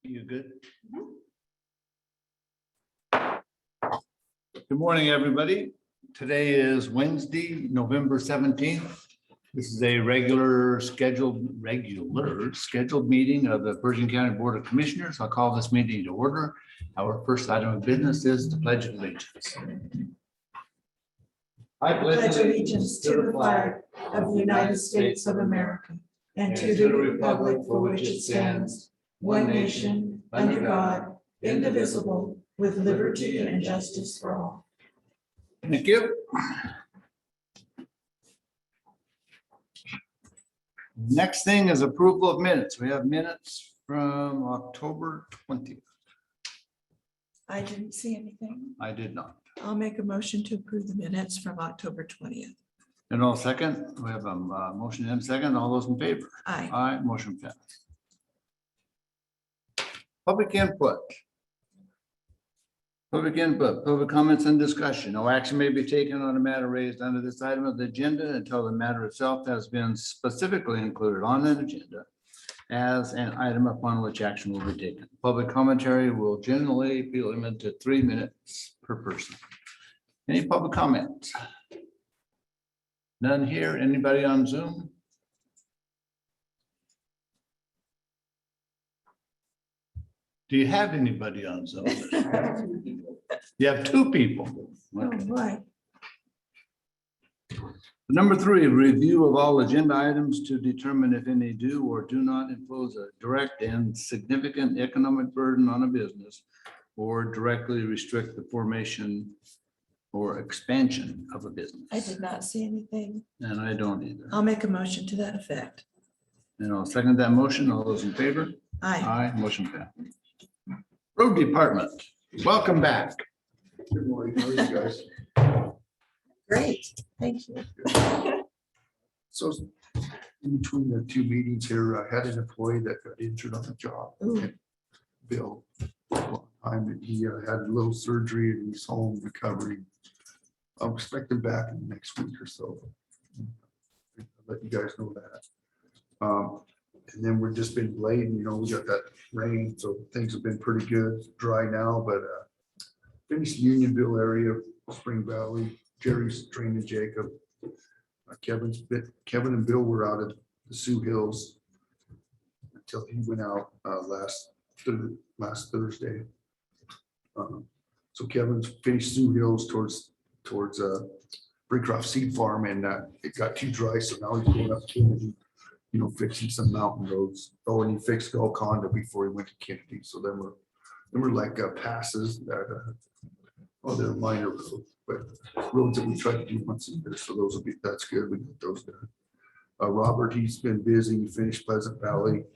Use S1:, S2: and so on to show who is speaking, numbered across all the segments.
S1: You good? Good morning, everybody. Today is Wednesday, November 17th. This is a regular scheduled meeting of the Pershing County Board of Commissioners. I'll call this meeting to order. Our first item of business is the Pledge of Allegiance.
S2: I pledge allegiance to the flag of the United States of America and to the republic for which it stands, one nation, under God, indivisible, with liberty and justice for all.
S1: Thank you. Next thing is approval of minutes. We have minutes from October 20th.
S2: I didn't see anything.
S1: I did not.
S2: I'll make a motion to approve the minutes from October 20th.
S1: And I'll second. We have a motion and a second. All those in favor?
S2: Aye.
S1: Aye, motion passed. Public input. Public comments and discussion. No action may be taken on a matter raised under this item of the agenda until the matter itself has been specifically included on an agenda as an item upon which action will be taken. Public commentary will generally be limited to 3 minutes per person. Any public comments? None here. Anybody on Zoom? Do you have anybody on Zoom? You have 2 people.
S2: Oh, boy.
S1: Number 3, review of all agenda items to determine if any do or do not impose a direct and significant economic burden on a business or directly restrict the formation or expansion of a business.
S2: I did not see anything.
S1: And I don't either.
S2: I'll make a motion to that effect.
S1: And I'll second that motion. All those in favor?
S2: Aye.
S1: Aye, motion passed. Road Department, welcome back.
S3: Good morning, how are you guys?
S2: Great, thank you.
S3: So in between the 2 meetings here, I had an employee that got injured on the job.
S2: Ooh.
S3: Bill, one time that he had a little surgery and he's home recovering. I'm expecting back in the next week or so. I'll let you guys know that. And then we've just been blading, we got that rain, so things have been pretty good, dry now, but finished Unionville area, Spring Valley, Jerry's training Jacob. Kevin and Bill were out at the Sioux Hills until he went out last Thursday. So Kevin's finished Sioux Hills towards Brincroft Seed Farm, and it got too dry, so now he's going up Kennedy, fixing some mountain roads. Oh, and he fixed Golconda before he went to Kennedy. So then we're like passes that they're minor roads, but roads that we try to do once a year. So that's good. We got those done. Robert, he's been busy. He finished Pleasant Valley.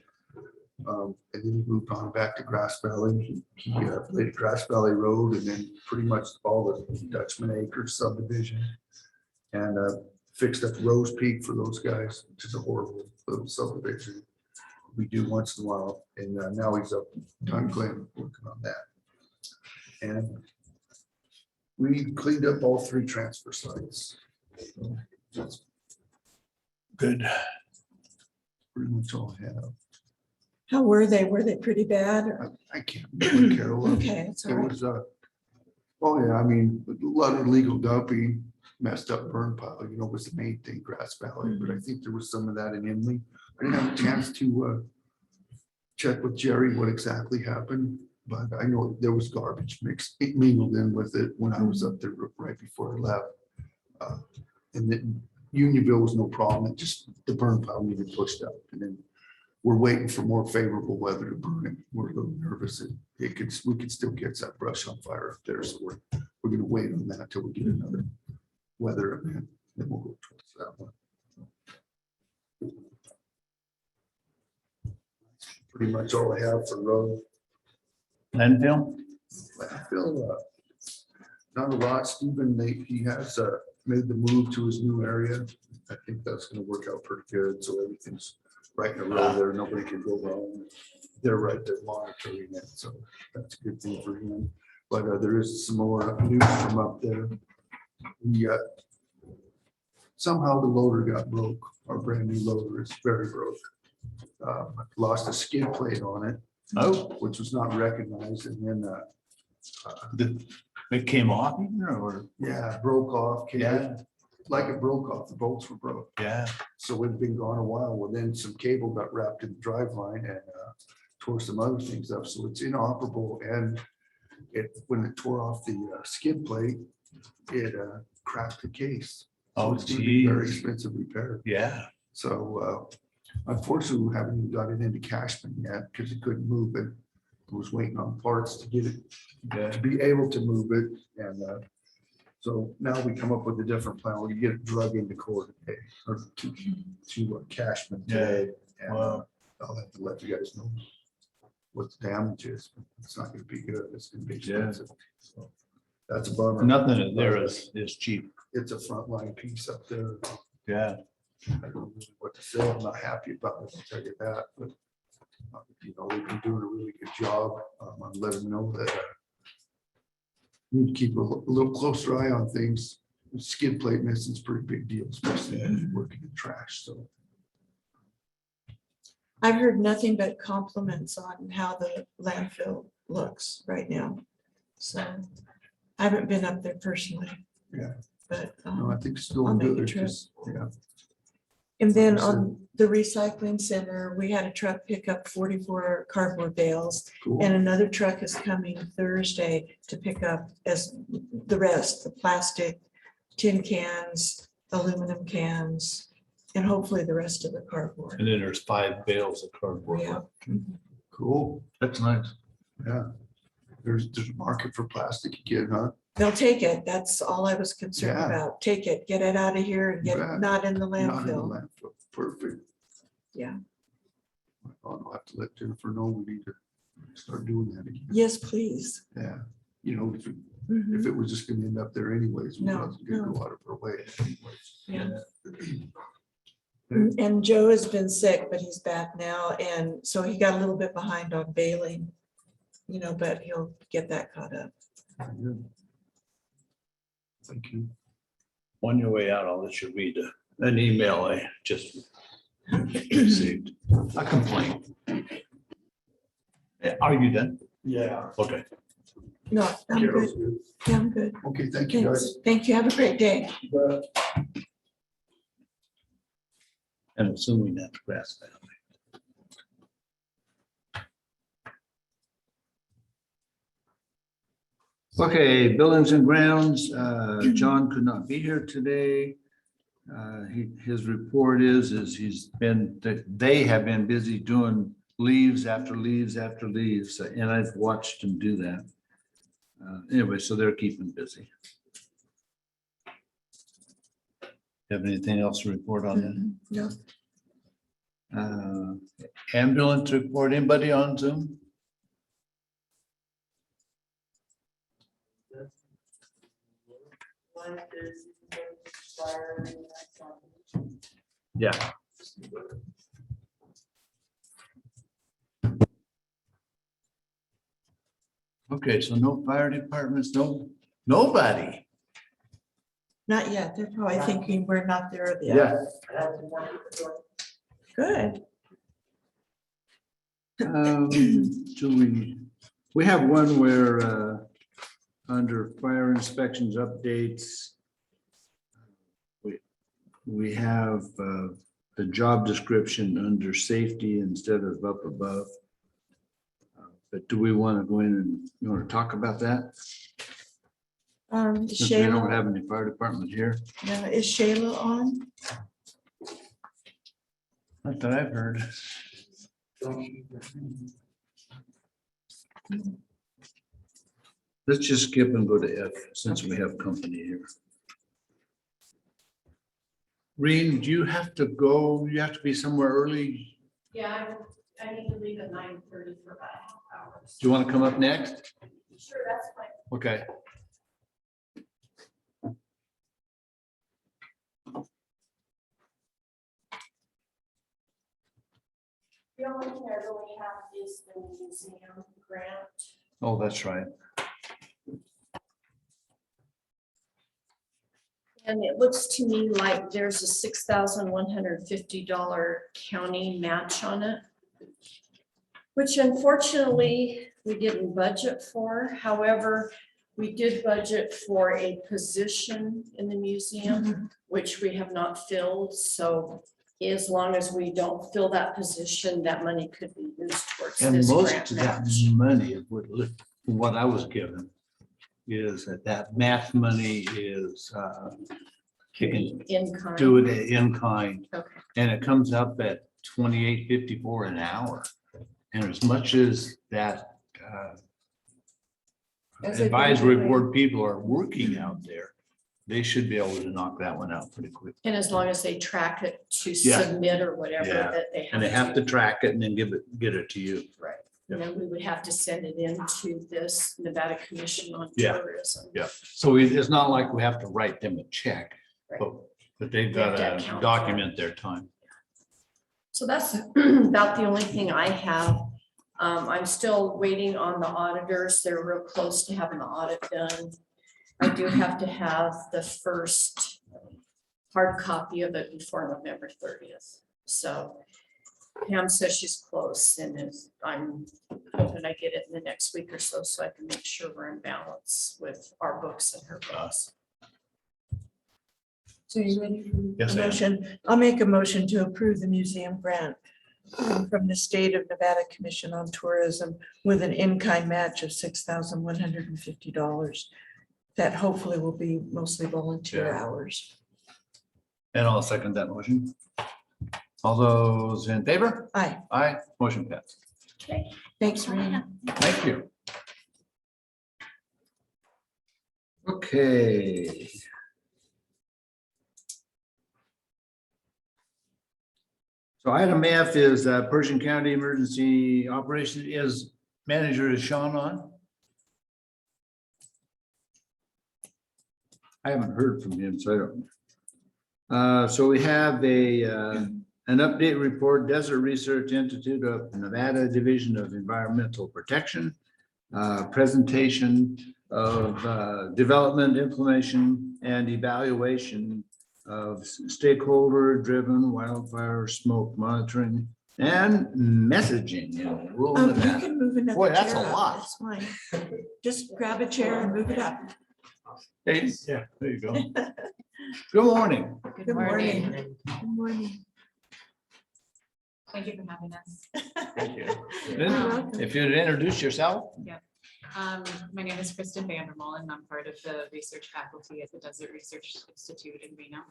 S3: And then he moved on back to Grass Valley. He laid Grass Valley Road and then pretty much all the Dutchman Acres subdivision. And fixed up Rose Peak for those guys, which is a horrible little subdivision we do once in a while. And now he's up Don Glen working on that. And we cleaned up all 3 transfer sites. So that's good. Pretty much all I have.
S2: How were they? Were they pretty bad? Or?
S3: I can't remember, Carol.
S2: Okay, it's all
S3: It
S2: right.
S3: was, oh yeah, I mean, a lot of illegal dumping, messed up burn pile, was the main thing, Grass Valley, but I think there was some of that in Emily. I didn't have a chance to check with Jerry what exactly happened, but I know there was garbage mingled in with it when I was up there right before I left. And then Unionville was no problem, it just the burn pile needed pushed up, and then we're waiting for more favorable weather to burn it. We're a little nervous we could still get that brush on fire up there, so we're gonna wait on that until we get another weather event, then we'll go towards that one. Pretty much all I have for road.
S1: Landfill?
S3: Landfill, not a lot. Stephen, he has made the move to his new area. I think that's gonna work out pretty good, so everything's right in a row there. Nobody can go wrong. They're right there monitoring it, so that's a good thing for him. But there is some more news from up there. Somehow the loader got broke. Our brand new loader is very broke. Lost a skid plate on it.
S1: Oh,
S3: which was not recognized, and then,
S1: it came off or?
S3: yeah, broke off.
S1: Yeah.
S3: Like it broke off, the bolts were broke.
S1: Yeah.
S3: So it'd been gone a while. Well, then some cable got wrapped in the drive line and tore some other things up. So it's inoperable. And when it tore off the skid plate, it cracked the case. So
S1: Oh,
S3: it's gonna be very
S1: geez.
S3: expensive repair.
S1: Yeah.
S3: So unfortunately, we haven't even got it into Cashman yet because it couldn't move it. It was waiting on parts to get it, to be able to move it. And so now we come up with a different plan. We get it drug into court today, or to Cashman today. And
S1: Wow.
S3: I'll have to let you guys know what the damage is. It's not gonna be good. It's gonna be
S1: Yeah.
S3: expensive. So that's a bummer.
S1: Nothing in there is cheap.
S3: It's a frontline piece up there.
S1: Yeah.
S3: I don't know what to say. I'm not happy about it, I'll tell you that, but you know, they've been doing a really good job. I'm letting them know that need to keep a little closer eye on things. Skid plate missing is a pretty big deal, especially when you're working in trash, so.
S2: I've heard nothing but compliments on how the landfill looks right now. So I haven't been up there personally.
S3: Yeah.
S2: But,
S3: No, I think it's doing
S2: I'll make a
S3: good.
S2: trip.
S3: Just, yeah,
S2: and then
S3: Like I said.
S2: on the recycling center, we had a truck pick up 44 cardboard bales.
S3: cool.
S2: And another truck is coming Thursday to pick up as the rest, the plastic, tin cans, aluminum cans, and hopefully the rest of the cardboard.
S1: And then there's 5 bales of cardboard.
S2: Yeah.
S3: Cool.
S1: That's nice.
S3: Yeah. There's a market for plastic again, huh?
S2: They'll take it. That's all I was concerned
S3: Yeah.
S2: about. Take it, get it out of here and get
S3: Yeah.
S2: it not in the
S3: Not in the
S2: landfill.
S3: landfill. Perfect.
S2: Yeah.
S3: I'll have to let Jennifer know we need to start doing that again.
S2: Yes, please.
S3: Yeah. You know,
S2: Mhm.
S3: if it was just gonna end up there anyways, we
S2: No,
S3: wasn't gonna
S2: no.
S3: go out of our way anyways.
S2: Yeah. And Joe has been sick, but he's back now. And so he got a little bit behind on bailing, you know, but he'll get that caught up.
S3: Good. Thank you.
S1: On your way out, I'll let you read an email I just received. A complaint. Are you done?
S3: Yeah.
S1: Okay.
S2: No, I'm
S3: Carol's
S2: good.
S3: good.
S2: Yeah, I'm good.
S3: Okay, thank you guys.
S2: Thanks. Thank you. Have a great day.
S1: And assuming that's grass valley. Okay, buildings and grounds, John could not be here today. His report is they have been busy doing leaves after leaves after leaves, and I've watched him do that. Anyway, so they're keeping busy. Have anything else to report on that?
S2: No.
S1: Ambulance report, anybody on Zoom? Yeah. Okay, so no fire departments, nobody.
S2: Not yet. They're probably thinking we're not there yet. Good.
S1: We have one where under fire inspections updates, we have the job description under safety instead of up above. But do we want to go in and you want to talk about that? Since we don't
S2: Shayla,
S1: have any fire department here.
S2: is Shayla on?
S1: Not that I've heard. Let's just skip and go to F since we have company here. Reen, do you have to go? You have to be somewhere early.
S4: Yeah, I need to leave at 9:30 for about a half hour.
S1: Do you want to come up next?
S4: Sure, that's fine.
S1: Okay.
S4: The only thing I really have is the museum grant.
S1: Oh, that's right.
S4: And it looks to me like there's a $6,150 county match on it.
S2: which unfortunately we didn't budget for. However, we did budget for a position in the museum, which we have not filled. So as long as we don't fill that position, that money could be used towards
S1: And
S2: this
S1: most
S2: grant
S1: of that
S2: match.
S1: money, from what I was given, is that math money is kicking,
S2: In kind.
S1: do it in kind,
S2: Okay.
S1: and it comes up at $28.54 an hour. And as much as that
S2: As they've been
S1: advisory
S2: doing.
S1: board people are working out there, they should be able to knock that one out pretty quick.
S2: And as long as they track it to
S1: Yeah.
S2: submit or whatever
S1: Yeah.
S2: that they have.
S1: And they have to track it and then get it to you.
S2: Right. And then we would have to send it into this Nevada Commission on
S1: Yeah.
S2: Tourism.
S1: Yeah, so it's not like we have to write them a check,
S2: Right.
S1: but they've
S2: They have
S1: got
S2: to
S1: to
S2: account for
S1: document their time.
S2: So that's about the only thing I have. I'm still waiting on the auditors. They're real close to having the audit done. I do have to have the first hard copy of it before November 30th. So Pam says she's close and I'm hoping I get it in the next week or so, so I can make sure we're in balance with our books and her books.
S5: So you ready for
S1: Yes,
S5: a
S1: I am.
S5: motion? I'll make a motion to approve the museum grant from the State of Nevada Commission on Tourism with an in-kind match of $6,150. That hopefully will be mostly volunteer
S1: Yeah.
S5: hours.
S1: And I'll second that motion. All those in favor?
S5: Aye,
S1: Aye, motion passed.
S2: Okay.
S5: thanks, Rena.
S1: Thank you. Okay. So item F is Pershing County Emergency Operations Manager is Sean on? I haven't heard from him, so I don't. So we have an update report, Desert Research Institute of Nevada Division of Environmental Protection, presentation of development, implementation, and evaluation of stakeholder-driven wildfire smoke monitoring and messaging in rural
S5: You
S1: Nevada.
S5: can move another
S1: Boy, that's
S5: chair
S1: a
S5: up,
S1: lot.
S5: that's fine. Just grab a chair and move it up.
S1: Hey, yeah, there you go. Good morning.
S5: Good morning. Good morning.
S6: Thank you for having us.
S1: Thank you.
S5: You're welcome.
S1: If you'd introduce yourself.
S6: My name is Kristen Vandermolen, and I'm part of the research faculty at the Desert Research Institute in Reno.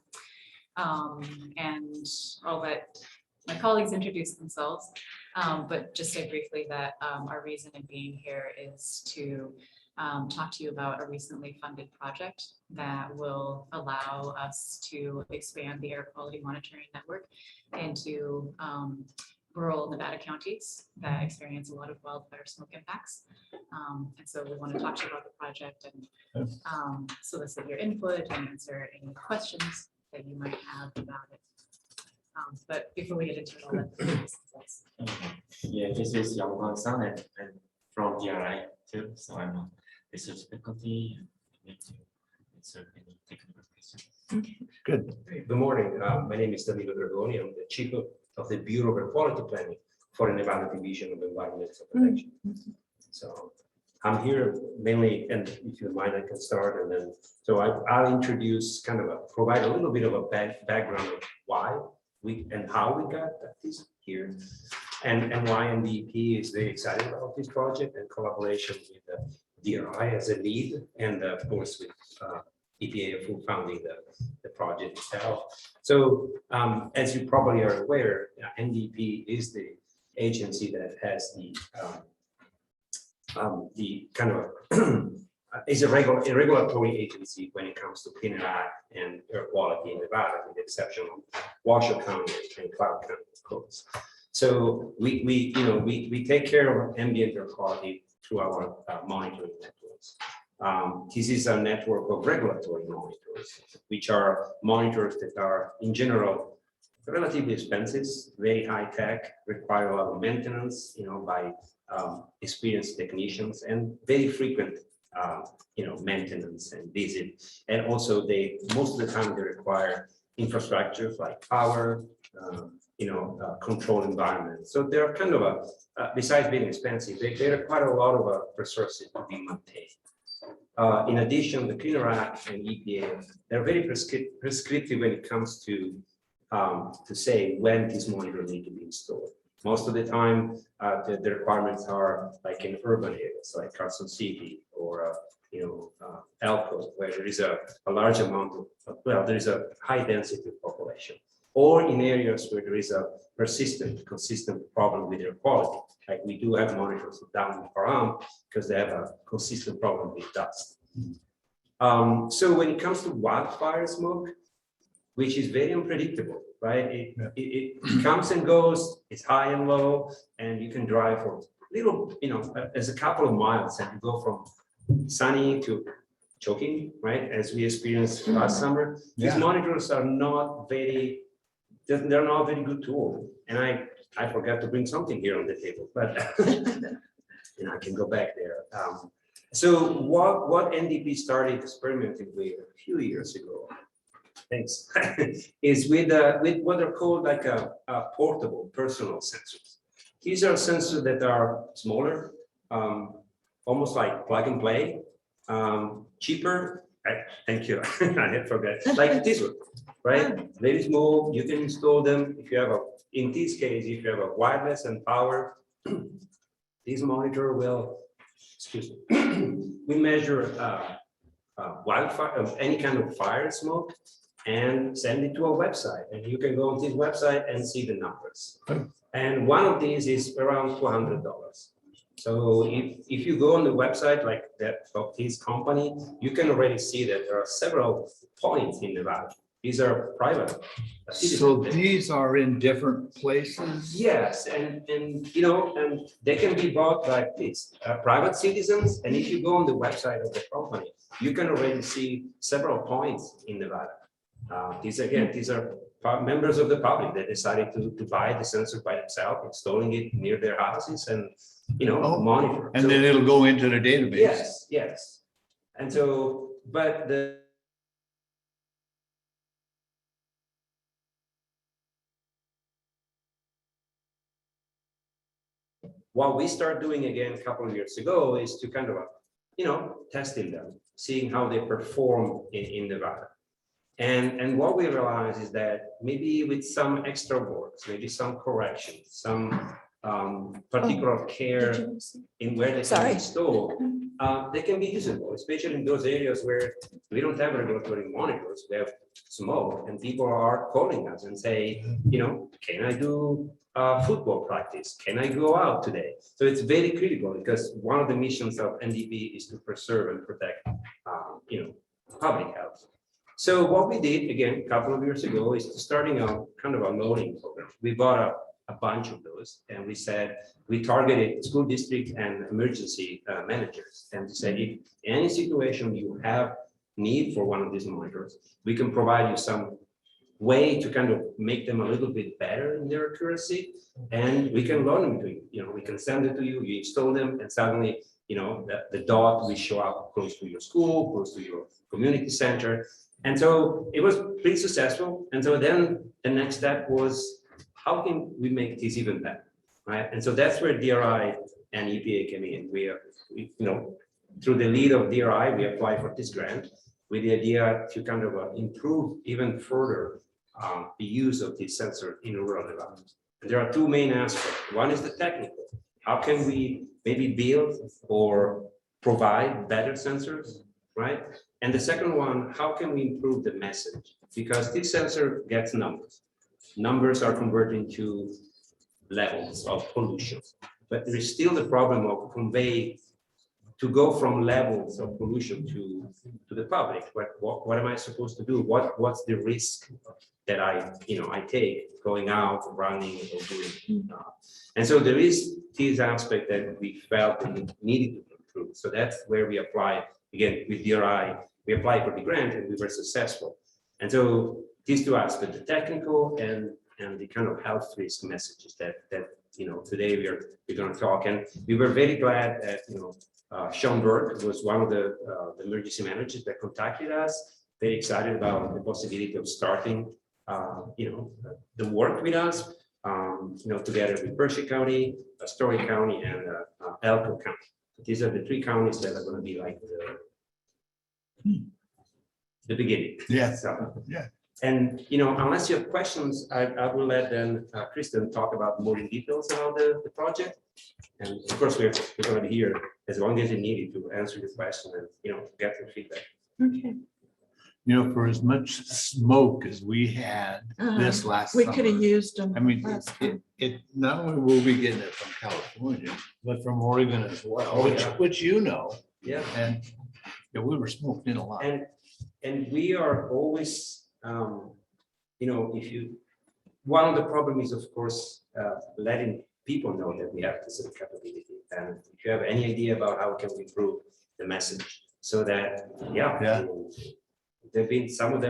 S6: And I'll let my colleagues introduce themselves, but just say briefly that our reason in being here is to talk to you about a recently funded project that will allow us to expand the air quality monitoring network into rural Nevada counties that experience a lot of wildfire smoke impacts. And so we want to talk to you about the project and solicit your input and answer any questions that you might have about it. But before we get into it, I'll let the results.
S7: Yeah, this is Yang Hong San, and I'm from DRI too, so I'm a research faculty. And need to answer any technical questions.
S1: Good.
S8: Good morning. My name is Danilo Dragoni. I'm the chief of the Bureau of Air Quality Planning for the Nevada Division of Environmental Protection. So I'm here mainly, and if you mind, I can start, and then I'll introduce provide a little bit of a background of why we and how we got this here, and why NDEP is very excited about this project and collaboration with the DRI as a lead, and of course with EPA for founding the project itself. So as you probably are aware, NDEP is the agency that has the kind of is a regulatory agency when it comes to clean air and air quality in Nevada, with the exception of Washoe County and Clark County codes. So we take care of ambient air quality through our monitoring networks. This is a network of regulatory monitors, which are monitors that are in general relatively expensive, very high tech, require a lot of maintenance, by experienced technicians, and very frequent, maintenance and visit. And also most of the time they require infrastructure like power, controlled environment. So they're kind of besides being expensive, they require a lot of resources to be maintained. In addition, the Clean Air Act and EPA, they're very prescriptive when it comes to say when these monitors need to be installed. Most of the time, the requirements are like in urban areas, like Carson City or Elko, where there is a large amount of, there is a high density of population, or in areas where there is a consistent problem with air quality. Like we do have monitors down in Param because they have a consistent problem with dust. So when it comes to wildfire smoke, which is very unpredictable, right? It comes and goes, it's high and low, and you can drive for little, as a couple of miles, and you go from sunny to choking, right? As we experienced last summer. These monitors are not very, they're not a very good tool. And I forgot to bring something here on the table, but I can go back there. So what NDP started experimenting with a few years ago, thanks, is with what are called like a portable personal sensors. These are sensors that are smaller, almost like plug and play, cheaper. Thank you. I forgot. Like this one, right? Very small. You can install them if you have in this case, if you have a wireless and power, this monitor will, excuse me, we measure wildfire, any kind of fire smoke, and send it to a website. And you can go on this website and see the numbers. And one of these is around $200. So if you go on the website like that of this company, you can already see that there are several points in Nevada. These are private.
S1: So these are in different places?
S8: Yes, and they can be bought like this, private citizens. And if you go on the website of the company, you can already see several points in Nevada. These are members of the public that decided to buy the sensor by themselves, installing it near their houses, and monitor.
S1: And then it'll go into the database.
S8: Yes. And so, but what we start doing again a couple of years ago is to kind of, testing them, seeing how they perform in Nevada. And what we realize is that maybe with some extra works, maybe some corrections, some particular care in where they can be installed, they can be usable, especially in those areas where we don't have regulatory monitors. We have smoke, and people are calling us and say, can I do football practice? Can I go out today? So it's very critical because one of the missions of NDP is to preserve and protect, public health. So what we did, again, a couple of years ago, is starting a kind of a loading program. We bought a bunch of those, and we said, we targeted school district and emergency managers, and to say, if any situation you have need for one of these monitors, we can provide you some way to kind of make them a little bit better in their accuracy, and we can loan them to you. We can send it to you, you install them, and suddenly, the dot will show up close to your school, close to your community center. And so it was pretty successful. And so then the next step was, how can we make this even better, right? And so that's where DRI and EPA came in. We through the lead of DRI, we applied for this grant with the idea to kind of improve even further the use of this sensor in rural development. And there are two main aspects. One is the technical. How can we maybe build or provide better sensors, right? And the second one, how can we improve the message? Because this sensor gets numbers. Numbers are converting to levels of pollution. But there is still the problem of to go from levels of pollution to the public. What am I supposed to do? What's the risk that I take going out, running, or doing? And so there is this aspect that we felt that we needed to improve. So that's where we applied. Again, with DRI, we applied for the grant and we were successful. And so these two aspects, the technical and the kind of health risk messages that today we're going to talk. And we were very glad that Sean Burke was one of the emergency managers that contacted us. Very excited about the possibility of starting the work with us. together with Pershing County, Story County, and Elko County. These are the three counties that are going to be like the beginning.
S3: Yeah.
S8: So,
S3: Yeah.
S8: and, unless you have questions, I will let then Kristen talk about more in details about the project. And of course, we're going to be here as long as you need to answer the question and, get your feedback.
S5: Okay.
S1: For as much smoke as we had this last
S5: We could have
S1: summer,
S5: used them.
S1: I mean,
S5: last
S1: it,
S5: time.
S1: it, not only will we get it from California, but from Oregon as well,
S8: Oh,
S1: which,
S8: yeah.
S1: which
S8: Yeah.
S1: and yeah, we were smoked in a lot.
S8: And we are always, one of the problem is, of course, letting people know that we have this capability. And if you have any idea about how can we improve the message so that,
S1: Yeah.
S8: there've been some of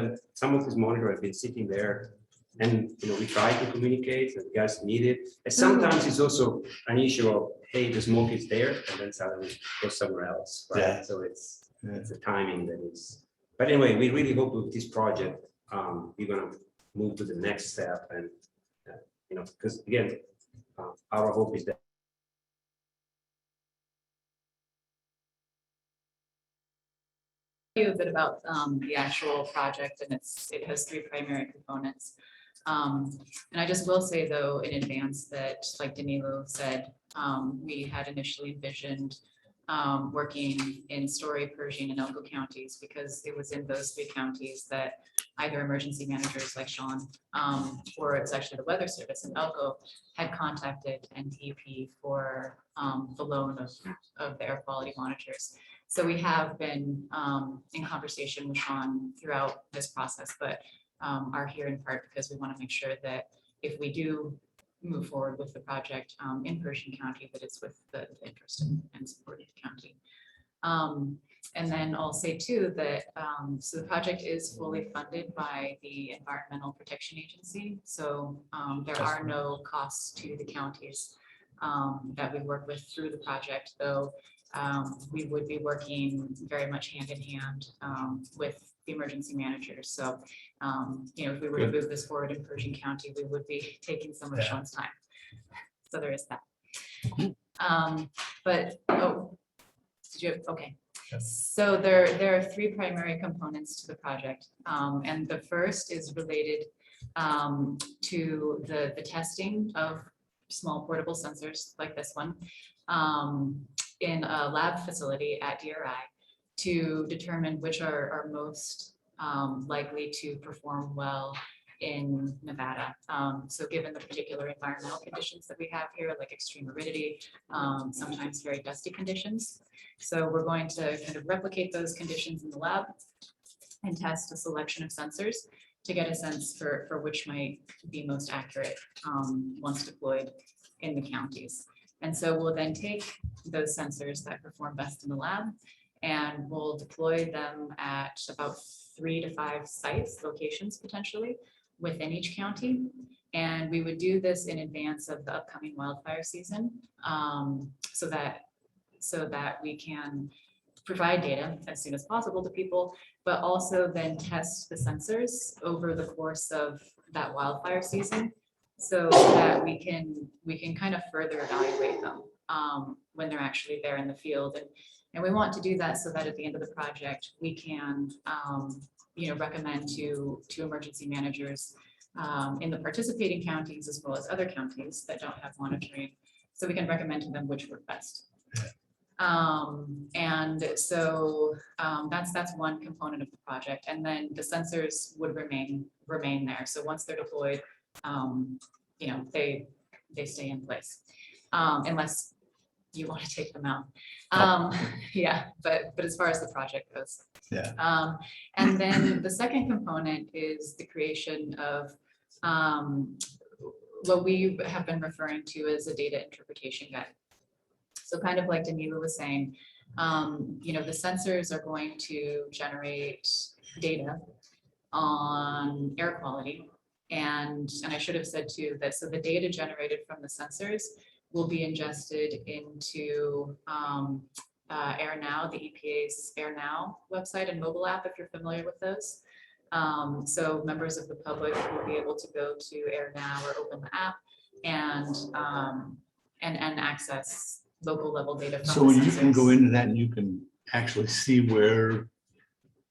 S8: these monitors have been sitting there and, we try to communicate and you guys need it. And sometimes it's also an issue of, hey, the smoke is there and then suddenly it goes somewhere else. Right?
S1: Yeah.
S8: So it's a timing that is, but anyway, we really hope with this project, we're gonna move to the next step and, because again, our hope is that
S6: You a bit about the actual project, and it has three primary components. And I just will say though in advance that, like Danilo said, we had initially envisioned working in Story, Pershing, and Elko counties because it was in those three counties that either emergency managers like Sean, or it's actually the Weather Service in Elko had contacted NTP for the loan of the air quality monitors. So we have been in conversation with Sean throughout this process, but are here in part because we want to make sure that if we do move forward with the project in Pershing County, that it's with the interest and support of the county. And then I'll say too that so the project is fully funded by the Environmental Protection Agency. So there are no costs to the counties that we work with through the project, though we would be working very much hand in hand with the emergency managers. So, if we were to move this forward in Pershing County, we would be taking some of Sean's time. So there is that. But, did you, okay. So there are three primary components to the project. And the first is related to the testing of small portable sensors like this one in a lab facility at DRI to determine which are most likely to perform well in Nevada. So given the particular environmental conditions that we have here, like extreme aridity, sometimes very dusty conditions. So we're going to kind of replicate those conditions in the lab and test a selection of sensors to get a sense for which might be most accurate once deployed in the counties. And so we'll then take those sensors that perform best in the lab and we'll deploy them at about 3 to 5 sites, locations potentially within each county. And we would do this in advance of the upcoming wildfire season so that we can provide data as soon as possible to people, but also then test the sensors over the course of that wildfire season so that we can kind of further evaluate them when they're actually there in the field. And we want to do that so that at the end of the project, we can recommend to emergency managers in the participating counties as well as other counties that don't have monitoring. So we can recommend to them which work best. And so that's one component of the project. And then the sensors would remain there. So once they're deployed, they stay in place unless you want to take them out. Yeah, but as far as the project goes.
S1: Yeah.
S6: And then the second component is the creation of what we have been referring to as a data interpretation guide. So kind of like Danilo was saying, the sensors are going to generate data on air quality. And I should have said too that so the data generated from the sensors will be ingested into Air Now, the EPA's Air Now website and mobile app, if you're familiar with those. So members of the public will be able to go to Air Now or open the app and access local level data. from
S1: So
S6: the
S1: when you can go
S6: sensors.
S1: into that and you can actually see where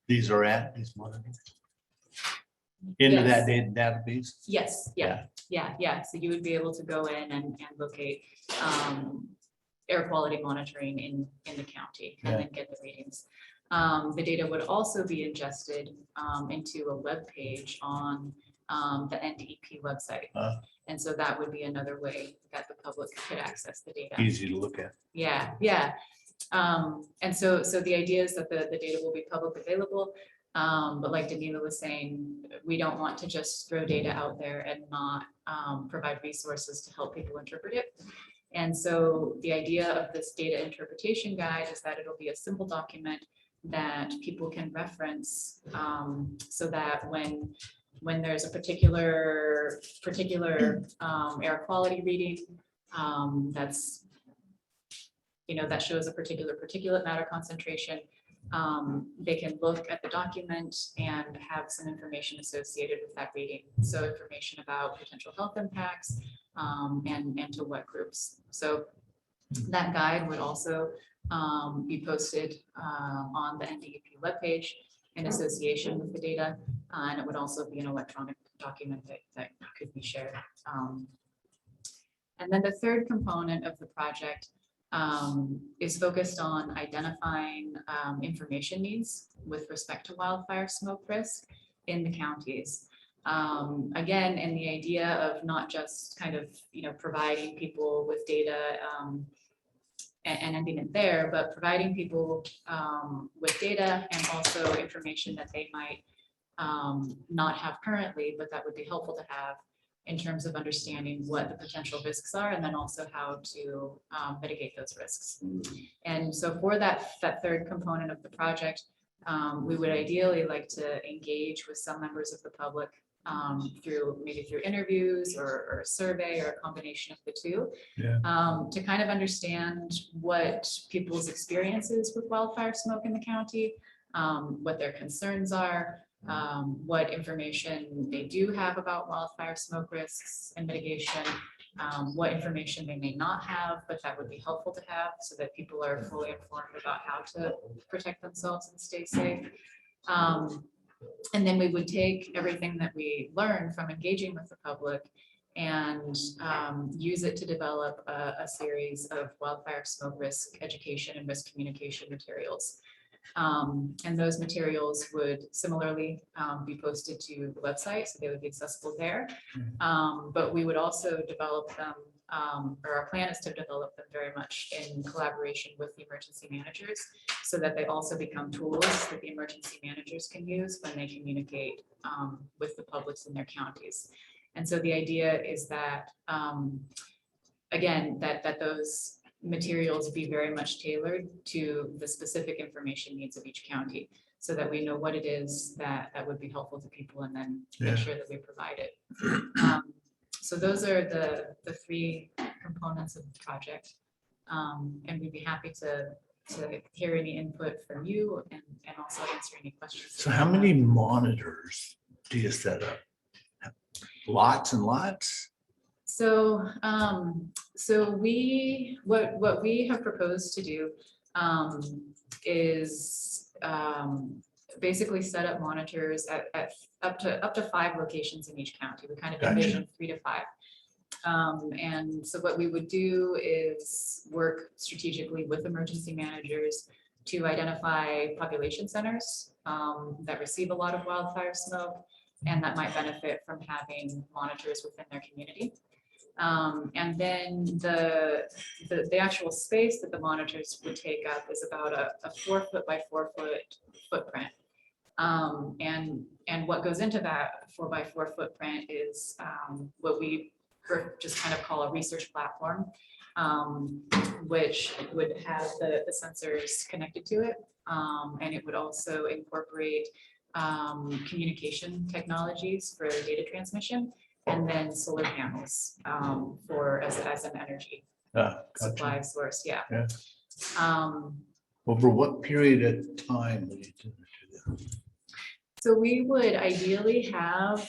S1: these are at, these monitors? Into that
S6: Yes.
S1: database?
S6: Yes, yeah. So you would be able to go in and locate air quality monitoring in the county and then get the readings. The data would also be ingested into a web page on the NDEP website. And so that would be another way that the public could access the data.
S1: Easy to look at.
S6: Yeah. And so the idea is that the data will be public available. But like Danila was saying, we don't want to just throw data out there and not provide resources to help people interpret it. And so the idea of this data interpretation guide is that it'll be a simple document that people can reference, so that when there's a particular air quality reading that's, that shows a particular particulate matter concentration, they can look at the document and have some information associated with that reading. So information about potential health impacts and to what groups. So that guide would also be posted on the NDEP webpage in association with the data. And it would also be an electronic document that could be shared. And then the third component of the project is focused on identifying information needs with respect to wildfire smoke risk in the counties. Again, in the idea of not just kind of, providing people with data and ending it there, but providing people with data and also information that they might not have currently, but that would be helpful to have in terms of understanding what the potential risks are, and then also how to mitigate those risks. And so for that third component of the project, we would ideally like to engage with some members of the public through interviews or a survey or a combination of the two, to kind of understand what people's experiences with wildfire smoke in the county, what their concerns are, what information they do have about wildfire smoke risks and mitigation, what information they may not have, but that would be helpful to have so that people are fully informed about how to protect themselves and stay safe. And then we would take everything that we learn from engaging with the public and use it to develop a series of wildfire smoke risk education and risk communication materials. And those materials would similarly be posted to the website, so they would be accessible there. But we would also develop them, or our plan is to develop them very much in collaboration with the emergency managers, so that they also become tools that the emergency managers can use when they communicate with the publics in their counties. And so the idea is that, again, that those materials be very much tailored to the specific information needs of each county, so that we know what it is that would be helpful to people, and then make sure that we provide it. So those are the three components of the project. And we'd be happy to hear any input from you and also answer any questions.
S1: So how many monitors do you set up? Lots and lots?
S6: So, what we have proposed to do is basically set up monitors at up to 5 locations in each county. We kind of envision 3 to 5. And so what we would do is work strategically with emergency managers to identify population centers that receive a lot of wildfire smoke and that might benefit from having monitors within their community. And then the actual space that the monitors would take up is about a 4 foot by 4 foot footprint. And what goes into that 4 by 4 footprint is what we just kind of call a research platform, which would have the sensors connected to it. And it would also incorporate communication technologies for data transmission, and then solar panels as an energy supply source.
S1: Over what period of time would you do that?
S6: So we would ideally have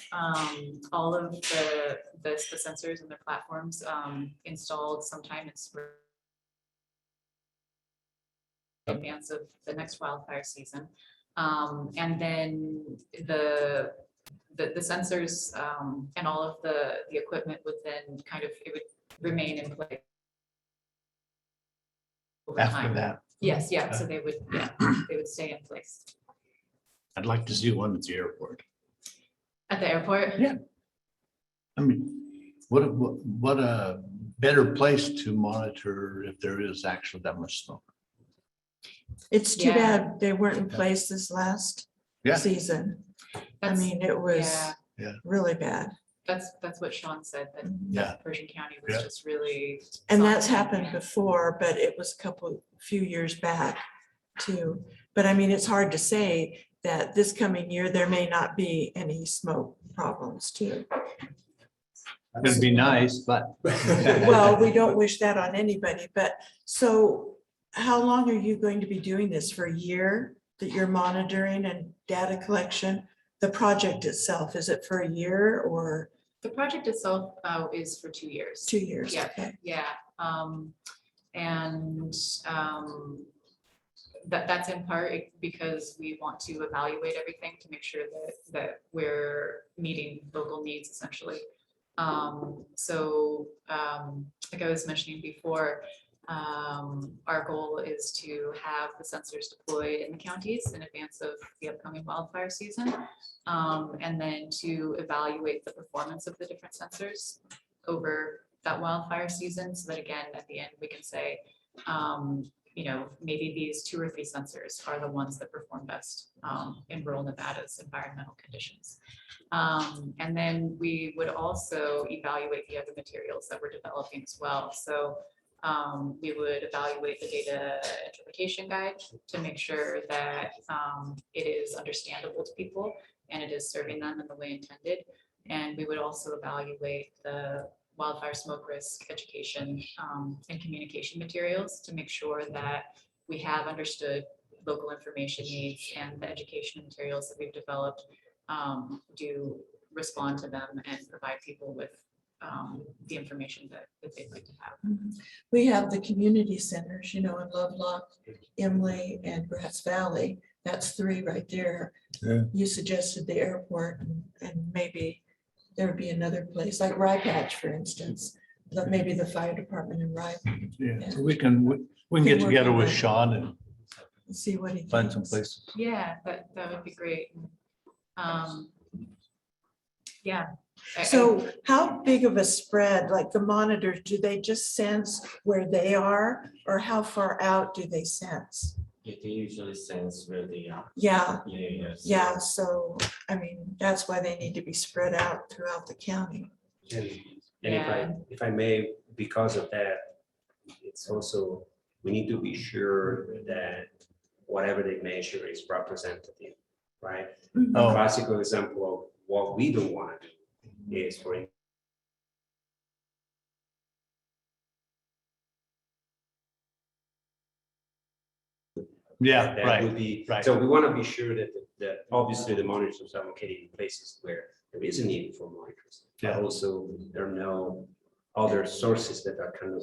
S6: all of the sensors and the platforms installed sometime in spring, in advance of the next wildfire season. And then the sensors and all of the equipment would then kind of, it would remain in place over
S1: After
S6: time.
S1: that,
S6: Yes, yeah, so they would, yeah, they would stay in place.
S1: I'd like to see one at the airport.
S6: At the airport?
S1: Yeah. I mean, what a better place to monitor if there is actually that much smoke.
S5: It's too
S6: Yeah.
S5: bad they weren't in place this last
S1: Yeah.
S5: season. I
S6: That's-
S5: mean, it was
S6: Yeah,
S5: really bad.
S6: that's what Sean said,
S1: Yeah.
S6: that Pershing County was
S1: Yeah.
S6: just really.
S5: And that's
S6: suffering.
S5: happened before, but it was few years back too. But I mean, it's hard to say that this coming year, there may not be any smoke problems too.
S1: It'd be nice, but.
S5: Well, we don't wish that on anybody, but so how long are you going to be doing this? For a year that you're monitoring and data collection? The project itself, is it for a year or
S6: The project itself is for 2 years.
S5: 2 years?
S6: Yeah.
S5: Okay.
S6: Yeah, and that's in part because we want to evaluate everything to make sure that we're meeting local needs essentially. So like I was mentioning before, our goal is to have the sensors deployed in the counties in advance of the upcoming wildfire season. And then to evaluate the performance of the different sensors over that wildfire season, so that again, at the end, we can say, you know, maybe these 2 or 3 sensors are the ones that perform best in rural Nevada's environmental conditions. And then we would also evaluate the other materials that we're developing as well. So we would evaluate the data interpretation guide to make sure that it is understandable to people and it is serving them in the way intended. And we would also evaluate the wildfire smoke risk education and communication materials to make sure that we have understood local information needs and the education materials that we've developed do respond to them and provide people with the information that they'd like to have.
S5: We have the community centers, you know, in Lovelock, Emily, and Grass Valley. That's 3 right there.
S1: Yeah.
S5: You suggested the airport and maybe there would be another place like Rye Patch, for instance, but maybe the fire department in Rye.
S1: Yeah, so we can get
S5: work
S1: together
S5: on
S1: with
S5: that.
S1: Sean and
S5: See what he
S1: find some
S5: thinks.
S1: places.
S6: Yeah, that would be great. Yeah.
S5: So how big of a spread, like the monitors, do they just sense where they are or how far out do they sense?
S7: They usually sense where they are.
S5: Yeah,
S7: Yeah.
S5: so, I mean, that's why they need to be spread out throughout the county.
S8: And
S6: Yeah.
S8: if I may, because of that, it's also, we need to be sure that whatever they measure is representative, right? A
S1: Oh.
S8: classical example of what we don't want to do is for
S1: Yeah,
S8: that
S1: right.
S8: would be,
S1: right.
S8: so we want to be sure that, that obviously the monitors are located in places where there is a need for monitors. But
S1: Yeah.
S8: also there are no other sources that are kind of,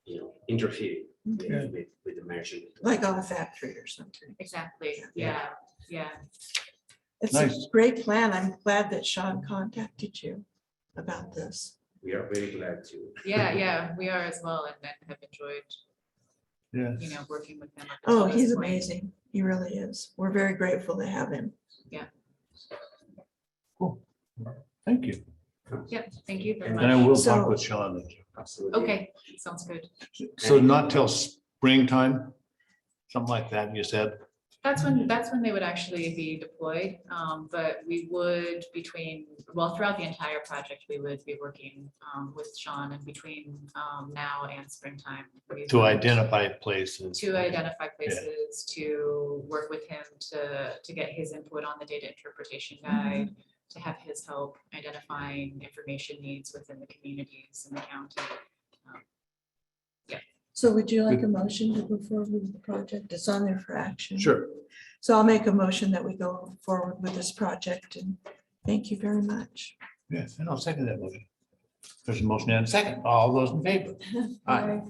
S8: you know, interfering
S1: Okay.
S8: with the measurement.
S5: Like on a factory or something.
S6: Exactly. Yeah. Yeah.
S5: It's a
S1: Nice.
S5: great plan. I'm glad that Sean contacted you about this.
S8: We are very glad to.
S6: Yeah, we are as well, and have enjoyed,
S1: Yeah.
S6: you know, working with them. up
S5: Oh,
S6: until this
S5: he's
S6: point.
S5: amazing. He really is. We're very grateful to have him.
S1: Cool. Thank you.
S6: Yeah, thank you very
S1: And I
S6: much.
S1: will
S5: So-
S1: talk with Sean.
S8: Absolutely.
S6: Okay, sounds good.
S1: So not till springtime, something like that, you said?
S6: That's when they would actually be deployed. But we would throughout the entire project, we would be working with Sean and between now and springtime. we
S1: To
S6: would-
S1: identify places.
S6: To identify places, to work with him to get his input on the data interpretation guide, to have his help identifying information needs within the communities in the county.
S5: So would you like a motion to go forward with the project? It's on there for action.
S1: Sure.
S5: So I'll make a motion that we go forward with this project and thank you very much.
S1: Yes, and I'll second that motion. There's a motion and a second. All those in favor? Aye.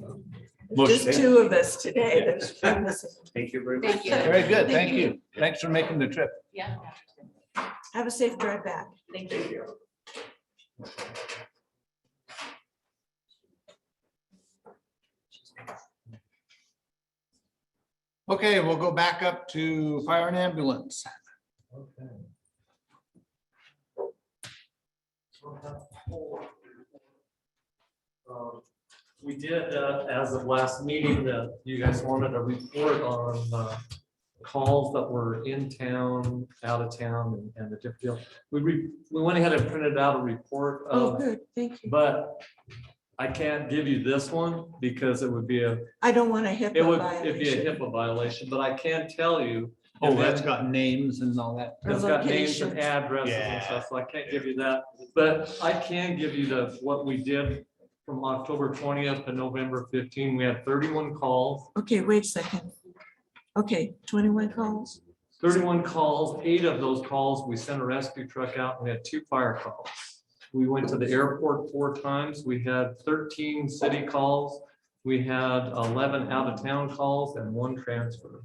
S5: Just
S1: Motion.
S5: two of us today. There's one missing.
S8: Thank you very much.
S6: Thank you.
S1: Very good,
S5: Thank
S1: thank you. Thanks for making the trip.
S6: Yeah.
S5: Have a safe drive back.
S6: Thank you.
S1: Okay, we'll go back up to fire and ambulance.
S9: We did, as of last meeting, you guys wanted a report on calls that were in town, out of town, and the different deal. We went ahead and printed out a report,
S5: Oh, good. Thank you.
S9: but I can't give you this one because it would be
S5: I don't want a
S9: it'd
S5: HIPAA
S9: be a
S5: violation.
S9: HIPAA violation, but I can tell you.
S1: Oh,
S9: and
S1: that's
S9: then-
S1: got names and all that.
S5: Or
S9: It's got names and
S5: locations.
S9: addresses and
S1: Yeah.
S9: stuff, so I can't give you that, but I can give you what we did from October 20th to November 15. We had 31 calls,
S5: Okay, wait a second. Okay, 21 calls.
S9: 31 calls, 8 of those calls, we sent a rescue truck out, and we had 2 fire calls. We went to the airport 4 times, we had 13 city calls, we had 11 out-of-town calls and 1 transfer.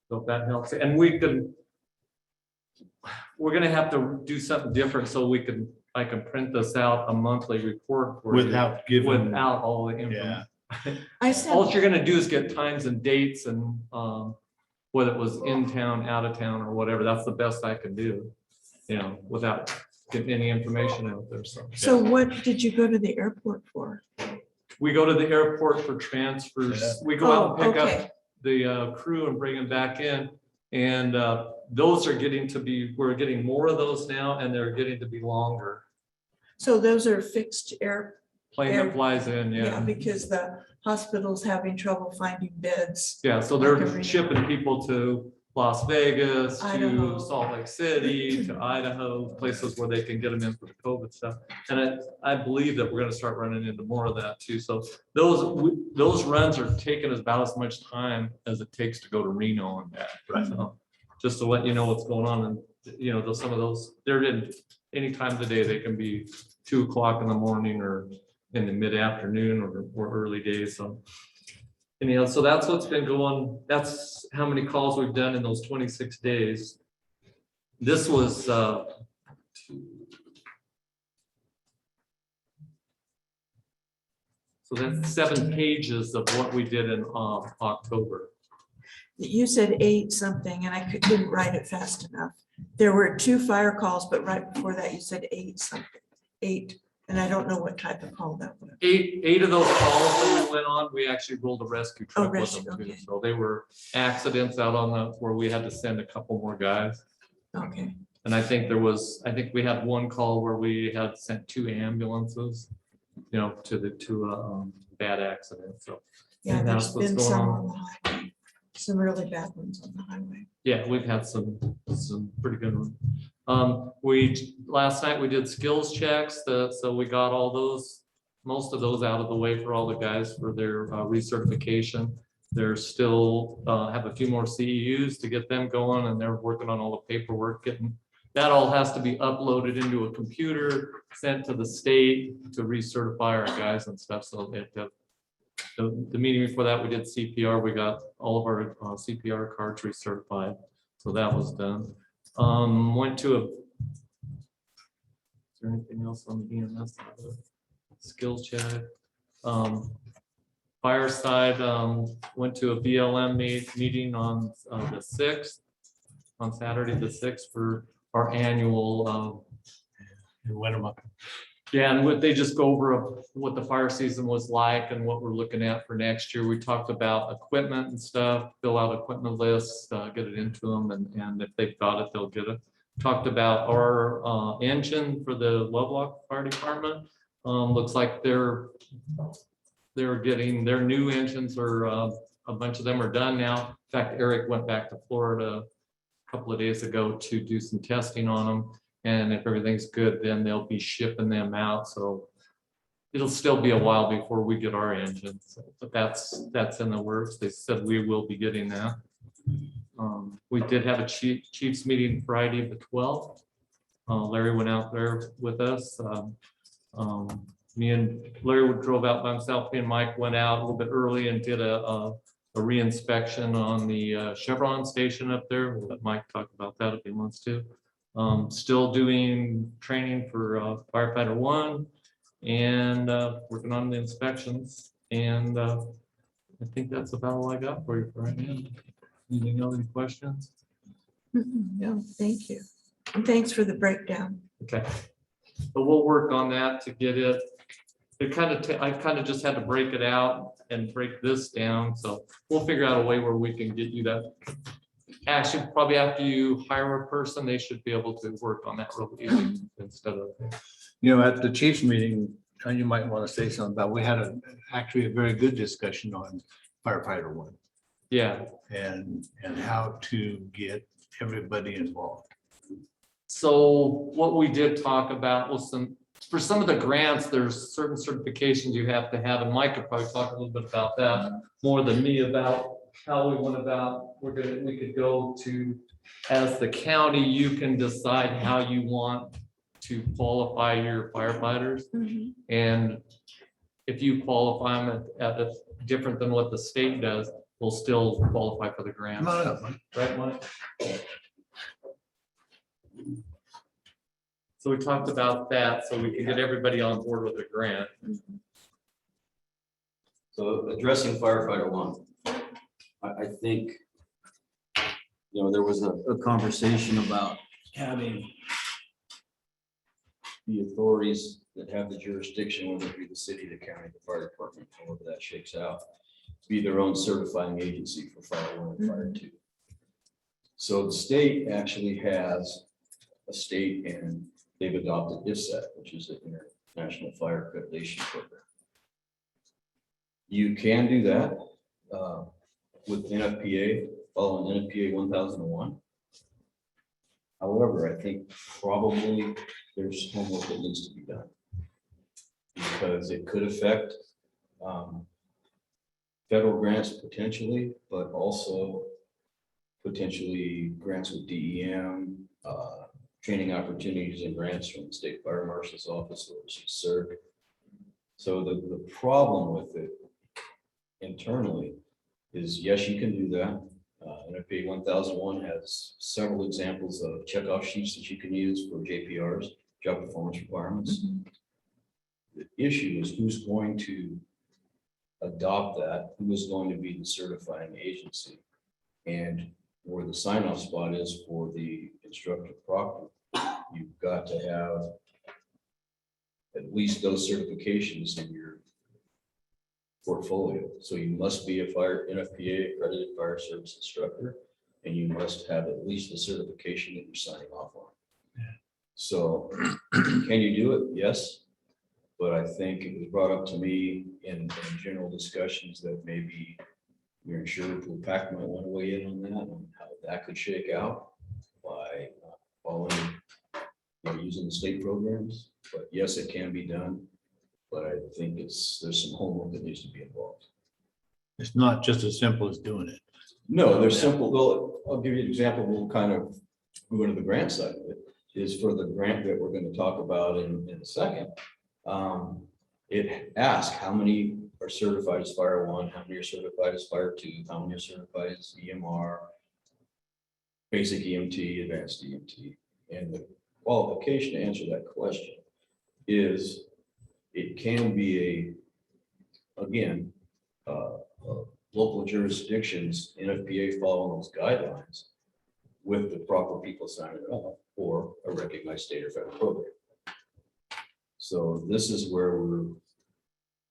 S9: So if that helps, and we're gonna have to do something different so I can print this out, a monthly report for you.
S1: Without giving.
S9: Without all the information.
S1: Yeah.
S5: I
S9: All
S5: sent,
S9: you're gonna do is get times and dates and whether it was in town, out of town, or whatever. That's the best I can do, without getting any information out there.
S5: so what did you go to the airport for?
S9: We go to the airport for transfers.
S1: Yeah.
S9: We go out and
S5: Oh,
S9: pick up
S5: okay.
S9: the crew and bring them back in. And those are we're getting more of those now, and they're getting to be longer.
S5: So those are fixed air,
S9: Plane that flies in,
S5: yeah, because the hospital's having trouble finding beds.
S9: Yeah, so
S5: Like
S9: they're
S5: every-
S9: shipping people to Las Vegas,
S5: Idaho.
S9: to Salt Lake City, to Idaho, places where they can get them in for the COVID stuff. And I believe that we're gonna start running into more of that too. So those runs are taking about as much time as it takes to go to Reno and back.
S1: Right.
S9: So, just to let you know what's going on, and some of those, they're in any time of the day. They can be 2 o'clock in the morning or in the mid-afternoon or early days. So anyhow, so that's what's been going. That's how many calls we've done in those 26 days. This was so that's 7 pages of what we did in October.
S5: You said 8 something and didn't write it fast enough. There were 2 fire calls, but right before that you said 8 something, 8. And I don't know what type of call that was.
S9: 8 of those calls that we went on, we actually rolled a rescue truck with
S5: rescue,
S9: them too.
S5: okay.
S9: So they were accidents out on where we had to send a couple more guys.
S5: Okay,
S9: And I think we had 1 call where we had sent 2 ambulances, to a bad accident. So
S5: yeah,
S9: And
S5: there's
S9: that's what's
S5: been
S9: going
S5: some
S9: on.
S5: on the highway, some really bad ones on the highway.
S9: yeah, we've had some pretty good ones. Last night we did skills checks, so we got most of those out of the way for all the guys for their recertification. They're still have a few more CEUs to get them going, and they're working on all the paperwork, that all has to be uploaded into a computer, sent to the state to recertify our guys and stuff. So the meeting before that, we did CPR. We got all of our CPR cards recertified. So that was done. Went to is there anything else on the EMS? Skills check. Fireside, went to a BLM meeting on the 6th, on Saturday, the 6th, for our annual, yeah, and they just go over what the fire season was like and what we're looking at for next year. We talked about equipment and stuff, fill out equipment lists, get it into them, and if they've got it, they'll get it. Talked about our engine for the Lovelock Fire Department. Looks like they're getting their new engines, or a bunch of them are done now. In fact, Eric went back to Florida a couple of days ago to do some testing on them. And if everything's good, then they'll be shipping them out. So it'll still be a while before we get our engines, but that's in the works. They said we will be getting that. We did have a chiefs meeting Friday, the 12th. Larry went out there with us. Me and Larry drove out by himself. Me and Mike went out a little bit early and did a re-inspection on the Chevron station up there. We'll let Mike talk about that if he wants to. Still doing training for firefighter 1 and working on the inspections. And I think that's about all I got for you for right now. Anything else, any questions?
S5: No, thank you. And thanks for the breakdown.
S9: Okay. But we'll work on that to get it. It kind of, I kind of just had to break it out and break this down. So we'll figure out a way where we can get you that. Actually, probably after you hire a person, they should be able to work on that real easy instead of.
S1: You know, at the chiefs meeting, you might want to say something about, we had actually a very good discussion on firefighter 1
S9: Yeah.
S1: and how to get everybody involved.
S9: So what we did talk about was for some of the grants, there's certain certifications you have to have, and Mike could probably talk a little bit about that more than me about how we went about, we could go to, as the county, you can decide how you want to qualify your firefighters. And if you qualify them at a different than what the state does, we'll still qualify for the grant.
S1: Come on up, Mike.
S9: Right, Mike? So we talked about that, so we can get everybody on board with the grant.
S10: So addressing firefighter 1, I think, you know, there was a conversation about having the authorities that have the jurisdiction, whether it be the city, the county, the fire department, however that shakes out, be their own certifying agency for fire 1 and fire 2. So the state actually has a state, and they've adopted IFSAT, which is the International Fire Accreditation Program. You can do that with NFPA, following NFPA 1001. However, I think probably there's homework that needs to be done because it could affect federal grants potentially, but also potentially grants with DEM, training opportunities and grants from the State Fire Marshal's Office, or CERC. So the problem with it internally is, yes, you can do that. NFPA 1001 has several examples of checkoff sheets that you can use for JPRs, job performance requirements. The issue is who's going to adopt that, who is going to be the certifying agency, and where the sign-off spot is for the instructor proctor. You've got to have at least those certifications in your portfolio. So you must be a NFPA accredited fire service instructor, and you must have at least the certification that you're signing off on. So can you do it? Yes. But I think it was brought up to me in general discussions that maybe your insurer pool pack might want to weigh in on that, and how that could shake out by following, using the state programs. But yes, it can be done. But I think there's some homework that needs to be involved.
S1: It's not just as simple as doing it.
S10: No, they're simple. Well, I'll give you an example. We'll kind of go into the grant side of it. Is for the grant that we're going to talk about in a second. It asks how many are certified as Fire 1, how many are certified as Fire 2, how many are certified as EMR, basic EMT, advanced EMT. And the qualification to answer that question is it can be local jurisdictions, NFPA following those guidelines with the proper people signing it off, or a recognized state or federal program. So this is where we're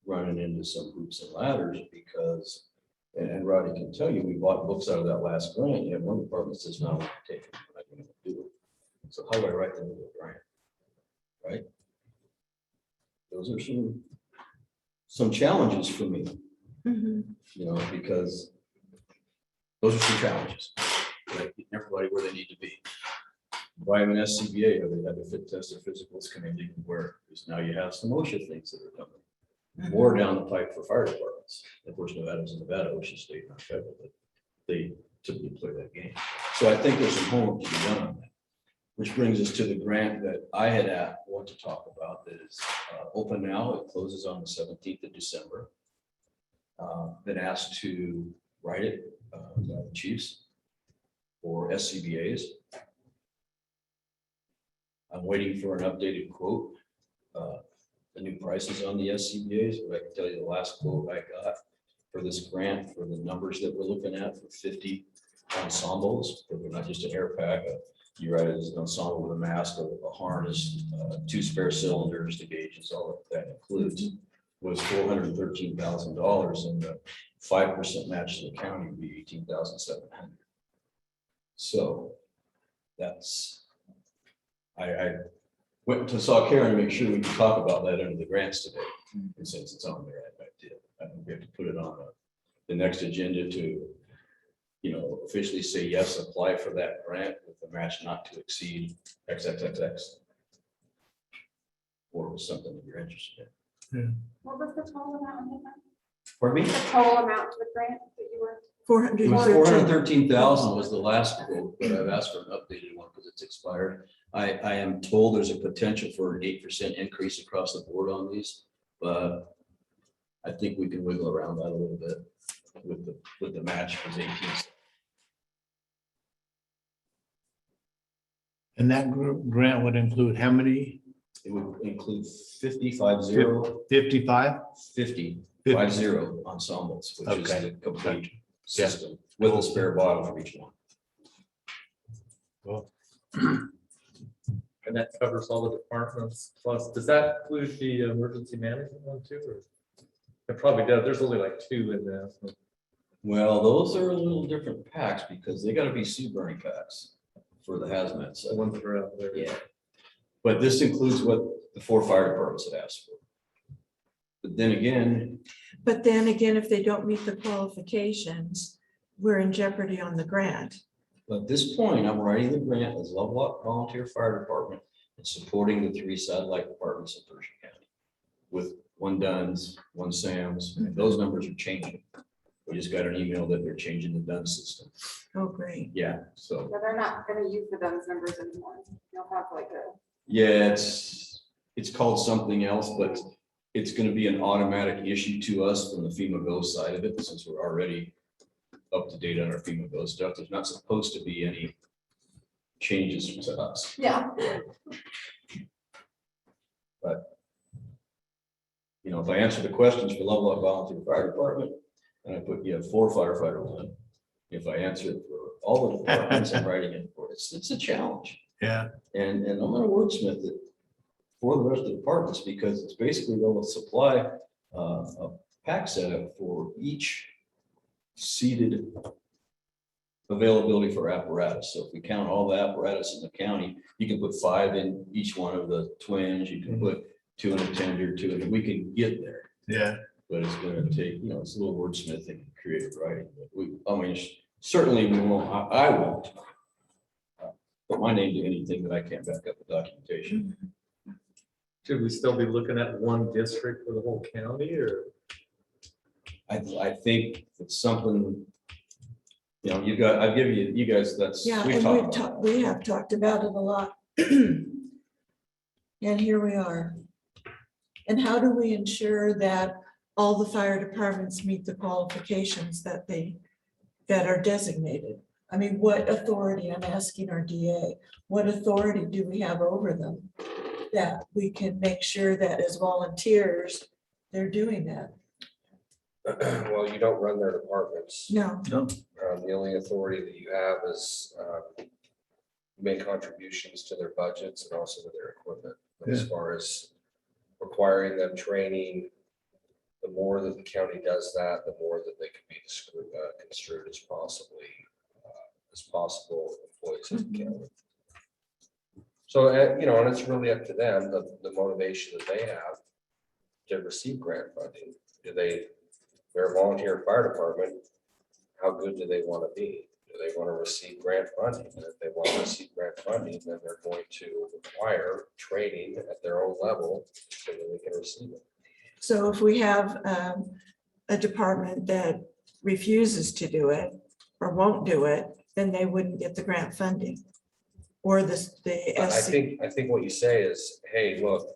S10: running into some hoops and ladders because, and Roddy can tell you, we bought books out of that last grant. You have one department says, no, I'm not taking it, I'm not going to do it. So how do I write them into a grant? Right? Those are some challenges for me, because those are some challenges. Like getting everybody where they need to be. Why have an SCBA, or they have a fit test or physicals coming in where, because now you have some OSHA things that are coming. more down the pipe for fire departments. Of course, Nevada's in Nevada, which is state, not federal, but they typically play that game. So I think there's some homework to be done on that. Which brings us to the grant that I had want to talk about that is open now. It closes on the 17th of December. Been asked to write it by the chiefs for SCBA's. I'm waiting for an updated quote. The new prices on the SCBA's, but I can tell you the last quote I got for this grant for the numbers that we're looking at for 50 ensembles. They're not just an air pack. You write it as an ensemble with a mask, a harness, 2 spare cylinders, the gauges, all that includes, was $413,000, and the 5% match to the county would be $18,700. So that's, I went to saw Karen to make sure we could talk about that under the grants today, and since it's on there, I did. I think we have to put it on the next agenda to, officially say yes, apply for that grant with the match not to exceed XXXX. Or was something that you're interested in.
S4: What was the total amount on that?
S10: For me,
S4: The total amount to the grant that you were?
S5: 400.
S10: it was 413,000 was the last quote, but I've asked for an updated one because it's expired. I am told there's a potential for an 8% increase across the board on these, but I think we can wiggle around that a little bit with the match for 18.
S1: And that grant would include how many?
S10: It would include 55
S1: 55?
S10: 50 ensembles, which is
S1: Okay.
S10: the complete system with a spare bottle for each one.
S9: And that covers all the departments plus, does that include the emergency management one too, or? It probably does, there's only like 2 in there. So.
S10: Well, those are a little different packs because they gotta be sea burning packs for the hazmat.
S9: The
S10: So,
S9: ones that are out there.
S10: yeah. But this includes what the 4 fire departments had asked for. But then again,
S5: If they don't meet the qualifications, we're in jeopardy on the grant.
S10: at this point, I'm writing the grant as Lovelock Volunteer Fire Department and supporting the 3 satellite departments in Pershing County with 1 Dunn's, 1 Sam's, and those numbers are changing. We just got an email that they're changing the Dunn system.
S5: Oh, great.
S10: Yeah, so,
S4: Yeah, they're not gonna use the DUNS numbers anymore. They'll have like a.
S10: yeah, it's called something else, but it's gonna be an automatic issue to us from the FEMA Go side of it, since we're already up to date on our FEMA Go stuff. There's not supposed to be any changes to us.
S4: Yeah.
S10: But, if I answer the questions for Lovelock Volunteer Fire Department, and I put, you have 4 firefighter 1. If I answer it for all the departments, I'm writing it for, it's a challenge.
S1: Yeah.
S10: And I'm gonna wordsmith it for the rest of the departments, because it's basically they'll supply a pack setup for each seated availability for apparatus. So if we count all the apparatus in the county, you can put 5 in each one of the twins, you can put 2 in a tender, 2 in, we can get there.
S1: Yeah.
S10: But it's gonna take, it's a little wordsmithing and creative writing. But certainly we won't, I won't put my name to anything that I can't back up the documentation.
S9: Should we still be looking at 1 district for the whole county, or?
S10: I think it's something, I've given you guys, that's.
S5: Yeah,
S10: we've
S5: and
S10: talked about
S5: we have talked about it a lot. And here we are. And how do we ensure that all the fire departments meet the qualifications that are designated? I mean, what authority, I'm asking our DA, what authority do we have over them? That we can make sure that as volunteers, they're doing that?
S11: Well, you don't run their departments.
S5: No,
S11: The only authority that you have is make contributions to their budgets and also to their equipment. As far as requiring them training, the more that the county does that, the more that they can be construed as possible employees of the county. So, and it's really up to them, the motivation that they have to receive grant funding. They're a volunteer fire department, how good do they want to be? Do they want to receive grant funding? And if they want to receive grant funding, then they're going to require training at their own level so that they can receive it.
S5: So if we have a department that refuses to do it or won't do it, then they wouldn't get the grant funding. Or the
S11: I
S5: SC.
S11: think what you say is, hey, look,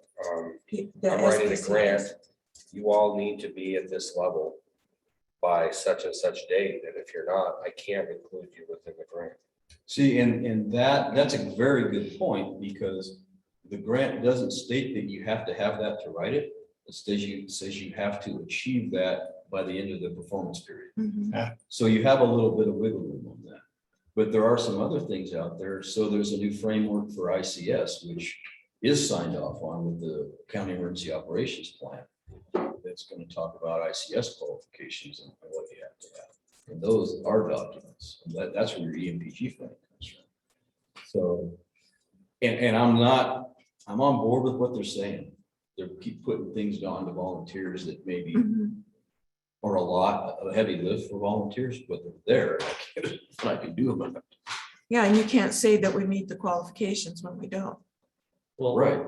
S5: the
S11: I'm writing a
S5: SBCS.
S11: grant. You all need to be at this level by such and such date, and if you're not, I can't include you within the grant.
S10: See, and that's a very good point, because the grant doesn't state that you have to have that to write it. It says you have to achieve that by the end of the performance period.
S5: Mhm.
S10: So you have a little bit of wiggle room on that. But there are some other things out there. So there's a new framework for ICS, which is signed off on with the County Emergency Operations Plan. That's going to talk about ICS qualifications and what you have to have. And those are documents. And that's where your EMPG funding comes from. So, and I'm on board with what they're saying. They keep putting things on to volunteers that maybe
S5: Mhm.
S10: are a heavy lift for volunteers, but they're there. What I can do about it.
S5: Yeah, and you can't say that we meet the qualifications when we don't.
S9: Well,
S10: Right.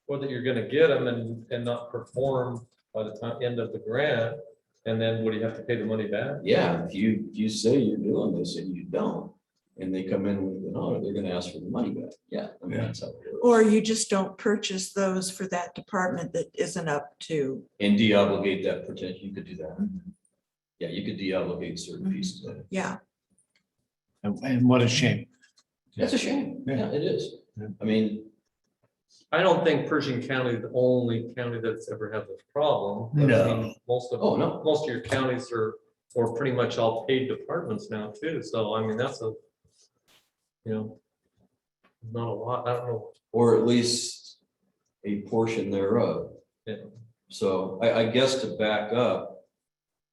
S9: whether you're gonna get them and not perform by the time, end of the grant, and then what do you have to pay the money back?
S10: Yeah, if you say you're doing this and you don't, and they come in with an audit, they're gonna ask for the money back. Yeah, I mean, that's how it works.
S5: Or you just don't purchase those for that department that isn't up to.
S10: And de-obligate that potential, you could do that.
S5: Mhm.
S10: Yeah, you could de-obligate certain
S5: Mhm.
S10: pieces of it.
S5: Yeah,
S1: And what a shame.
S10: That's a shame. Yeah, it is. I mean,
S9: I don't think Pershing County is the only county that's ever had this problem. but I
S1: No.
S9: mean, Most
S10: oh, no,
S9: of your counties are, or pretty much all paid departments now too, so I mean, that's a, not a lot, I don't know.
S10: or at least a portion thereof.
S9: Yeah.
S10: So I guess to back up,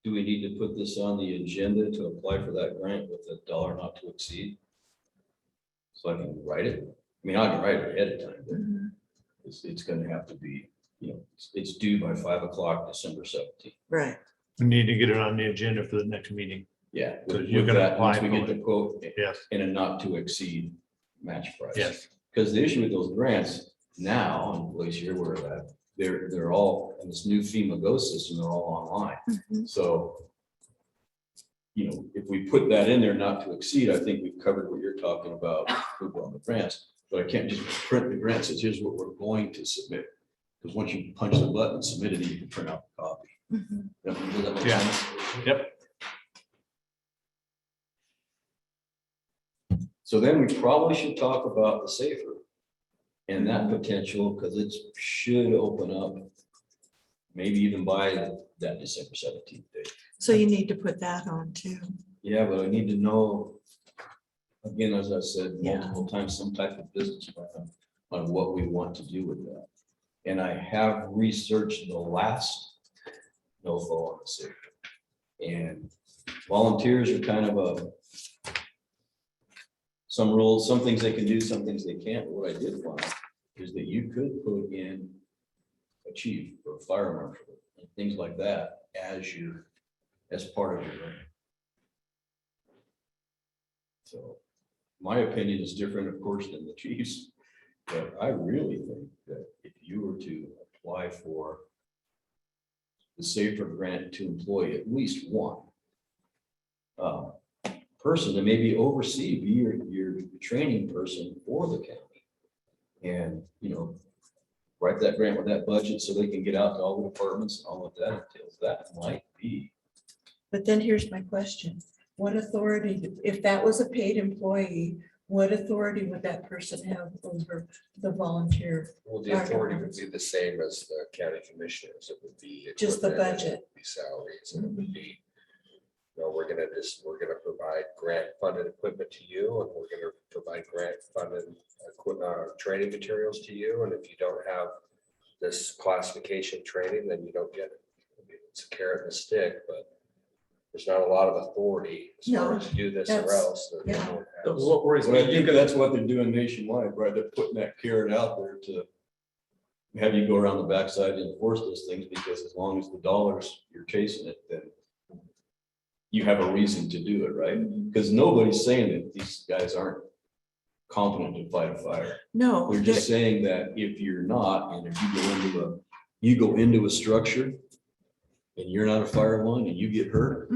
S10: do we need to put this on the agenda to apply for that grant with a dollar not to exceed? So I can write it. I mean, I can write it ahead of time, but
S5: Mhm.
S10: it's gonna have to be, it's due by 5 o'clock, December 17th.
S5: right.
S1: We need to get it on the agenda for the next meeting.
S10: Yeah.
S1: So
S10: with
S1: you're gonna
S10: that, once
S1: apply
S10: we get
S1: for
S10: the quote
S1: Yes,
S10: in a not to exceed match price.
S1: yes.
S10: Because the issue with those grants now, and Blaze, you're aware of that, they're all, in this new FEMA Go system, they're all online.
S5: Mhm.
S10: So, if we put that in there not to exceed, I think we've covered what you're talking about on the grants. But I can't just print the grant, says here's what we're going to submit. Because once you punch the button and submit it, you can print out the copy.
S5: Mhm.
S10: Does that make
S1: Yeah.
S10: sense?
S1: Yep.
S10: So then we probably should talk about the safer and that potential, because it should open up maybe even by that December 17th date.
S5: So you need to put that on too.
S10: Yeah, but I need to know, again, as I said
S5: Yeah.
S10: multiple times, some type of business plan on what we want to do with that. And I have researched the last NOFO on the safer. And volunteers are kind of some rules, some things they can do, some things they can't. But what I did find is that you could put in a chief or a fire marshal and things like that as part of your rank. So my opinion is different, of course, than the chief's, but I really think that if you were to apply for the safer grant to employ at least one person to maybe oversee, be your training person for the county. And, write that grant with that budget so they can get out to all the departments and all of that entails. That might be.
S5: But then here's my question. What authority, if that was a paid employee, what authority would that person have over the volunteer?
S11: Well, the authority would be the same as the county commissioners. It would be
S5: Just the
S11: equipment,
S5: budget.
S11: it would be salaries, and it would be, we're gonna provide grant funded equipment to you, and we're gonna provide grant funded training materials to you, and if you don't have this classification training, then you don't get it. I mean, it's a carrot and a stick, but there's not a lot of authority as far
S5: No,
S11: as do this or
S5: that's-
S11: else. that
S5: yeah.
S11: everyone has.
S9: What worries
S10: But I
S9: me,
S10: think that's what they're doing nationwide, right? They're putting that carrot out there to have you go around the backside and enforce those things, because as long as the dollars, you're chasing it, then you have a reason to do it, right? Because nobody's saying that these guys aren't competent to fight a fire.
S5: No,
S10: They're just saying that if you're not, and if you go into you go into a structure and you're not a fire one and you get hurt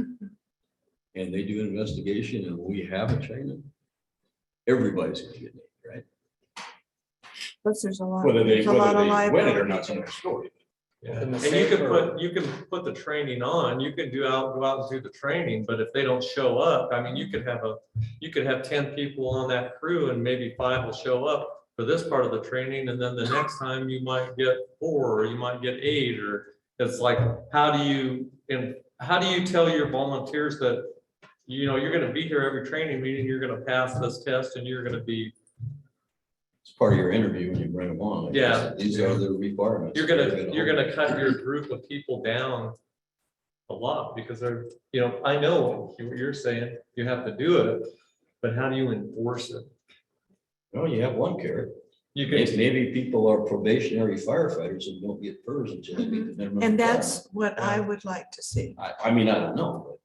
S10: and they do an investigation and we have a training, everybody's gonna get named, right?
S5: Plus there's a lot,
S10: Whether they,
S5: there's a lot
S10: whether
S5: of
S10: they win it or
S5: liability.
S10: not's another story.
S9: And you can put the training on, you can go out and do the training, but if they don't show up, I mean, you could have 10 people on that crew and maybe 5 will show up for this part of the training, and then the next time you might get 4, or you might get 8, or it's like, how do you tell your volunteers that, you know, you're gonna be here every training meeting, you're gonna pass this test, and you're gonna be,
S10: It's part of your interview when you bring them on. like,
S9: Yeah.
S10: These are the requirements.
S9: you're gonna cut your group of people down a lot, because they're, you know, I know what you're saying, you have to do it, but how do you enforce it?
S10: Oh, you have one carrot.
S9: You
S10: Maybe people are probationary firefighters and don't get PERS until they meet the minimum.
S5: And that's what I would like to see.
S10: I mean, I don't know,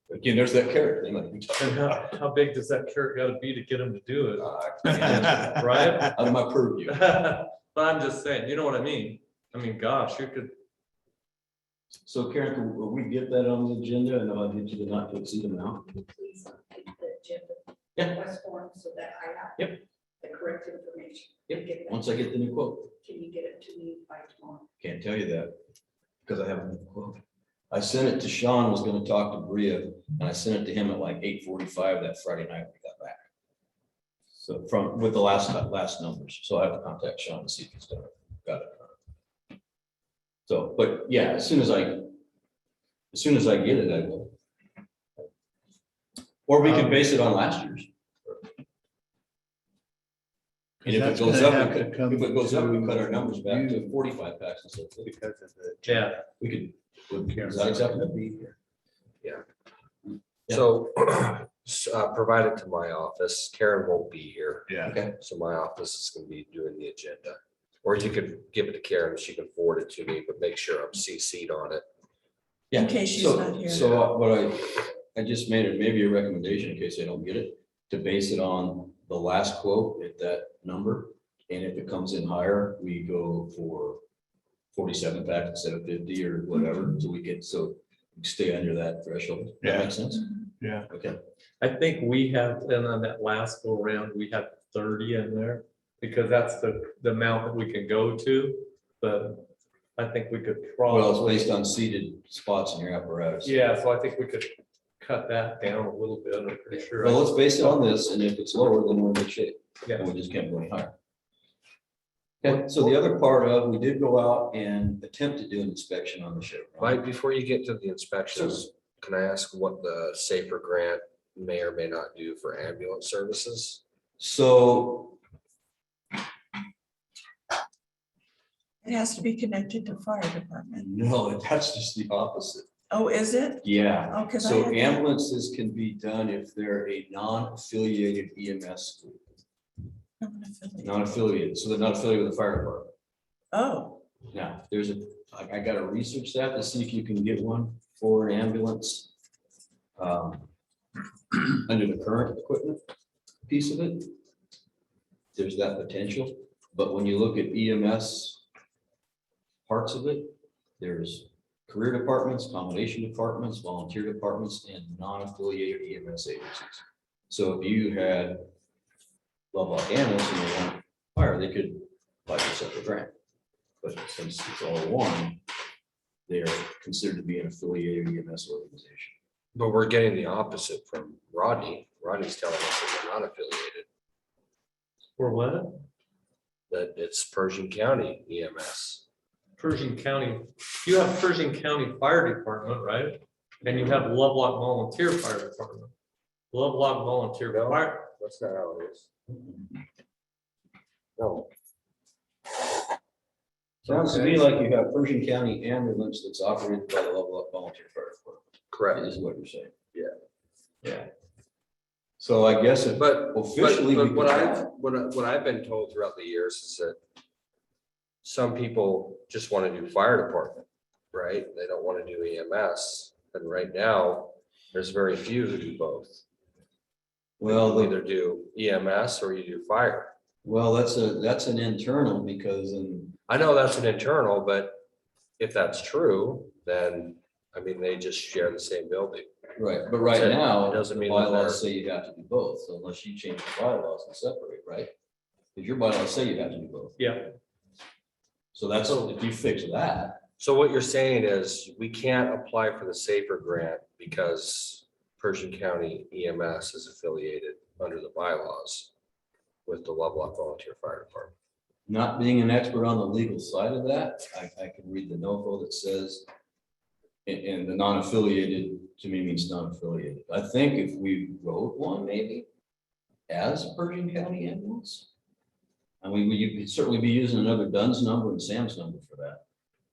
S10: but again, there's that carrot thing. Like we talked
S9: And
S10: about.
S9: how big does that carrot gotta be to get them to do it?
S10: Right?
S9: Right?
S10: Out of my purview.
S9: But I'm just saying, you know what I mean? I mean, gosh, you could,
S10: So Karen, will we get that on the agenda and I'll get you to not to exceed amount?
S4: Please, take the agenda
S10: Yeah.
S4: request form so that I have.
S10: Yep.
S4: The correct information.
S10: Yep.
S4: Get that.
S10: Once I get the new quote.
S4: Can you get it to me by tomorrow?
S10: Can't tell you that because I haven't. I sent it to Sean, was gonna talk to Bria, and I sent it to him at like 8:45 that Friday night when we got back. So with the last numbers, so I have to contact Sean to see if he's done it. Got it. So, but yeah, as soon as I get it, I will. Or we can base it on last year's. And if it
S1: That's
S10: goes
S1: gonna
S10: up,
S1: have to come
S10: if it goes up, we
S1: to
S10: cut our numbers back to
S1: you.
S10: 45 packs instead of 50.
S1: Because of the.
S9: yeah,
S10: We could, is that acceptable?
S11: Yeah.
S10: Yeah.
S11: So provide it to my office. Karen won't be here.
S1: Yeah.
S10: Okay.
S11: So my office is gonna be doing the agenda. Or you could give it to Karen, she can forward it to me, but make sure I'm CC'd on it.
S5: In case she's
S10: So-
S5: not here.
S10: So what I just made it maybe a recommendation in case I don't get it, to base it on the last quote at that number. And if it comes in higher, we go for 47 packs instead of 50 or whatever, so we get, so we stay under that threshold. That
S1: Yeah.
S10: makes sense?
S1: Yeah.
S10: Okay.
S9: I think we have, and on that last go round, we had 30 in there, because that's the amount that we can go to, but I think we could
S10: Well, it's
S9: probably,
S10: based on seated spots in your apparatus.
S9: yeah, so I think we could cut that down a little bit, I'm pretty sure.
S10: Well, let's base it on this, and if it's lower, then we're in good shape.
S9: Yeah.
S10: And we just can't go any higher. Okay, so the other part of, we did go out and attempt to do an inspection on the ship.
S11: Mike, before you get to the inspections, can I ask what the SAFER grant may or may not do for ambulance services?
S10: So,
S5: It has to be connected to fire department.
S10: no, that's just the opposite.
S5: Oh, is it?
S10: Yeah,
S5: Oh, 'cause I
S10: so
S5: had that.
S10: ambulances can be done if they're a non-affiliated EMS group, non-affiliated, so they're not affiliated with the fire department.
S5: Oh,
S10: Now, I gotta research that to see if you can get one for an ambulance. Under the current equipment piece of it. There's that potential, but when you look at EMS parts of it, there's career departments, combination departments, volunteer departments, and non-affiliated EMS agencies. So if you had Lovelock ambulance and they want fire, they could apply for a separate grant. But since it's all one, they are considered to be an affiliated EMS organization.
S11: But we're getting the opposite from Rodney. Rodney's telling us that they're not affiliated,
S9: For what?
S11: that it's Pershing County E EMS.
S9: Pershing County, you have Pershing County Fire Department, right? And you have Lovelock Volunteer Fire Department. Lovelock Volunteer
S11: No.
S9: Fire,
S11: That's not how it is. No,
S10: Sounds to me like you have Pershing County ambulance that's operated by the Lovelock Volunteer Fire Department,
S11: correct.
S10: is what you're saying.
S11: Yeah.
S10: Yeah. So I guess if
S11: But
S10: officially. we
S11: what
S10: could-
S11: what I've been told throughout the years is that some people just want to do fire department, right? They don't want to do EMS. And right now, there's very few who do both.
S10: Well,
S11: You either do EMS or you do fire.
S10: well, that's an internal because in,
S11: I know that's an internal, but if that's true, then, I mean, they just share the same building.
S10: Right, but right
S11: That's it.
S10: now,
S11: It doesn't
S10: the
S11: mean that they're-
S10: bylaws say you have to do both, so unless you change the bylaws and separate, right? If your bylaws say you have to do both.
S11: Yeah.
S10: So that's, if you fix that,
S11: So what you're saying is we can't apply for the SAFER grant because Pershing County EMS is affiliated under the bylaws with the Lovelock Volunteer Fire Department.
S10: not being an expert on the legal side of that, I can read the NOFO that says, and the non-affiliated to me means non-affiliated. I think if we wrote one maybe as Pershing County ambulance, and you could certainly be using another DUNS number and Sam's number for that,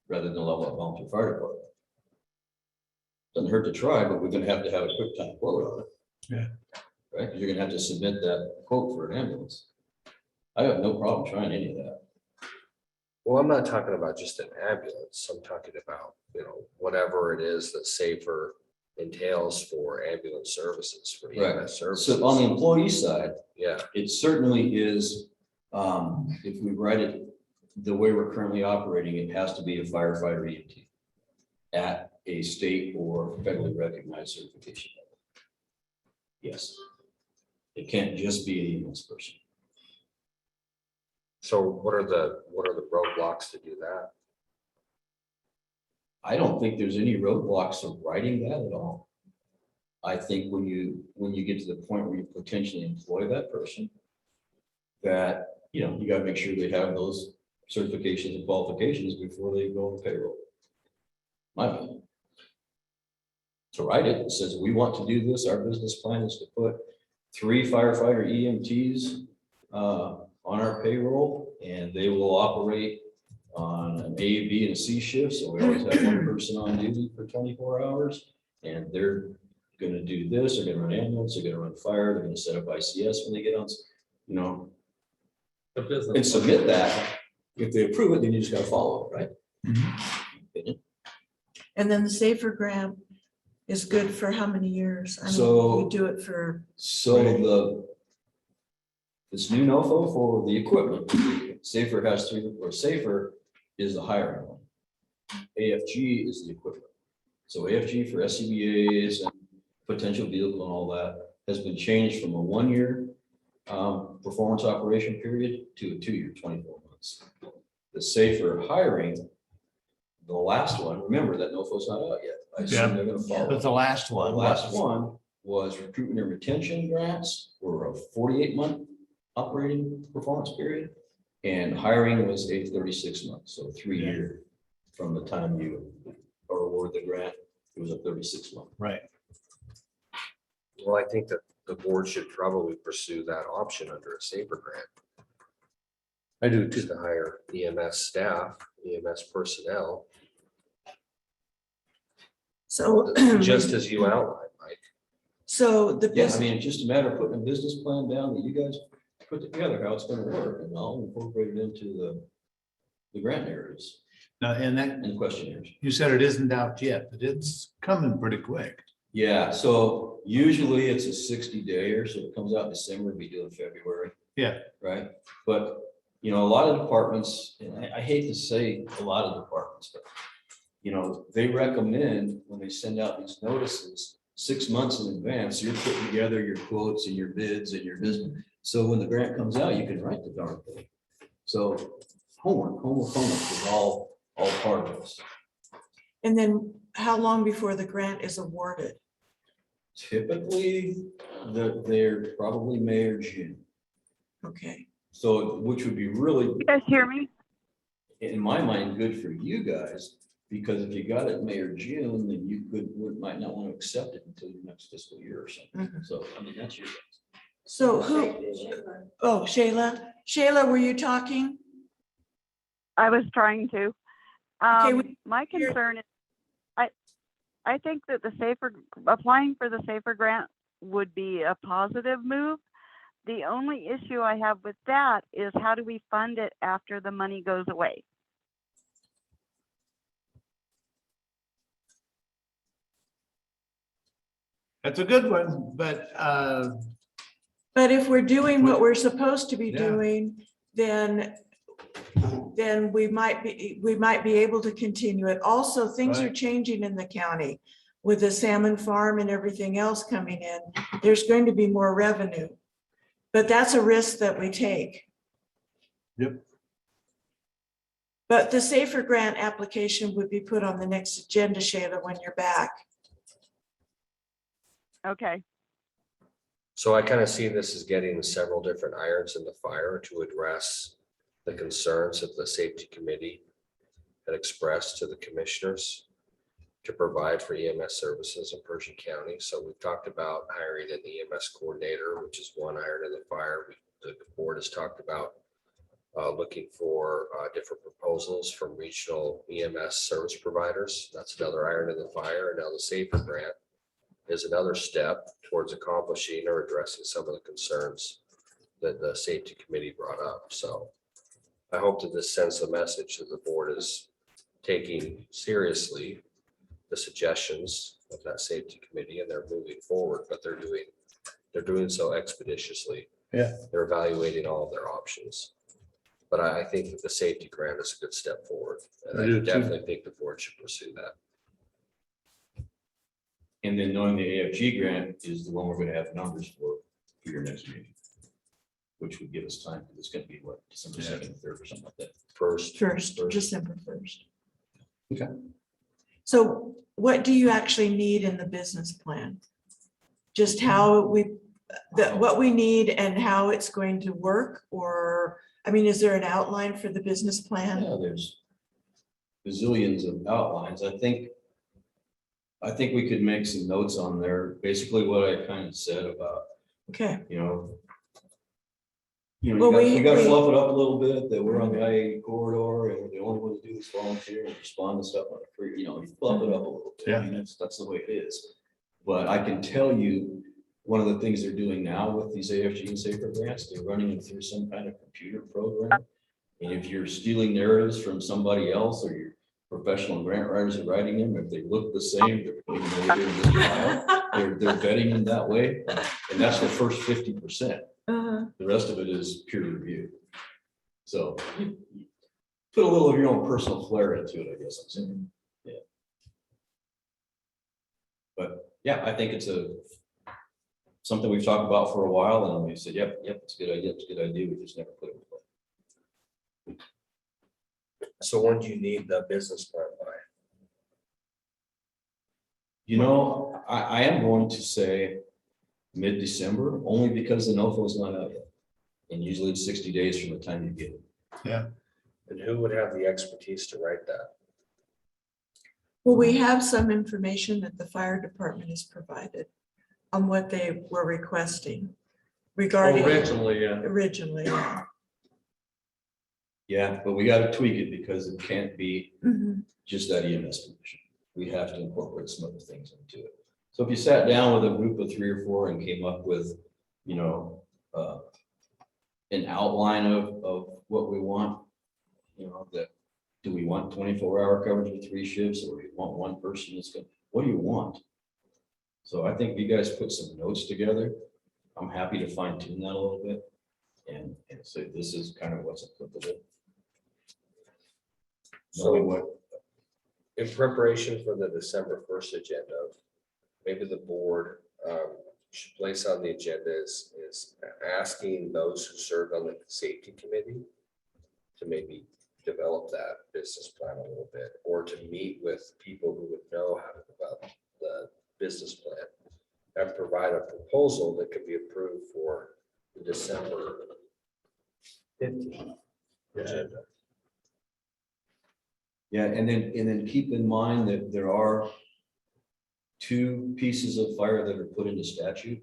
S10: rather than Lovelock Volunteer Fire Department. Doesn't hurt to try, but we're gonna have to have a quick time quote on it.
S1: Yeah.
S10: Right, 'cause you're gonna have to submit that quote for an ambulance. I have no problem trying any of that.
S11: Well, I'm not talking about just an ambulance. I'm talking about, whatever it is that SAFER entails for ambulance services, for EMS services.
S10: So on the employee side,
S11: Yeah,
S10: it certainly is, if we write it the way we're currently operating, it has to be a firefighter EMT at a state or federally recognized certification level. Yes. It can't just be an EMS person.
S11: so what are the roadblocks to do that?
S10: I don't think there's any roadblocks of writing that at all. I think when you get to the point where you potentially employ that person, that, you gotta make sure they have those certifications and qualifications before they go on payroll. My opinion. To write it, it says, we want to do this, our business plan is to put 3 firefighter EMTs on our payroll, and they will operate on an A, B, and a C shift, so we always have one person on duty for 24 hours, and they're gonna do this, they're gonna run ambulance, they're gonna run fire, they're gonna set up ICS when they get on,
S9: The
S10: and
S9: business.
S10: submit that. If they approve it, then you just gotta follow it, right?
S5: And then the SAFER grant is good for how many years? I mean,
S10: So-
S5: we do it for,
S10: So this new NOFO for the equipment, SAFER has 3, or SAFER is the hiring one. AFG is the equipment. So AFG for SCBA's and potential vehicle and all that has been changed from a 1-year performance operation period to a 2-year, 24 months. The SAFER hiring, the last one, remember that NOFO's not out yet. I assume they're gonna follow.
S1: But the last
S10: The
S1: one.
S10: last one was recruitment and retention grants for a 48-month operating performance period. And hiring was a 36 months, so 3-year from the time you are awarded the grant, it was a 36-month.
S1: Right.
S11: Well, I think that the board should probably pursue that option under a SAFER grant.
S1: I do
S11: To hire EMS staff, EMS personnel,
S5: so.
S11: just as you outlined, Mike.
S5: So the
S10: Yeah, I
S5: business,
S10: mean, it's just a matter of putting a business plan down that you guys put together, how it's gonna work, and I'll incorporate it into the grant narratives
S1: Now, and that,
S10: and questionnaires.
S1: you said it isn't out yet, but it's coming pretty quick.
S10: Yeah, so usually it's a 60-day, so it comes out in December, we do in February.
S1: Yeah.
S10: Right, but, a lot of departments, and I hate to say a lot of departments, but, they recommend when they send out these notices, 6 months in advance, you're putting together your quotes and your bids and your business. So when the grant comes out, you can write the darn thing. So homework is all part of this.
S5: and then how long before the grant is awarded?
S10: Typically, they're probably May or June.
S5: Okay,
S10: So, which would be really,
S4: You guys hear me?
S10: in my mind, good for you guys, because if you got it May or June, then you might not want to accept it until your next fiscal year or something.
S5: Mhm.
S10: So, I mean, that's your.
S5: so oh, Shayla, were you talking?
S4: I was trying to.
S5: Okay,
S4: My
S5: here-
S4: concern is, I think that applying for the SAFER grant would be a positive move. The only issue I have with that is how do we fund it after the money goes away?
S1: That's a good one, but
S5: But if we're doing what we're supposed to be
S1: Yeah.
S5: doing, then then we might be able to continue it. Also, things are
S1: Right.
S5: changing in the county with the salmon farm and everything else coming in. There's going to be more revenue. But that's a risk that we take.
S1: Yep.
S5: But the safer grant application would be put on the next agenda, Shayla, when you're back.
S4: Okay,
S11: So I kind of see this as getting several different irons in the fire to address the concerns that the safety committee had expressed to the commissioners to provide for EMS services in Pershing County. So we've talked about hiring an EMS coordinator, which is one iron in the fire. The board has talked about looking for different proposals from regional EMS service providers. That's another iron in the fire. And now the safer grant is another step towards accomplishing or addressing some of the concerns that the safety committee brought up. So I hope that this sends a message that the board is taking seriously the suggestions of that safety committee, and they're moving forward, but they're doing so expeditiously.
S1: Yeah.
S11: They're evaluating all of their options. But I think that the safety grant is a good step forward, and
S1: I
S11: I
S1: do too.
S11: definitely think the board should pursue that.
S10: And then knowing the AFG grant is the one we're gonna have numbers for your next meeting. Which would give us time, because it's gonna be what, December 2nd, 3rd or something like that.
S11: First,
S5: December 1st.
S10: Okay.
S5: So what do you actually need in the business plan? Just how what we need and how it's going to work, or, I mean, is there an outline for the business plan?
S10: Yeah, there's bazillions of outlines. I think we could make some notes on there. Basically what I kind of said about,
S5: Okay, Well,
S10: you gotta
S5: we-
S10: fluff it up a little bit, that we're on the I-80 corridor and the only one to do is volunteer and respond to stuff on a free, you fluff it up a little bit. I mean, that's the way it is. But I can tell you, one of the things they're doing now with these AFG and safer grants, they're running them through some kind of computer program. And if you're stealing narratives from somebody else, or your professional grant writers are writing them, if they look the same, they're vetting them that way. And that's the first 50%. The rest of it is peer review. So you put a little of your own personal flair into it, I guess I'm saying. Yeah. But yeah, I think it's something we've talked about for a while, and we said, yep, it's a good idea, it's a good idea. We just never put it in play.
S11: so when do you need the business plan by?
S10: I am going to say mid-December, only because the NOFO is not out yet. And usually it's 60 days from the time you get it.
S11: And who would have the expertise to write that?
S5: well, we have some information that the fire department has provided on what they were requesting regarding
S9: Originally, yeah.
S5: originally.
S10: Yeah, but we got to tweak it because it can't be
S5: Mhm.
S10: just that EMS position. We have to incorporate some other things into it. So if you sat down with a group of 3 or 4 and came up with, an outline of what we want, that, do we want 24-hour coverage with 3 shifts, or do we want one person that's going, what do you want? So I think if you guys put some notes together, I'm happy to fine tune that a little bit and say, this is kind of what's applicable.
S11: So
S10: what,
S11: in preparation for the December 1st agenda, maybe the board should place on the agenda is asking those who served on the safety committee to maybe develop that business plan a little bit, or to meet with people who would know how to develop the business plan and provide a proposal that could be approved for the December 15th agenda.
S10: yeah, and then keep in mind that there are 2 pieces of fire that are put into statute.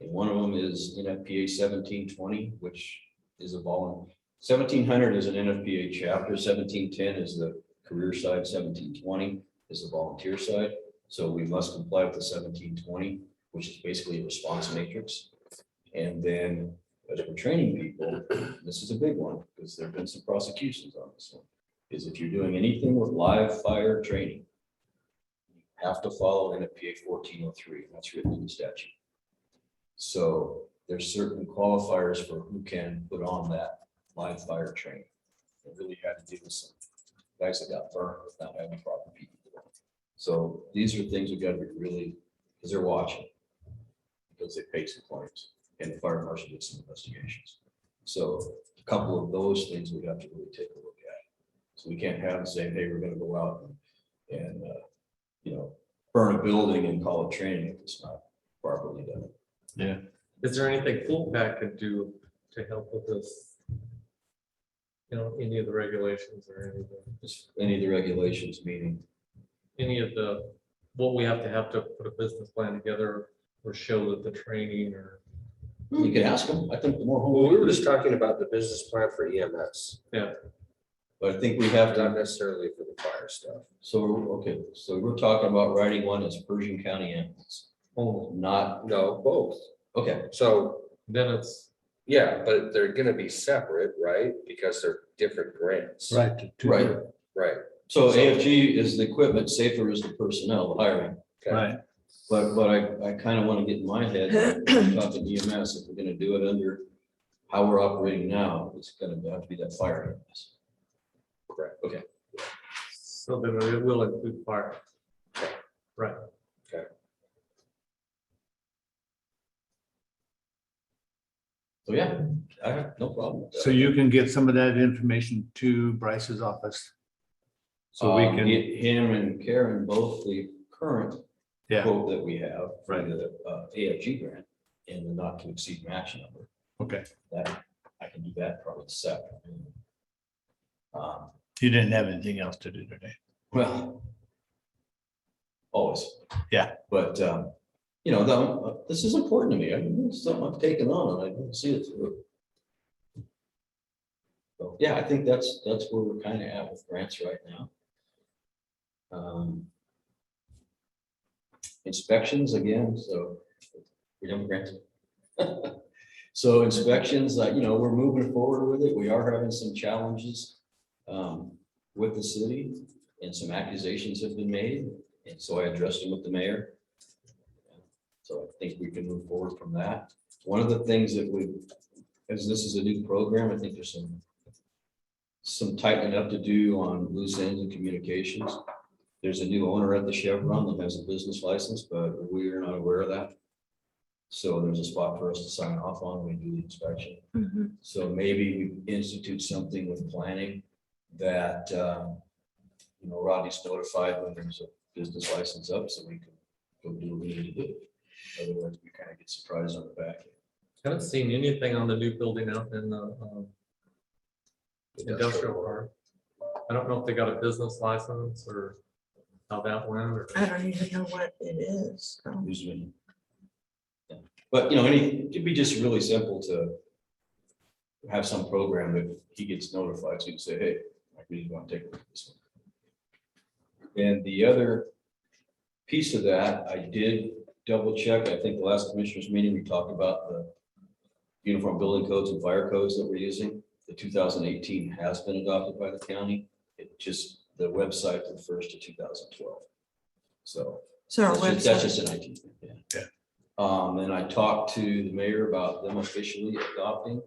S10: And one of them is NFPA 1720, which is a 1700 is an NFPA chapter, 1710 is the career side, 1720 is the volunteer side. So we must comply with the 1720, which is basically a response matrix. And then as we're training people, this is a big one because there have been some prosecutions on this one, is if you're doing anything with live fire training, you have to follow NFPA 1403, and that's written in the statute. So there's certain qualifiers for who can put on that live fire training. It really had to do with some guys that got burned without having proper people. So these are things we gotta be really, because they're watching. Because they paid some claims and the fire marshal did some investigations. So a couple of those things we have to really take a look at. So we can't have them saying, hey, we're gonna go out and burn a building and call it training if it's not properly done.
S9: Yeah. Is there anything Fullback could do to help with this? You know, any of the regulations or anything,
S10: Just any of the regulations, meaning,
S9: any of the, what we have to put a business plan together or show that the training or.
S10: you can ask them. I think the more.
S11: Well, we were just talking about the business plan for EMS,
S10: But I think we have
S11: not
S10: to,
S11: necessarily for the fire stuff.
S10: so we're talking about writing one as Pershing County ambulance,
S9: Oh,
S10: not,
S11: No, both.
S10: okay,
S11: So,
S9: then it's.
S11: yeah, but they're gonna be separate, right? Because they're different grants.
S1: Right.
S10: right.
S11: Right.
S10: So AFG is the equipment, safer is the personnel, the hiring.
S11: Okay.
S1: Right.
S10: But I kind of want to get in my head, talking EMS, if we're gonna do it under how we're operating now, it's gonna have to be that fire EMS.
S11: Correct.
S10: Okay,
S9: So then it will include fire. Right.
S10: so yeah, I have no problem. with that.
S1: So you can get some of that information to Bryce's office. So we can,
S10: Him and Karen, both the current
S1: yeah,
S10: quote that we have for
S1: Right.
S10: the AFG grant and the not to exceed match number,
S1: okay.
S10: that I can do that probably separate.
S1: You didn't have anything else to do today.
S10: Well, always.
S1: Yeah.
S10: But, this is important to me. I mean, it's something I've taken on and I don't see it through. So, yeah, I think that's where we're kind of at with grants right now. Inspections again, so we don't grant. So inspections, we're moving forward with it. We are having some challenges with the city and some accusations have been made. And so I addressed them with the mayor. So I think we can move forward from that. One of the things that as this is a new program, I think there's some tightening up to do on loose ends and communications. There's a new owner at the Chevron that has a business license, but we are not aware of that. So there's a spot for us to sign off on when we do the inspection. So maybe we institute something with planning that, Rodney's notified when there's a business license up, so we can go do what we need to do. Otherwise, we kind of get surprised on the back end.
S9: Haven't seen anything on the new building out in the industrial park. I don't know if they got a business license or how that went or.
S5: I don't even know what it is. so.
S10: Usually. Yeah. But, it'd be just really simple to have some program that he gets notified, so you can say, hey, I really want to take a look at this one. And the other piece of that, I did double check. I think the last commissioners meeting, we talked about the uniform building codes and fire codes that we're using. The 2018 has been adopted by the county. It just, the website refers to 2012. So
S5: So our
S10: that's
S5: website,
S10: just an IT thing. Yeah. And I talked to the mayor about them officially adopting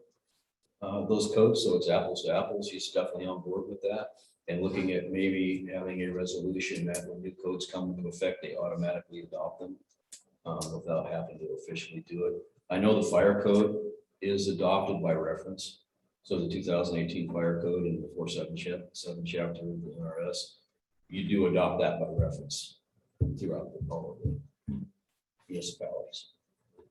S10: those codes. So it's apples to apples. He's definitely on board with that. And looking at maybe having a resolution that when new codes come into effect, they automatically adopt them without having to officially do it. I know the fire code is adopted by reference. So the 2018 fire code and the 477 chapter of the NRS, you do adopt that by reference throughout all of the municipalities.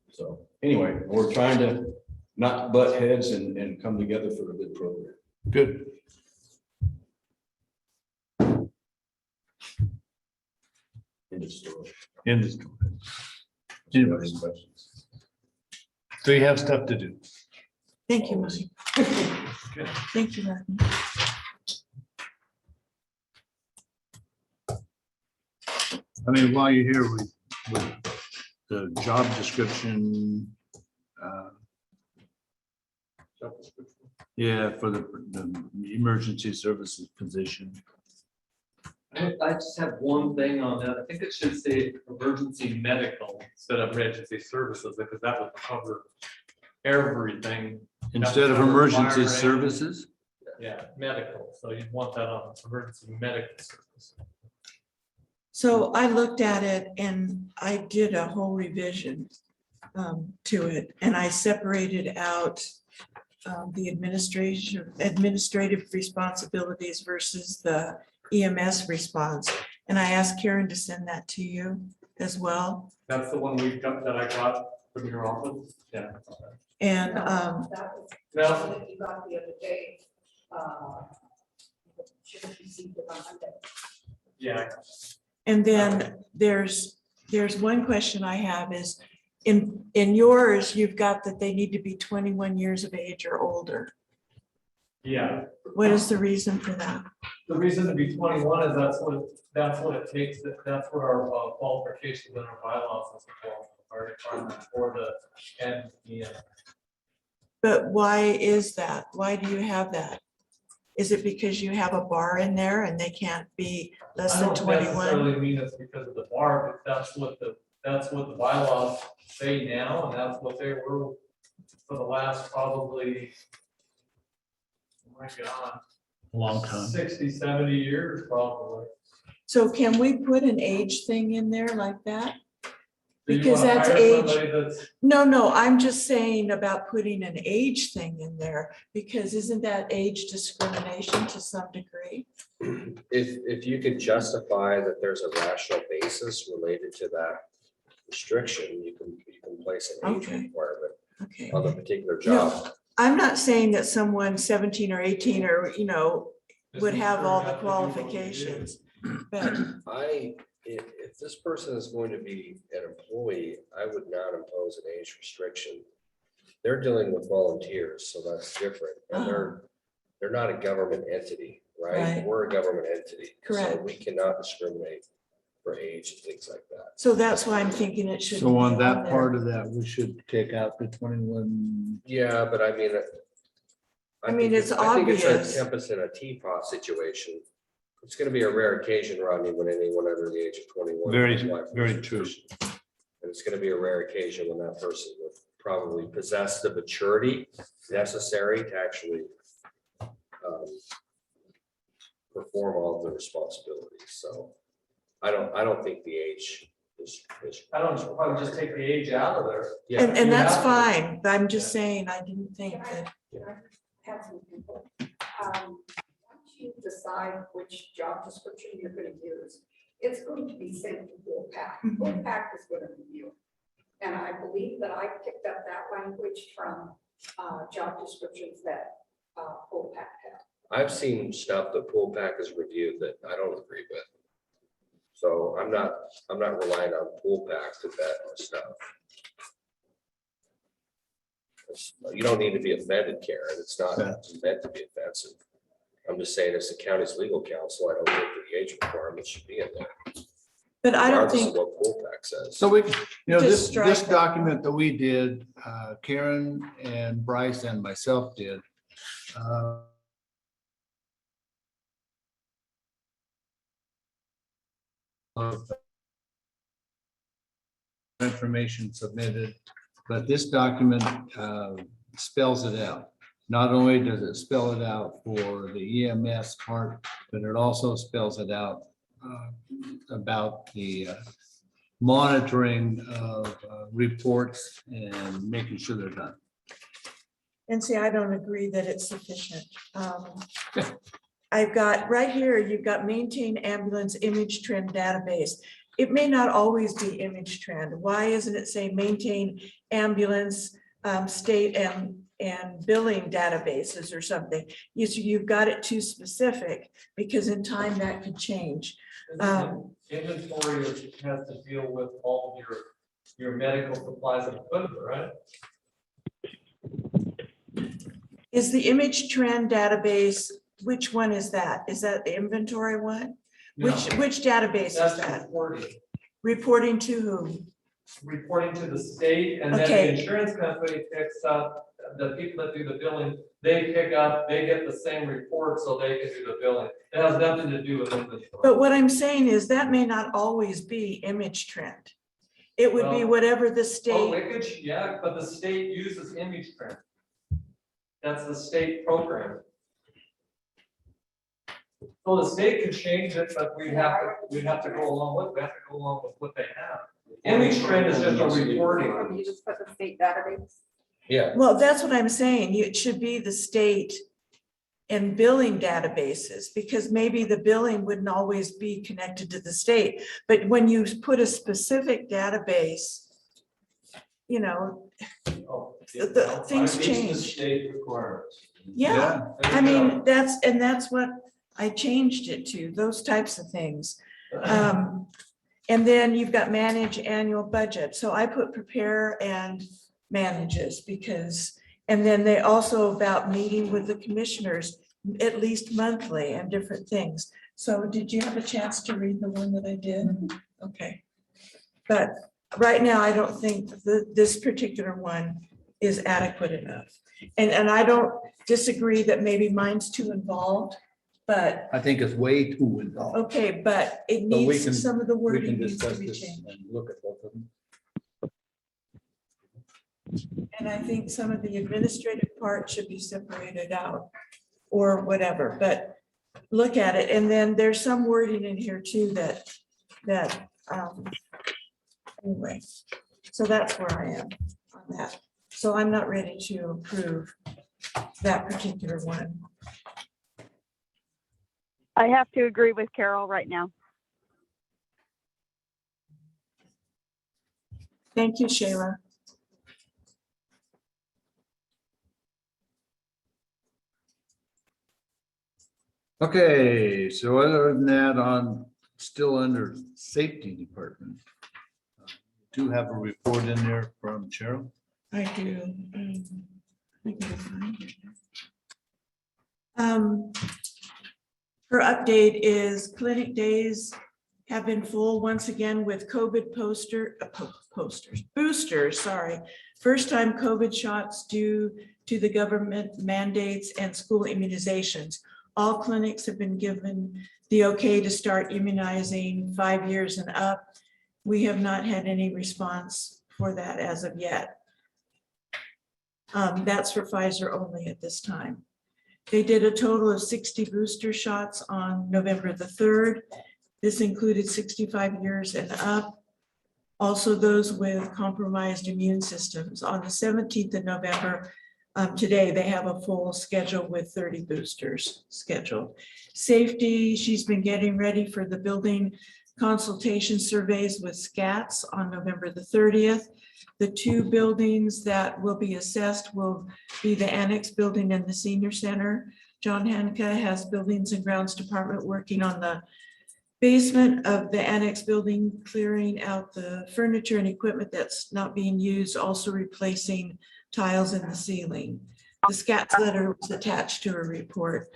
S10: So anyway, we're trying to not butt heads and come together for a good program.
S1: Good.
S10: End of story.
S1: In this. Anyways,
S10: Questions?
S1: so you have stuff to do.
S5: thank you, Mike.
S1: Okay.
S5: Thank you, Rodney.
S1: I mean, while you're here with the job description, yeah, for the emergency services position.
S9: I just have one thing on that. I think it should say emergency medical instead of emergency services, because that would cover everything.
S1: Instead of
S9: Cover
S1: emergency
S9: fire,
S1: services,
S9: Yeah, medical, so you'd want that on emergency medical service.
S5: So I looked at it and I did a whole revision to it, and I separated out the administrative responsibilities versus the EMS response. And I asked Karen to send that to you as well.
S9: That's the one we got, that I got from your office, yeah.
S5: And
S2: That was
S9: No,
S2: that you got the other day. Should have received it on Monday.
S9: yeah,
S5: and then there's one question I have is, in yours, you've got that they need to be 21 years of age or older.
S9: yeah.
S5: What is the reason for that?
S9: The reason to be 21 is that's what it takes, that's what our qualifications and our bylaws is for, our requirement for the, and, yeah.
S5: But why is that? Why do you have that? Is it because you have a bar in there and they can't be less
S9: I
S5: than
S9: don't
S5: 21?
S9: necessarily mean it's because of the bar, but that's what the bylaws say now, and that's what they were for the last probably, oh my God,
S1: Long time.
S9: 60, 70 years probably.
S5: So can we put an age thing in there like that?
S9: Do you
S5: Because
S9: wanna
S5: that's
S9: hire
S5: age.
S9: somebody that's-
S5: No, I'm just saying about putting an age thing in there, because isn't that age discrimination to some degree?
S11: If you could justify that there's a rational basis related to that restriction, you can place an age
S5: Okay.
S11: requirement
S5: Okay.
S11: on the particular job.
S5: I'm not saying that someone 17 or 18 or, would
S9: This
S5: have
S9: is
S5: all
S9: where
S5: the
S9: you have to do what you do.
S5: qualifications. But
S11: If this person is going to be an employee, I would not impose an age restriction. They're dealing with volunteers, so that's different. And they're not a government entity, right?
S5: Right.
S11: We're a government entity. So
S5: Correct.
S11: we cannot discriminate for age and things like that.
S5: so that's why I'm thinking it should.
S1: So on that part of that, we should take out the 21.
S11: Yeah, but I mean.
S5: I mean, it's
S11: I think it's
S5: obvious.
S11: a tempest in a teapot situation. It's gonna be a rare occasion, Rodney, when anyone under the age of 21.
S1: Very,
S11: apply for
S1: very
S11: this
S1: true.
S11: position. And it's gonna be a rare occasion when that person would probably possess the maturity necessary to actually perform all of the responsibilities. So I don't think the age is.
S9: I don't probably just take the age out of there.
S11: Yeah.
S5: And
S9: You
S5: that's
S9: have to.
S5: fine, but I'm just saying, I didn't think that.
S2: Have some people. Once you decide which job description you're going to use, it's going to be sent to Wolfpack. Wolfpack is going to review. And I believe that I picked up that language from job descriptions that Wolfpack had.
S11: I've seen stuff that Pool-Pack has reviewed that I don't agree with. So I'm not relying on Pool-Pack to vet my stuff. You don't need to be offended, Karen. It's not meant to be offensive. I'm just saying, as the county's legal counsel, I don't think that the age requirement should be in there.
S5: But I don't
S11: regardless of
S5: think,
S11: what Pool-Pack says.
S1: So we,
S5: Just
S1: this
S5: strike that.
S1: document that we did, Karen and Bryce and myself did. Information submitted, but this document spells it out. Not only does it spell it out for the EMS part, but it also spells it out about the monitoring of reports and making sure they're done.
S5: and see, I don't agree that it's sufficient. I've got, right here, you've got maintain ambulance image trend database. It may not always be image trend. Why isn't it say maintain ambulance state and billing databases or something? You've got it too specific, because in time that could change.
S9: Inventory has to deal with all of your medical supplies and equipment, right?
S5: Is the image trend database, which one is that? Is that the inventory one?
S9: No,
S5: Which database is
S9: that's
S5: that?
S9: reporting.
S5: Reporting to whom?
S9: Reporting to the state, and then
S5: Okay.
S9: the insurance company picks up, the people that do the billing, they get the same report, so they can do the billing. It has nothing to do with inventory.
S5: But what I'm saying is that may not always be image trend. It would be
S9: Well,
S5: whatever the
S9: Oh,
S5: state,
S9: it could, yeah, but the state uses image print. That's the state program. Well, the state could change it, but we'd have to go along with, we have to go along with what they have. Image trend is just a reporting.
S12: You just put the state database.
S11: Yeah,
S5: Well, that's what I'm saying. It should be the state and billing databases, because maybe the billing wouldn't always be connected to the state. But when you put a specific database, you know, things change.
S10: State requirements.
S5: Yeah, I mean, that's what I changed it to, those types of things. And then you've got manage annual budget. So I put prepare and manages because, and then they also about meeting with the commissioners at least monthly and different things. So did you have a chance to read the one that I did? Okay. But right now, I don't think this particular one is adequate enough. And I don't disagree that maybe mine's too involved, but,
S1: I think it's way too involved.
S5: okay, but it
S1: But we
S5: needs,
S1: can-
S5: some of the
S1: We
S5: wording
S1: can
S5: needs to
S1: discuss
S5: be
S1: this
S5: changed.
S1: and look at both of them.
S5: And I think some of the administrative part should be separated out or whatever, but look at it. And then there's some wording in here too that anyway, so that's where I am on that. So I'm not ready to approve that particular one.
S4: I have to agree with Carol right now.
S5: Thank you, Shayla.
S1: Okay, so other than that, on, still under safety department. Do have a report in there from Cheryl.
S5: I do. I gotta find it. Her update is clinic days have been full once again with COVID boosters, sorry. First time COVID shots due to the government mandates and school immunizations. All clinics have been given the okay to start immunizing 5 years and up. We have not had any response for that as of yet. That's for Pfizer only at this time. They did a total of 60 booster shots on November the 3rd. This included 65 years and up. Also those with compromised immune systems. On the 17th of November, today they have a full schedule with 30 boosters scheduled. Safety, she's been getting ready for the building consultation surveys with SCATs on November the 30th. The 2 buildings that will be assessed will be the annex building and the senior center. John Hanka has Buildings and Grounds Department working on the basement of the annex building, clearing out the furniture and equipment that's not being used, also replacing tiles in the ceiling. The SCATs letter was attached to a report.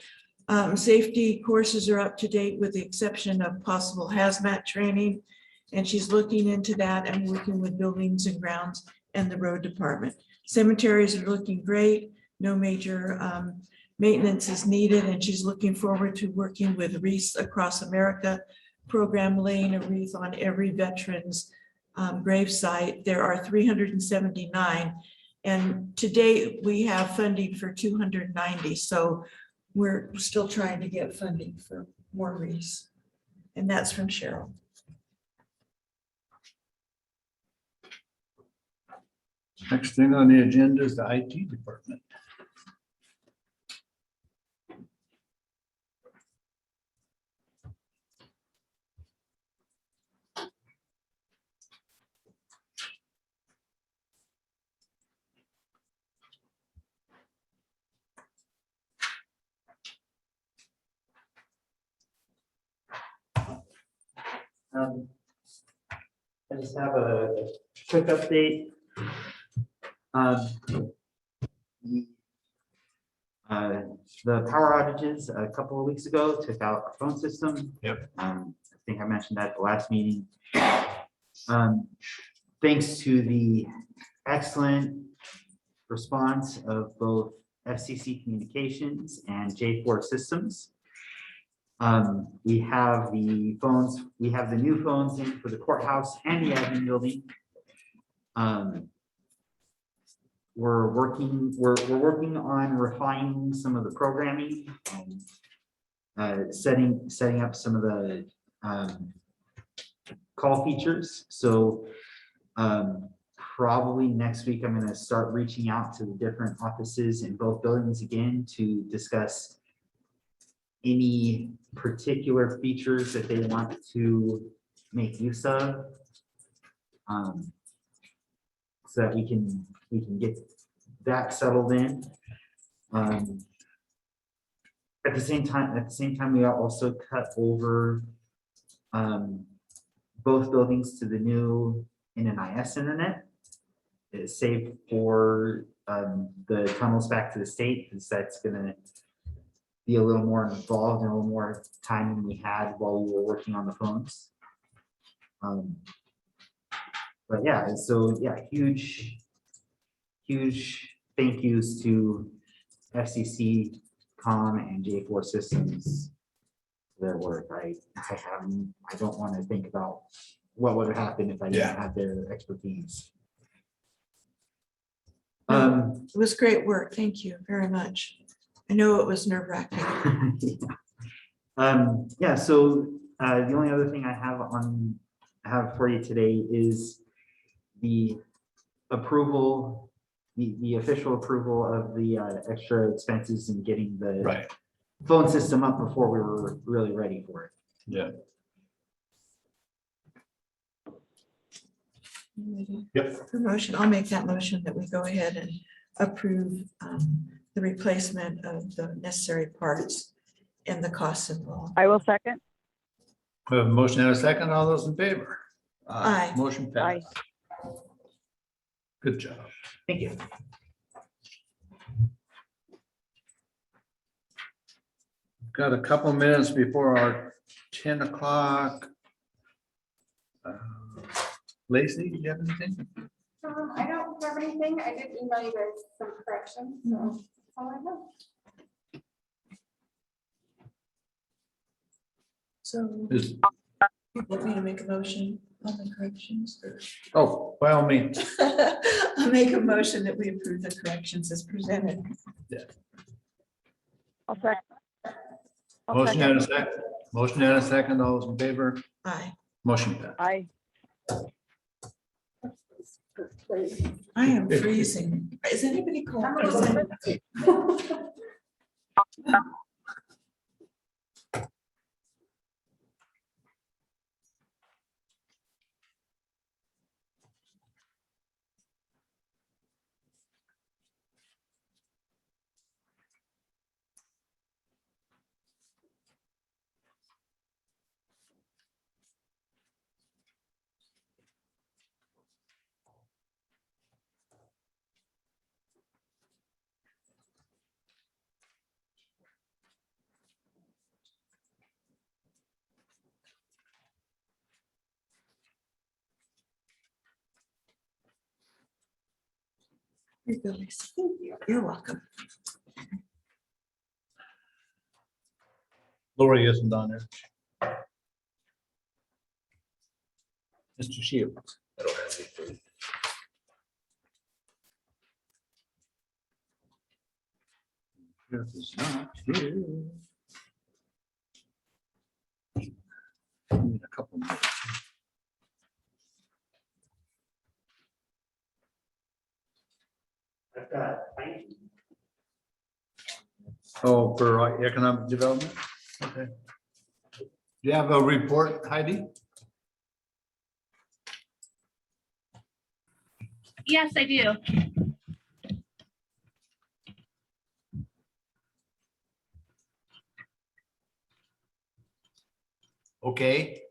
S5: Safety courses are up to date with the exception of possible hazmat training. And she's looking into that and working with Buildings and Grounds and the road department. Cemeteries are looking great. No major maintenance is needed. And she's looking forward to working with Wreaths Across America program, laying a wreath on every veteran's grave site. There are 379. And to date, we have funding for 290. So we're still trying to get funding for more wreaths. And that's from Cheryl.
S1: Next thing on the agenda is the IT department.
S13: I just have a quick update. The power outages a couple of weeks ago took out our phone system.
S1: Yep.
S13: I think I mentioned that at the last meeting. Thanks to the excellent response of both FCC Communications and J4 Systems. We have the phones, we have the new phones in for the courthouse and the admin building. We're working on refining some of the programming. setting up some of the call features. So probably next week, I'm gonna start reaching out to the different offices in both buildings again to discuss any particular features that they want to make use of. So that we can get that settled in. At the same time, we also cut over both buildings to the new NNIS internet. It's saved for the tunnels back to the state, because that's gonna be a little more involved and a little more time than we had while we were working on the phones. But yeah, so yeah, huge thank yous to FCC, Com, and J4 Systems for their work. I don't want to think about what would have happened if I didn't have their expertise.
S5: It was great work. Thank you very much. I know it was nerve-wracking.
S13: Yeah, so the only other thing I have for you today is the approval, the official approval of the extra expenses and getting the phone system up before we were really ready for it.
S10: Yeah.
S5: Yep. The motion, I'll make that motion that we go ahead and approve the replacement of the necessary parts and the costs involved.
S4: I will second.
S1: We have a motion and a second. All those in favor?
S5: Aye.
S1: Motion passed. Good job.
S13: Thank you.
S1: Got a couple minutes before our 10 o'clock. Lacey, do you have anything?
S12: I don't have anything. I did email you guys some corrections. So that's all I have.
S5: So
S1: Is-
S5: you want me to make a motion on the corrections?
S1: Oh, by all means.
S5: I'll make a motion that we approve the corrections as presented.
S4: I'll second.
S1: Motion and a second. Motion and a second. All those in favor?
S5: Aye.
S1: Motion passed.
S4: Aye.
S5: I am freezing. Is anybody cold?
S12: I'm a little bit-
S5: Here you go, Lisa. You're welcome.
S1: Lori isn't on there. Mr. Shields.
S11: I don't have anything.
S1: Jeff is not here. Need a couple minutes.
S13: I've got.
S1: Oh, for economic development? Okay. Do you have a report, Heidi?
S14: Yes, I do.
S1: Okay.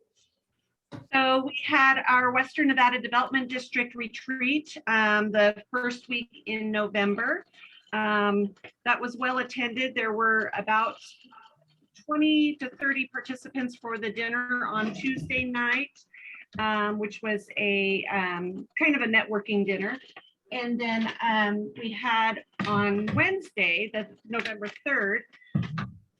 S14: So we had our Western Nevada Development District retreat the first week in November. That was well attended. There were about 20 to 30 participants for the dinner on Tuesday night, which was a kind of a networking dinner. And then we had on Wednesday, the November 3rd,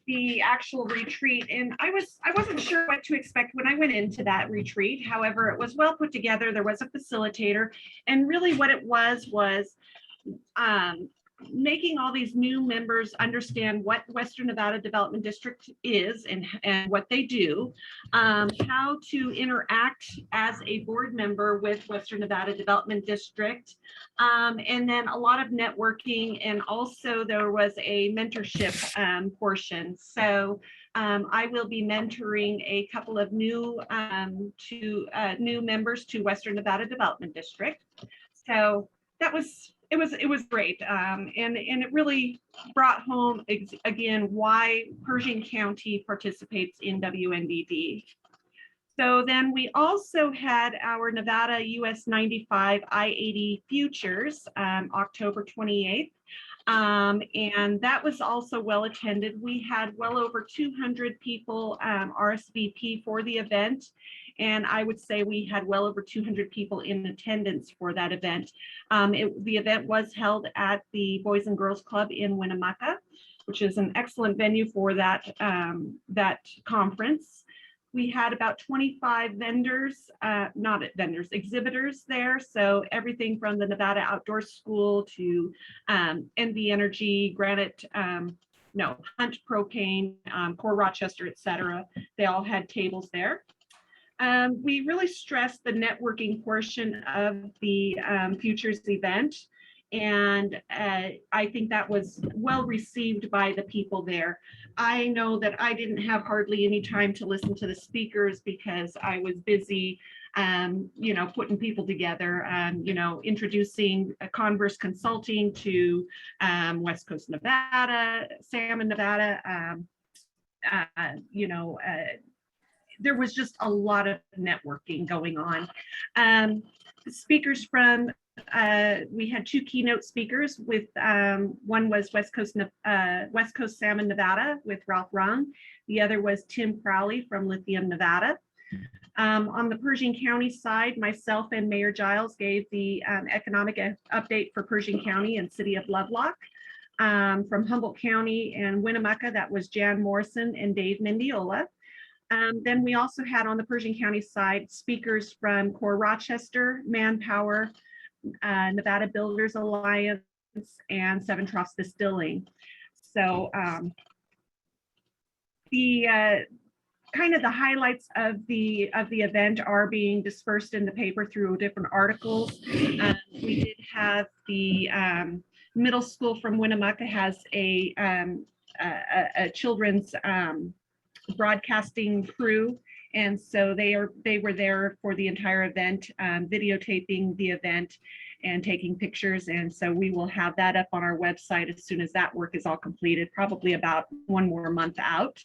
S14: the actual retreat. And I wasn't sure what to expect when I went into that retreat. However, it was well put together. There was a facilitator, and really what it was making all these new members understand what Western Nevada Development District is and what they do, how to interact as a board member with Western Nevada Development District, and then a lot of networking, and also there was a mentorship portion. So I will be mentoring a couple of new members to Western Nevada Development District. So that was it was great, and it really brought home again why Pershing County participates in WNDD. So then we also had our Nevada US 95 I-80 Futures, October 28th. And that was also well attended. We had well over 200 people RSVP for the event. And I would say we had well over 200 people in attendance for that event. The event was held at the Boys and Girls Club in Winnemucca, which is an excellent venue for that conference. We had about 25 exhibitors there. So everything from the Nevada Outdoor School to NV Energy, Hunt Propane, Core Rochester, et cetera. They all had tables there. We really stressed the networking portion of the Futures event. And I think that was well received by the people there. I know that I didn't have hardly any time to listen to the speakers because I was busy, putting people together, introducing Converse Consulting to West Coast Nevada, Salmon Nevada, there was just a lot of networking going on. Speakers from we had two keynote speakers with one was West Coast Salmon Nevada with Ralph Rung. The other was Tim Crowley from Lithium Nevada. On the Pershing County side, myself and Mayor Giles gave the economic update for Pershing County and City of Lovelock. From Humboldt County and Winnemucca, that was Jan Morrison and Dave Mendiola. Then we also had on the Pershing County side speakers from Core Rochester, Manpower, Nevada Builders Alliance, and Seven Troughs Distilling. So the kind of the highlights of the event are being dispersed in the paper through different articles. We did have the middle school from Winnemucca has a children's broadcasting crew. And so they were there for the entire event, videotaping the event and taking pictures. And so we will have that up on our website as soon as that work is all completed, probably about one more month out.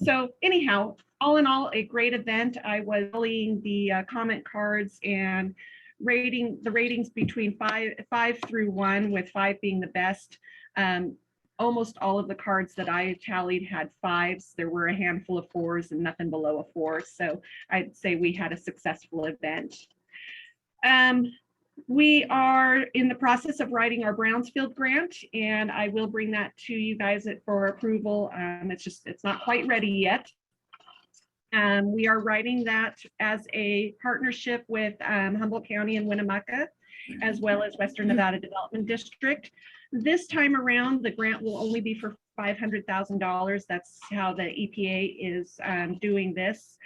S14: So anyhow, all in all, a great event. I was following the comment cards and rating the ratings between five through 1, with 5 being the best. Almost all of the cards that I tallied had 5s. There were a handful of 4s and nothing below a 4. So I'd say we had a successful event. We are in the process of writing our Brownsfield grant, and I will bring that to you guys for approval. It's not quite ready yet. We are writing that as a partnership with Humboldt County and Winnemucca, as well as Western Nevada Development District. This time around, the grant will only be for $500,000. That's how the EPA is doing this.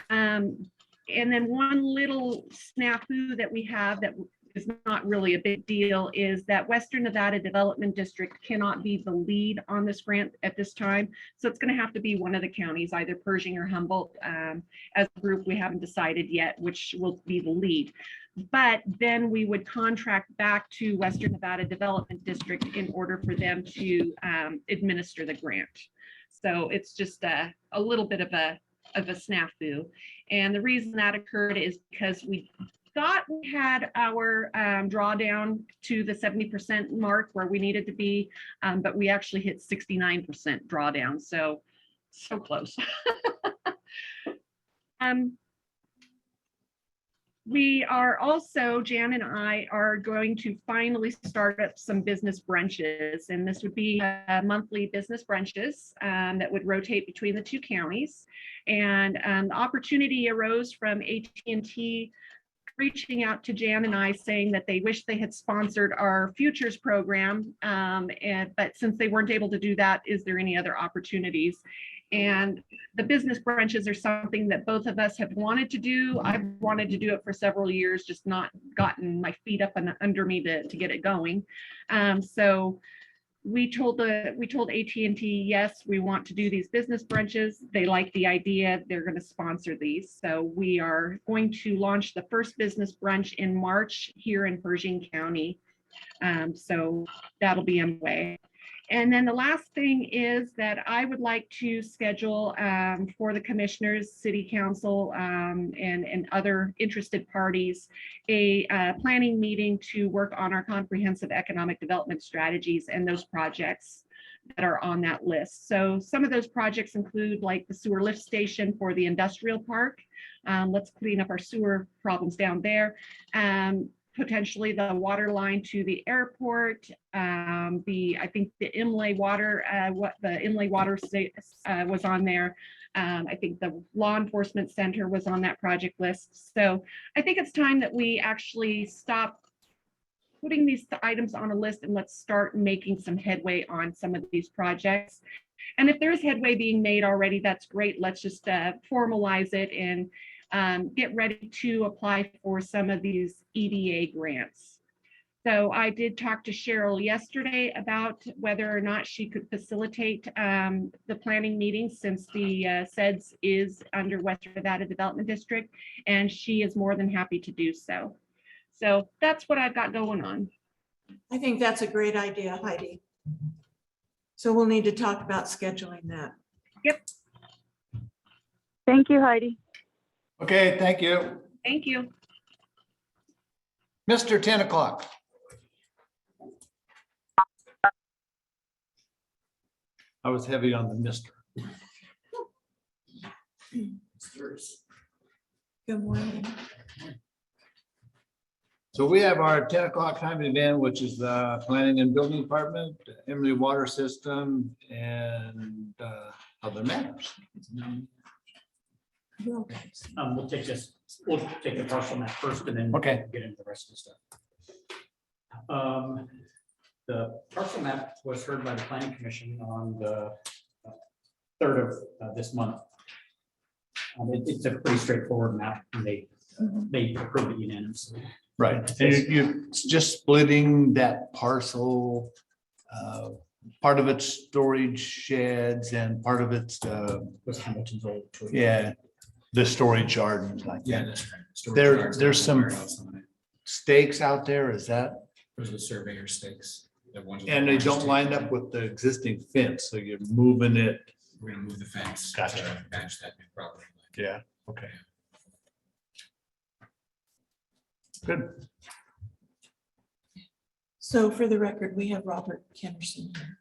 S14: And then one little snafu that we have that is not really a big deal is that Western Nevada Development District cannot be the lead on this grant at this time. So it's going to have to be one of the counties, either Pershing or Humboldt. As a group, we haven't decided yet which will be the lead. But then we would contract back to Western Nevada Development District in order for them to administer the grant. So it's just a little bit of a snafu. And the reason that occurred is because we thought we had our drawdown to the 70% mark where we needed to be, but we actually hit 69% drawdown. So close. We are also, Jan and I are going to finally start up some business brunches, and this would be monthly business brunches that would rotate between the two counties. And the opportunity arose from AT&T reaching out to Jan and I saying that they wish they had sponsored our futures program. But since they weren't able to do that, is there any other opportunities? And the business brunches are something that both of us have wanted to do. I've wanted to do it for several years, just not gotten my feet up and under me to get it going. So we told AT&T, yes, we want to do these business brunches. They like the idea. They're going to sponsor these. So we are going to launch the first business brunch in March here in Pershing County. So that'll be underway. And then the last thing is that I would like to schedule for the commissioners, city council, and other interested parties, a planning meeting to work on our comprehensive economic development strategies and those projects that are on that list. So some of those projects include like the sewer lift station for the industrial park. Let's clean up our sewer problems down there. Potentially the water line to the airport, I think the Imlay water, was on there. I think the law enforcement center was on that project list. So I think it's time that we actually stop putting these items on a list and let's start making some headway on some of these projects. And if there's headway being made already, that's great. Let's just formalize it and get ready to apply for some of these EDA grants. So I did talk to Cheryl yesterday about whether or not she could facilitate the planning meeting since the SEDS is under Western Nevada Development District, and she is more than happy to do so. So that's what I've got going on.
S5: I think that's a great idea, Heidi. So we'll need to talk about scheduling that.
S14: Yep.
S4: Thank you, Heidi.
S1: Okay, thank you.
S14: Thank you.
S1: Mr. 10 o'clock. I was heavy on the mister.
S5: Good morning.
S1: So we have our 10 o'clock time event, which is the planning and building department, Emily water system, and other matters.
S5: Well,
S15: We'll take the parcel map first and then
S1: Okay.
S15: get into the rest of the stuff. The parcel map was heard by the planning commission on the 3rd of this month. It's a pretty straightforward map and they approved it unanimously.
S1: Right, and you're just splitting that parcel. Part of it's storage sheds and part of it's
S15: Was Hamilton's old.
S1: yeah, the storage yard and like
S15: Yeah,
S1: that.
S15: that's right. Storage yards
S1: There's
S15: and
S1: some
S15: warehouse on it.
S1: stakes out there, is that?
S15: Those are the surveyor stakes. The ones-
S1: And they don't line up with the existing fence, so you're moving it.
S15: We're gonna move the fence.
S1: Gotcha.
S15: to match that new property line.
S1: Yeah, okay. Good.
S5: So for the record, we have Robert Kennerson here.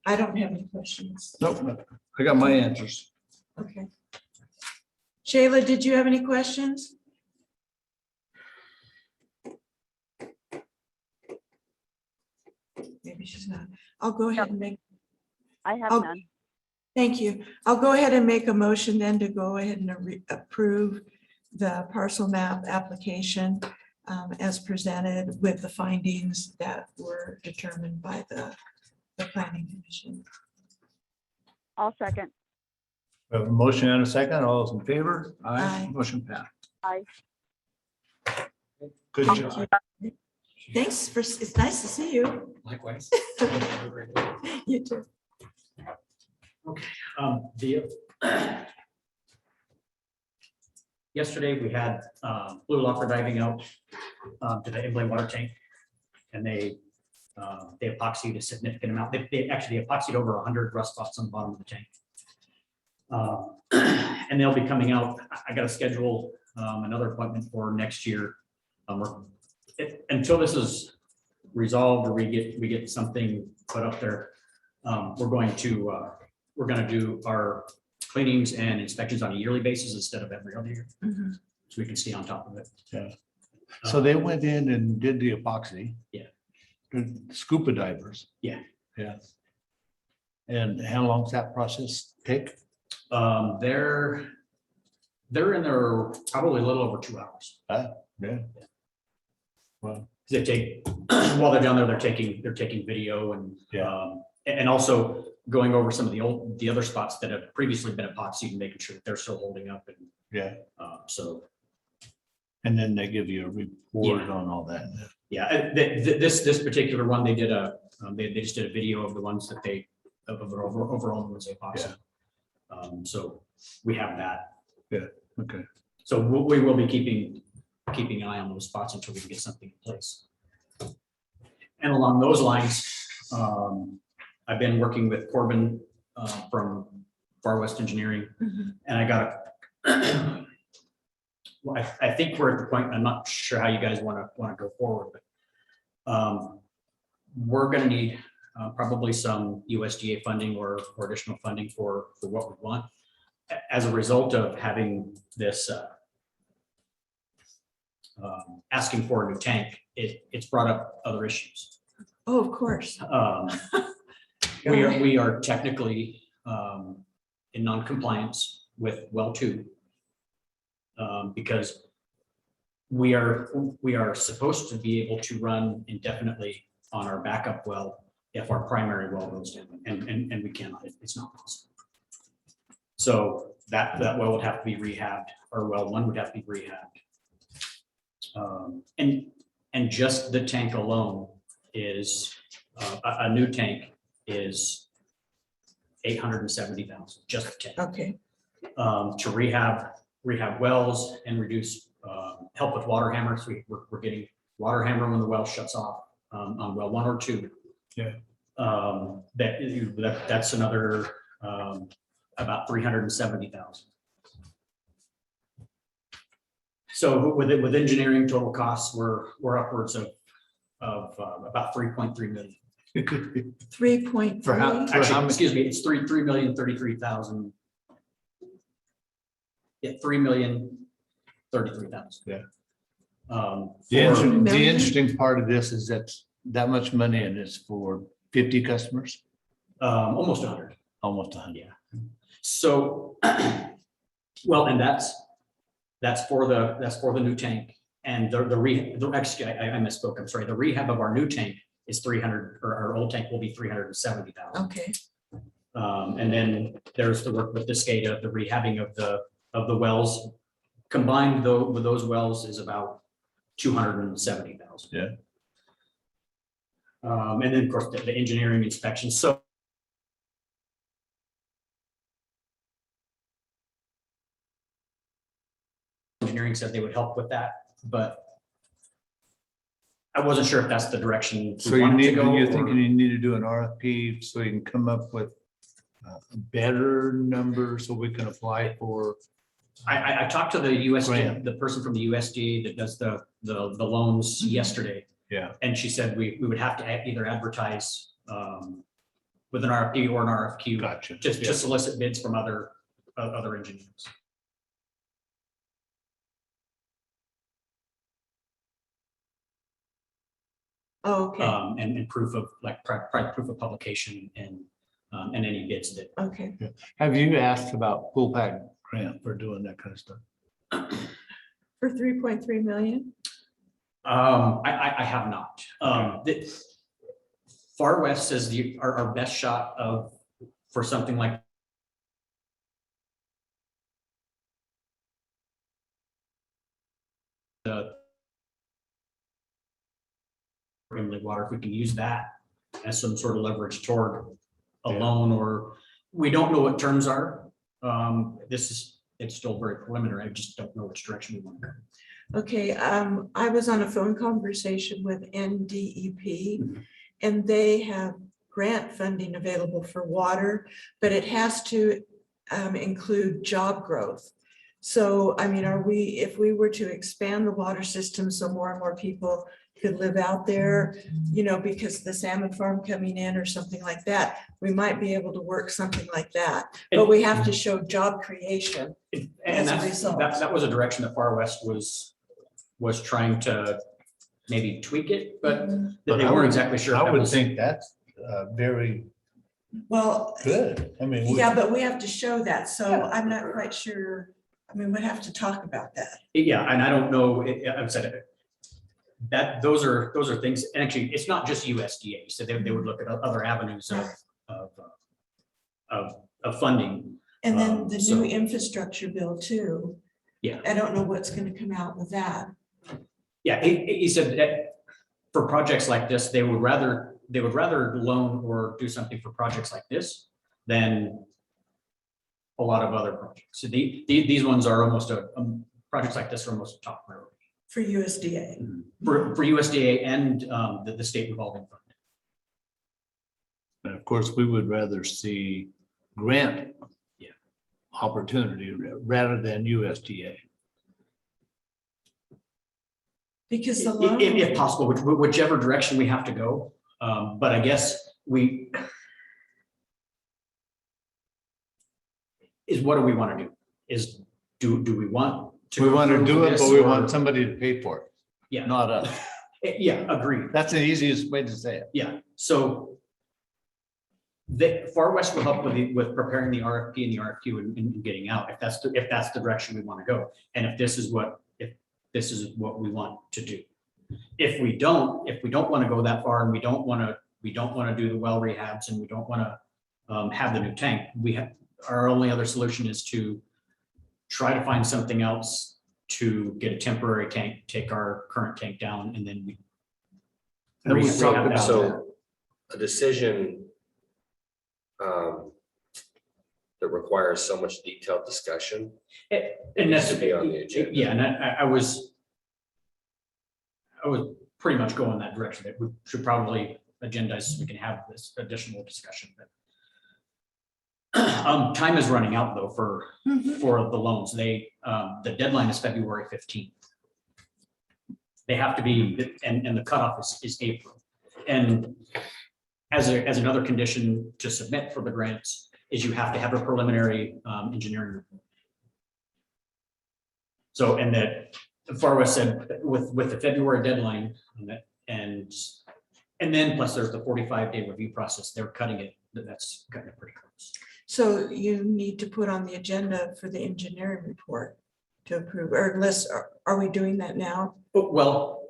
S5: I don't have any questions.
S1: Nope, I got my answers.
S5: Okay. Shayla, did you have any questions? Maybe she's not. I'll go ahead and make.
S4: I have
S5: Oh.
S4: none.
S5: Thank you. I'll go ahead and make a motion then to go ahead and approve the parcel map application as presented with the findings that were determined by the planning commission.
S4: I'll second.
S1: We have a motion and a second. All those in favor?
S5: Aye.
S1: Motion passed.
S4: Aye.
S1: Good
S5: Thank
S1: job.
S5: you. Thanks for, it's nice to see you.
S15: Likewise.
S5: You too.
S15: Yesterday, we had Blue Locker diving out to the Imlay water tank. And they epoxied a significant amount. They actually epoxied over 100 rust spots on the bottom of the tank. And they'll be coming out. I got to schedule another appointment for next year. Until this is resolved or we get something put up there, we're going to do our cleanings and inspections on a yearly basis instead of every other year.
S5: Mhm.
S15: So we can stay on top of it.
S1: Yeah. So they went in and did the epoxy.
S15: Yeah.
S1: Good scuba divers.
S15: Yeah.
S1: Yeah. And how long does that process take?
S15: They're They're in there probably a little over 2 hours.
S1: Yeah. Well,
S15: They take, while they're down there, they're taking video and, and also going over some of the other spots that have previously been epoxied and making sure that they're still holding up and,
S1: yeah.
S15: so.
S1: And then they give you a report on all that.
S15: Yeah, this particular one, they did they just did a video of the ones that of their overall ones they epoxy. So we have that.
S1: Yeah, okay.
S15: So we will be keeping an eye on those spots until we can get something in place. And along those lines, I've been working with Corbin from Far West Engineering, and I got well, I think we're at the point, I'm not sure how you guys want to go forward, but we're going to need probably some USDA funding or additional funding for what we want. As a result of having this asking for a new tank, it's brought up other issues.
S5: Oh, of course.
S15: We are technically in non-compliance with well 2 because we are supposed to be able to run indefinitely on our backup well if our primary well goes down, and we cannot. It's not possible. So that well would have to be rehabbed, or well 1 would have to be rehabbed. And just the tank alone is a new tank is $870,000, just the tank.
S5: Okay.
S15: To rehab wells and reduce help with water hammer. So we're getting water hammer when the well shuts off on well 1 or 2.
S1: Yeah.
S15: That's another about $370,000. So with engineering total costs, we're upwards of about 3.3 million.
S5: 3.3.
S15: Actually, excuse me, it's 3,033,000. Yeah, 3,033,000.
S1: Yeah.
S5: Million?
S1: The interesting part of this is that much money and it's for 50 customers?
S15: Almost 100.
S1: Almost 100.
S15: Yeah. So, well, and that's for the new tank, and actually, I misspoke. I'm sorry. The rehab of our new tank is 300, or our old tank will be 370,000.
S5: Okay.
S15: And then there's the work with the SCADA, the rehabbing of the wells. Combined though with those wells is about 270,000.
S1: Yeah.
S15: And then of course the engineering inspection. So engineering said they would help with that, but I wasn't sure if that's the direction.
S1: So you're thinking you need to do an RFP so you can come up with a better number so we can apply for.
S15: I talked to the USDA,
S1: Grant.
S15: the person from the USDA that does the loans yesterday.
S1: Yeah.
S15: And she said we would have to either advertise with an RFP or an RFQ.
S1: Gotcha.
S15: Just to solicit bids from other engineers.
S5: Oh, okay.
S15: And proof of proof of publication and any bids that.
S5: Okay.
S1: Have you asked about pool pack grant for doing that kind of stuff?
S5: For 3.3 million?
S15: I have not. Far West says our best shot for something like the water, if we can use that as some sort of leverage toward a loan, or we don't know what terms are. It's still very preliminary. I just don't know which direction we want to go.
S5: Okay, I was on a phone conversation with NDEP, and they have grant funding available for water, but it has to include job growth. So, I mean, if we were to expand the water system so more and more people could live out there, you know, because the salmon farm coming in or something like that, we might be able to work something like that. But we have to show job creation as a result.
S15: That was a direction that Far West was trying to maybe tweak it, but they weren't exactly sure.
S1: I would think that's very
S5: well
S1: good. I mean,
S5: yeah, but we have to show that, so I'm not quite sure I mean, we'd have to talk about that.
S15: Yeah, and I don't know, I've said it. That, those are things, and actually, it's not just USDA, so they would look at other avenues of funding.
S5: And then the
S15: So-
S5: new infrastructure bill too.
S15: Yeah.
S5: I don't know what's gonna come out with that.
S15: Yeah, he said that for projects like this, they would rather loan or do something for projects like this than a lot of other projects. So these ones are almost projects like this are almost a top priority
S5: For USDA.
S15: for USDA and the state revolving fund.
S1: And of course, we would rather see grant opportunity rather than USDA.
S5: Because the
S15: If possible, whichever direction we have to go. But I guess what do we want to do? Do we want to?
S1: We want to do it,
S15: this,
S1: but we
S15: or-
S1: want somebody to pay for it.
S15: Yeah.
S1: Not us.
S15: Yeah, agreed.
S1: That's the easiest way to say it.
S15: Yeah, so the Far West will help with preparing the RFP and the RFQ and getting out, if that's the direction we want to go. And if this is what we want to do. If we don't want to go that far and we don't want to do the well rehabs and we don't want to have the new tank, our only other solution is to try to find something else to get a temporary tank, take our current tank down, and then we.
S1: And we
S15: rehab
S1: talked
S15: that.
S1: about
S11: So a decision that requires so much detailed discussion.
S15: And
S11: needs
S15: that's
S11: to be on the agenda.
S15: Yeah, and I was pretty much going that direction, that we should probably agendize so we can have this additional discussion. But time is running out though for the loans. The deadline is February 15th. They have to be, and the cutoff is April. And as another condition to submit for the grants is you have to have a preliminary engineering report. So, and that Far West said with the February deadline and then plus there's the 45-day review process, they're cutting it, that's cutting it pretty close.
S5: So you need to put on the agenda for the engineering report to approve, or unless, are we doing that now?
S15: Well,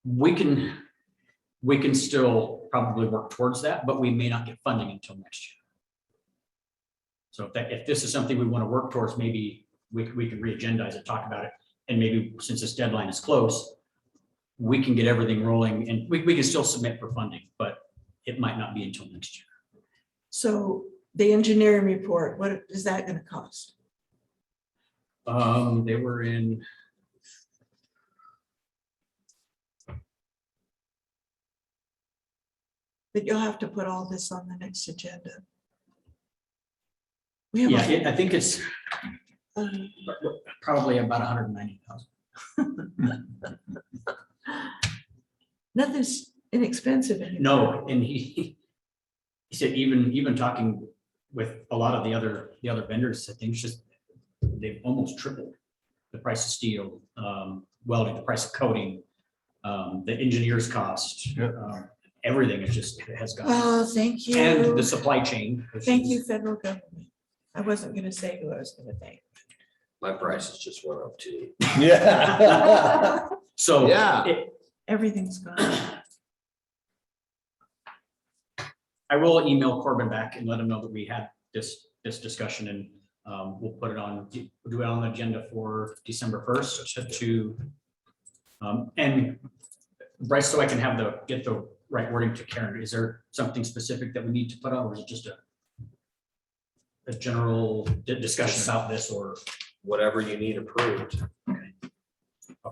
S15: we can still probably work towards that, but we may not get funding until next year. So if this is something we want to work towards, maybe we can re-agendize it, talk about it, and maybe since this deadline is close, we can get everything rolling and we can still submit for funding, but it might not be until next year.
S5: So the engineering report, what is that going to cost?
S15: They were in.
S5: But you'll have to put all this on the next agenda. We have
S15: Yeah, I think it's
S5: a-
S15: probably about 190,000.
S5: Nothing's inexpensive anymore.
S15: No, and he said even talking with a lot of the other vendors, I think they've almost tripled the price of steel, welding, the price of coating, the engineer's cost. Everything has gone.
S5: Oh, thank you.
S15: And the supply chain. which
S5: Thank
S15: is-
S5: you, federal government. I wasn't going to say who I was going to thank.
S11: My prices just went up too.
S1: Yeah.
S15: So.
S1: Yeah.
S5: Everything's gone.
S15: I will email Corbin back and let him know that we had this discussion and we'll put it on, we'll do it on the agenda for December 1st to, and Bryce, so I can get the right wording to Karen. Is there something specific that we need to put on, or is it just a general discussion about this, or?
S11: Whatever you need approved.
S15: Okay. All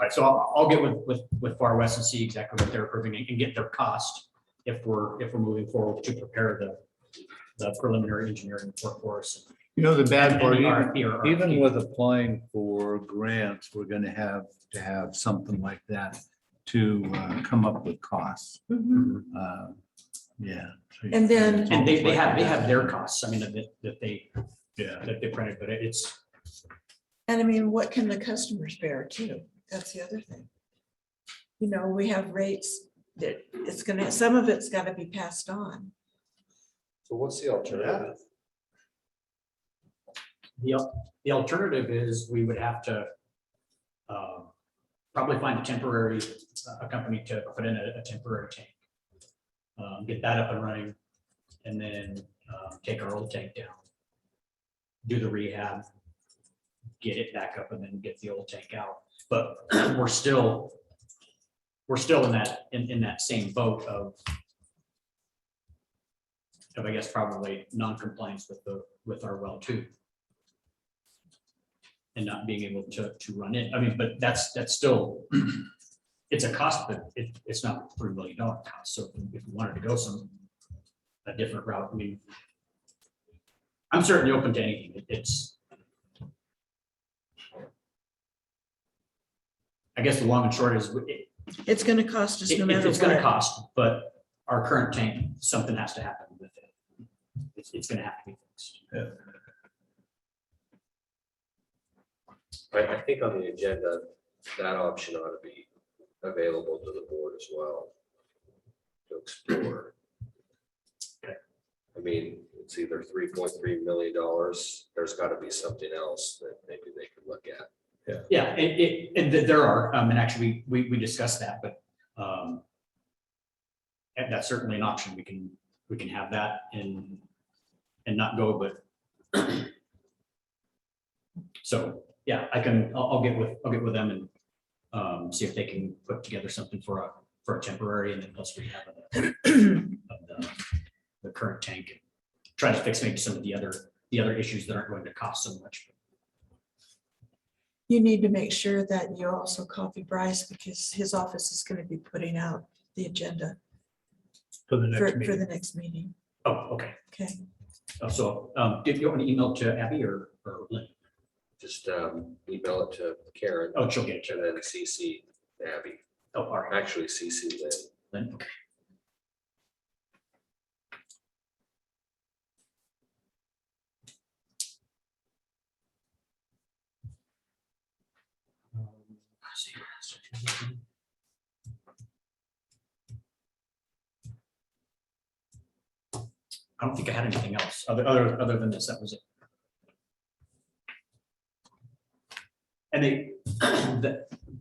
S15: right, so I'll get with Far West and see exactly what they're approving and get their cost if we're moving forward to prepare the preliminary engineering report for us.
S1: You know, the bad
S15: And
S1: part,
S15: the RFP or
S1: even
S15: RFQ.
S1: with applying for grants, we're gonna have to have something like that to come up with costs.
S5: Mhm.
S1: Yeah.
S5: And then-
S15: And they have their costs, I mean, that they
S1: Yeah.
S15: printed, but it's,
S5: And I mean, what can the customers bear too? That's the other thing. You know, we have rates that some of it's got to be passed on.
S11: So what's the alternative?
S15: The alternative is we would have to probably find a temporary, a company to put in a temporary tank. Get that up and running, and then take our old tank down. Do the rehab, get it back up, and then get the old tank out. But we're still in that same boat of I guess probably non-compliance with our well too. And not being able to run it. I mean, but that's still, it's a cost, but it's not $3 million cost. So if we wanted to go a different route, I mean, I'm certainly open to anything. I guess the long and short is
S5: It's gonna cost us no matter
S15: it's gonna
S5: what.
S15: cost, but our current tank, something has to happen with it. It's gonna have to be fixed.
S11: I think on the agenda, that option ought to be available to the board as well to explore. I mean, it's either $3.3 million. There's got to be something else that maybe they could look at.
S15: Yeah, and there are, and actually, we discussed that, but and that's certainly an option. We can have that and not go, but so, yeah, I'll get with them and see if they can put together something for a temporary, and then plus we have the current tank, and try to fix maybe some of the other issues that aren't going to cost so much.
S5: You need to make sure that you also copy Bryce, because his office is gonna be putting out the agenda
S15: For the
S5: for the next meeting.
S15: Oh, okay.
S5: Okay.
S15: So, did you want to email to Abby or Lynn?
S11: Just email it to Karen.
S15: Oh, she'll get it
S11: And
S15: to
S11: then CC Abby.
S15: Oh, all right.
S11: Actually, CC Lynn.
S15: Lynn, okay. I don't think I had anything else other than this. That was it. And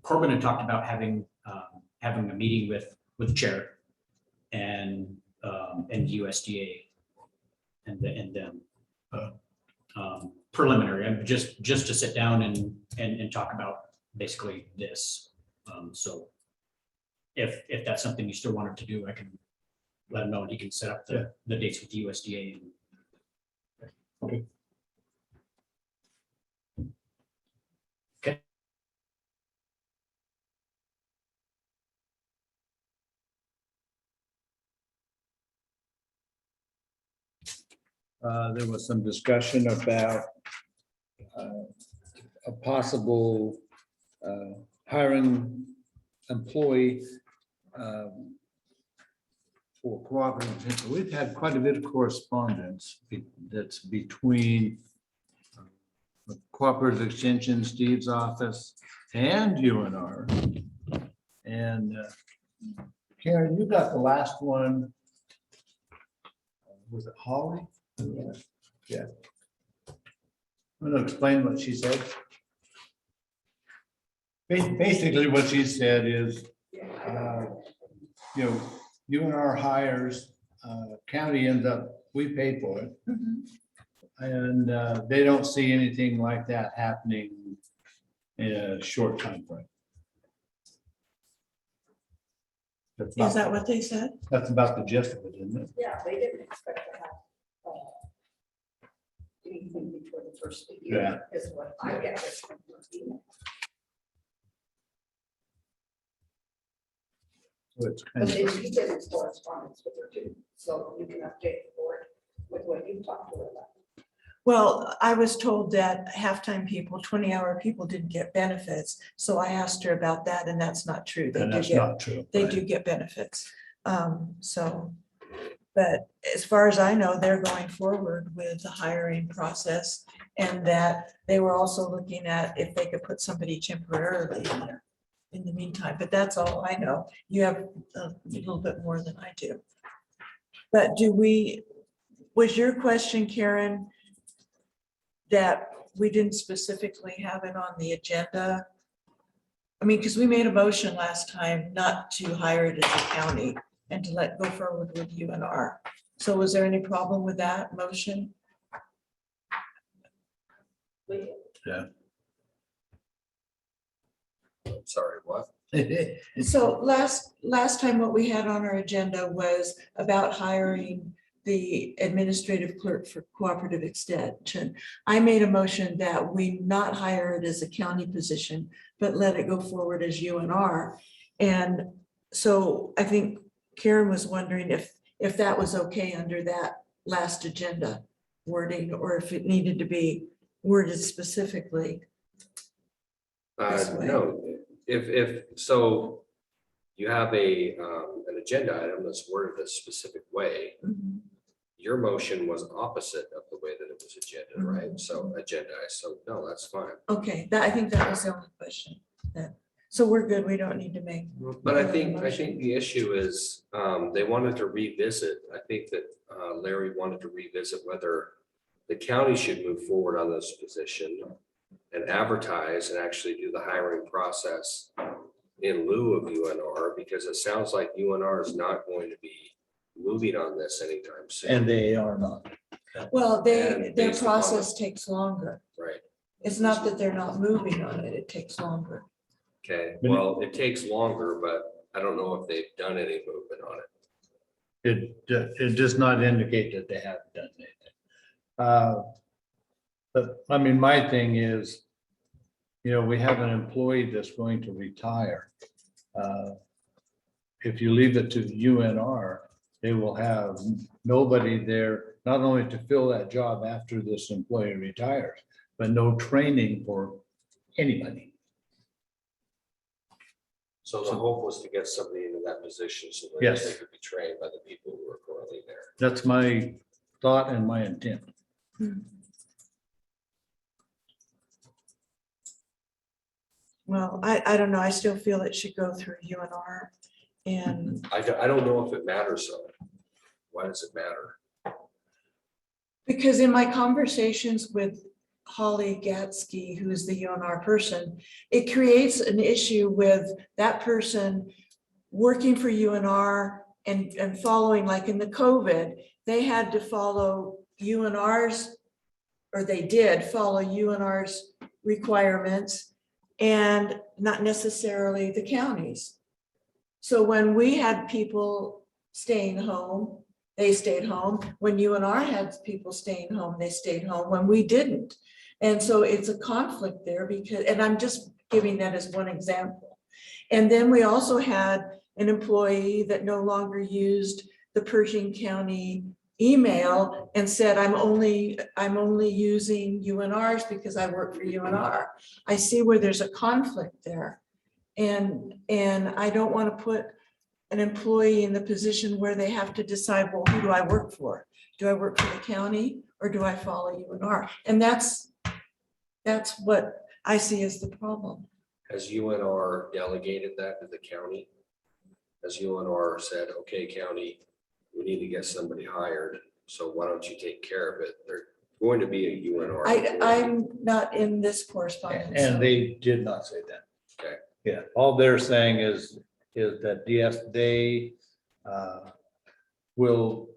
S15: Corbin had talked about having a meeting with the chair and USDA and them preliminary, and just to sit down and talk about basically this. So if that's something you still wanted to do, I can let him know, and he can set up the dates with the USDA. Okay. Okay.
S1: There was some discussion about a possible hiring employee for cooperative. So we've had quite a bit of correspondence that's between Cooperative Extension, Steve's office, and UNR. And Karen, you got the last one. Was it Holly? Yeah. I'm gonna explain what she said. Basically, what she said is, UNR hires, county ends up, we pay for it. And they don't see anything like that happening in a short time frame.
S5: Is that what they said?
S1: That's about the gist of it, isn't it?
S2: Yeah, they didn't expect to have anything before the first of the year, is what I get.
S1: So it's
S2: But
S1: kind
S2: they
S1: of,
S2: did in correspondence with her too, so you can update the board with what you talked to her about.
S5: Well, I was told that halftime people, 20-hour people didn't get benefits. So I asked her about that, and that's not true. They
S1: and
S5: do
S1: that's
S5: get,
S1: not true.
S5: they
S1: right?
S5: do get benefits. But as far as I know, they're going forward with the hiring process, and that they were also looking at if they could put somebody temporarily in there in the meantime. But that's all I know. You have a little bit more than I do. But was your question, Karen, that we didn't specifically have it on the agenda. I mean, because we made a motion last time not to hire it as a county and to let go forward with UNR. So was there any problem with that motion?
S11: Sorry, what?
S5: So last time what we had on our agenda was about hiring the administrative clerk for cooperative extension. I made a motion that we not hire it as a county position, but let it go forward as UNR. And so I think Karen was wondering if that was okay under that last agenda wording, or if it needed to be worded specifically. This way.
S11: No, if, so you have an agenda item that's worded a specific way.
S5: Mhm.
S11: Your motion was opposite of the way that it was agenda,
S5: Mhm.
S11: right? So agendized, so no, that's fine.
S5: Okay, I think that was the only question. So we're good, we don't need to make.
S11: But I
S5: another
S11: think
S5: motion.
S11: the issue is, they wanted to revisit, I think that Larry wanted to revisit whether the county should move forward on this position and advertise and actually do the hiring process in lieu of UNR, because it sounds like UNR is not going to be moving on this anytime soon.
S1: And they are not.
S5: Well,
S11: And
S5: their
S11: based upon
S5: process takes longer.
S11: Right,
S5: It's not that they're not moving on it, it takes longer.
S11: okay, well, it takes longer, but I don't know if they've done any movement on it.
S1: It does not indicate that they haven't done anything. But I mean, my thing is, we have an employee that's going to retire. If you leave it to UNR, they will have nobody there, not only to fill that job after this employee retires, but no training for anybody.
S11: So the hope was to get somebody into that position so that
S1: Yes.
S11: they could be trained by the people who are currently there.
S1: That's my thought and my intent.
S5: Well, I don't know, I still feel it should go through UNR. And
S11: I don't know if it matters though. Why does it matter?
S5: because in my conversations with Holly Gatsky, who is the UNR person, it creates an issue with that person working for UNR and following, like in the COVID, they had to follow UNR's, or they did follow UNR's requirements and not necessarily the county's. So when we had people staying home, they stayed home. When UNR had people staying home, they stayed home when we didn't. And so it's a conflict there because, and I'm just giving that as one example. And then we also had an employee that no longer used the Pershing County email and said, I'm only using UNR's because I work for UNR. I see where there's a conflict there. And I don't want to put an employee in the position where they have to decide, well, who do I work for? Do I work for the county or do I follow UNR? And that's what I see as the problem.
S11: Has UNR delegated that to the county? Has UNR said, okay, county, we need to get somebody hired, so why don't you take care of it? They're going to be a UNR.
S5: I'm not in this correspondence.
S1: And they did not say that.
S11: Okay.
S1: Yeah, all they're saying is that yes, they will,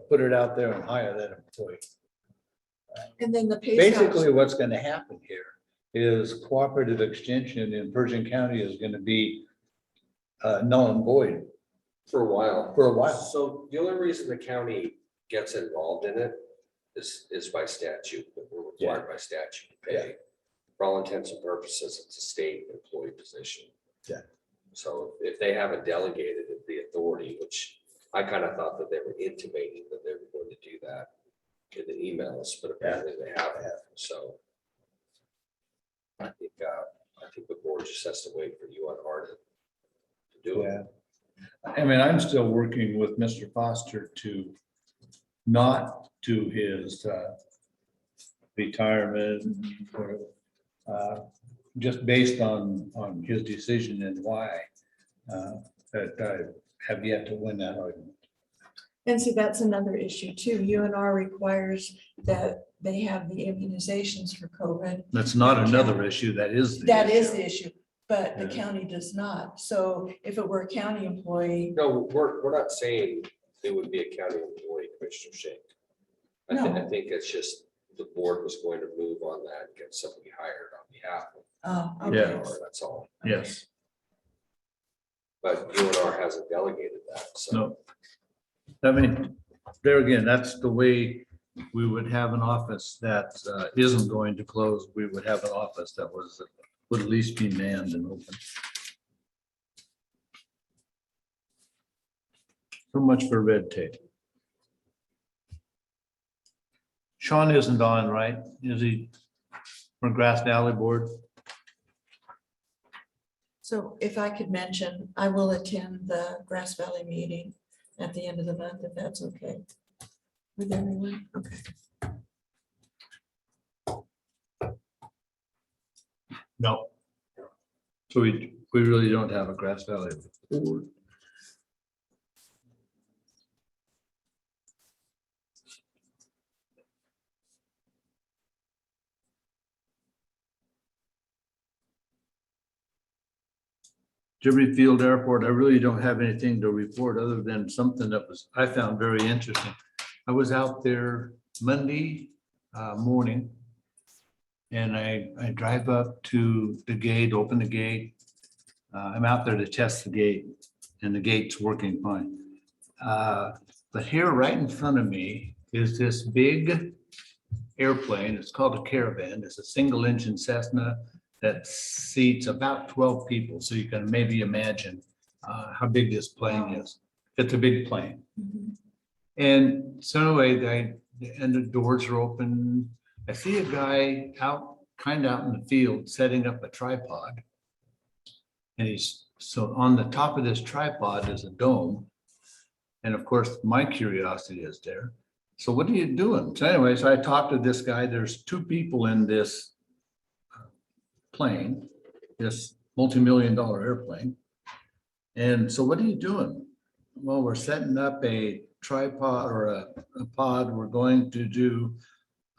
S1: put it out there and hire that employee.
S5: And then the pay stubs.
S1: Basically, what's gonna happen here is cooperative extension in Pershing County is gonna be null and void
S11: For a while.
S1: for a while.
S11: So the only reason the county gets involved in it is by statute, that we're required by statute to pay. For all intents and purposes, it's a state employee position.
S1: Yeah.
S11: So if they haven't delegated the authority, which I kind of thought that they were intimating that they were going to do that in the emails, but apparently they haven't. So I think the board just has to wait for UNR to do it.
S1: Yeah. I mean, I'm still working with Mr. Foster to not do his retirement or just based on his decision and why. That I have yet to win that argument.
S5: And see, that's another issue too. UNR requires that they have the immunizations for COVID.
S1: That's not another issue. That is.
S5: That is the issue, but the
S1: Yeah.
S5: county does not. So if it were a county employee,
S11: No, we're not saying it would be a county employee, Commissioner Shank. I
S5: No.
S11: think it's just the board was going to move on that, and get somebody hired on behalf of
S5: okay.
S1: Yeah.
S11: UNR, that's all.
S1: Yes.
S11: But UNR hasn't delegated that, so.
S1: No. I mean, there again, that's the way we would have an office that isn't going to close. We would have an office that would at least be manned and open. So much for red tape. Sean isn't on, right? Is he from Grass Valley Board?
S5: So if I could mention, I will attend the Grass Valley meeting at the end of the month, if that's okay with everyone. Okay.
S1: No. So we really don't have a Grass Valley Board. Liberty Field Airport, I really don't have anything to report other than something that I found very interesting. I was out there Monday morning. And I drive up to the gate, open the gate. I'm out there to test the gate and the gate's working fine. But here right in front of me is this big airplane. It's called a Caravan. It's a single engine Cessna that seats about 12 people. So you can maybe imagine how big this plane is. It's a big plane. And so anyway, and the doors are open. I see a guy out in the field setting up a tripod. And so on the top of this tripod is a dome. And of course, my curiosity is there. So what are you doing? So anyway, so I talked to this guy. There's two people in this plane, this multi-million-dollar airplane. And so what are you doing? Well, we're setting up a tripod or a pod. We're going to do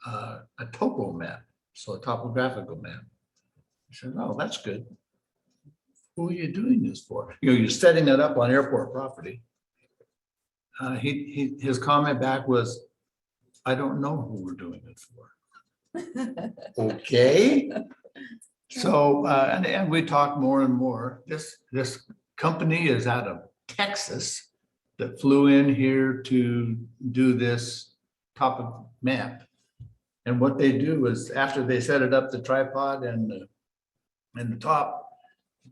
S1: a topo map, so a topographical map. I said, oh, that's good. Who are you doing this for? You're setting it up on airport property. His comment back was, I don't know who we're doing it for. Okay. So, and we talked more and more. This company is out of Texas that flew in here to do this topo map. And what they do is after they set it up, the tripod and the top,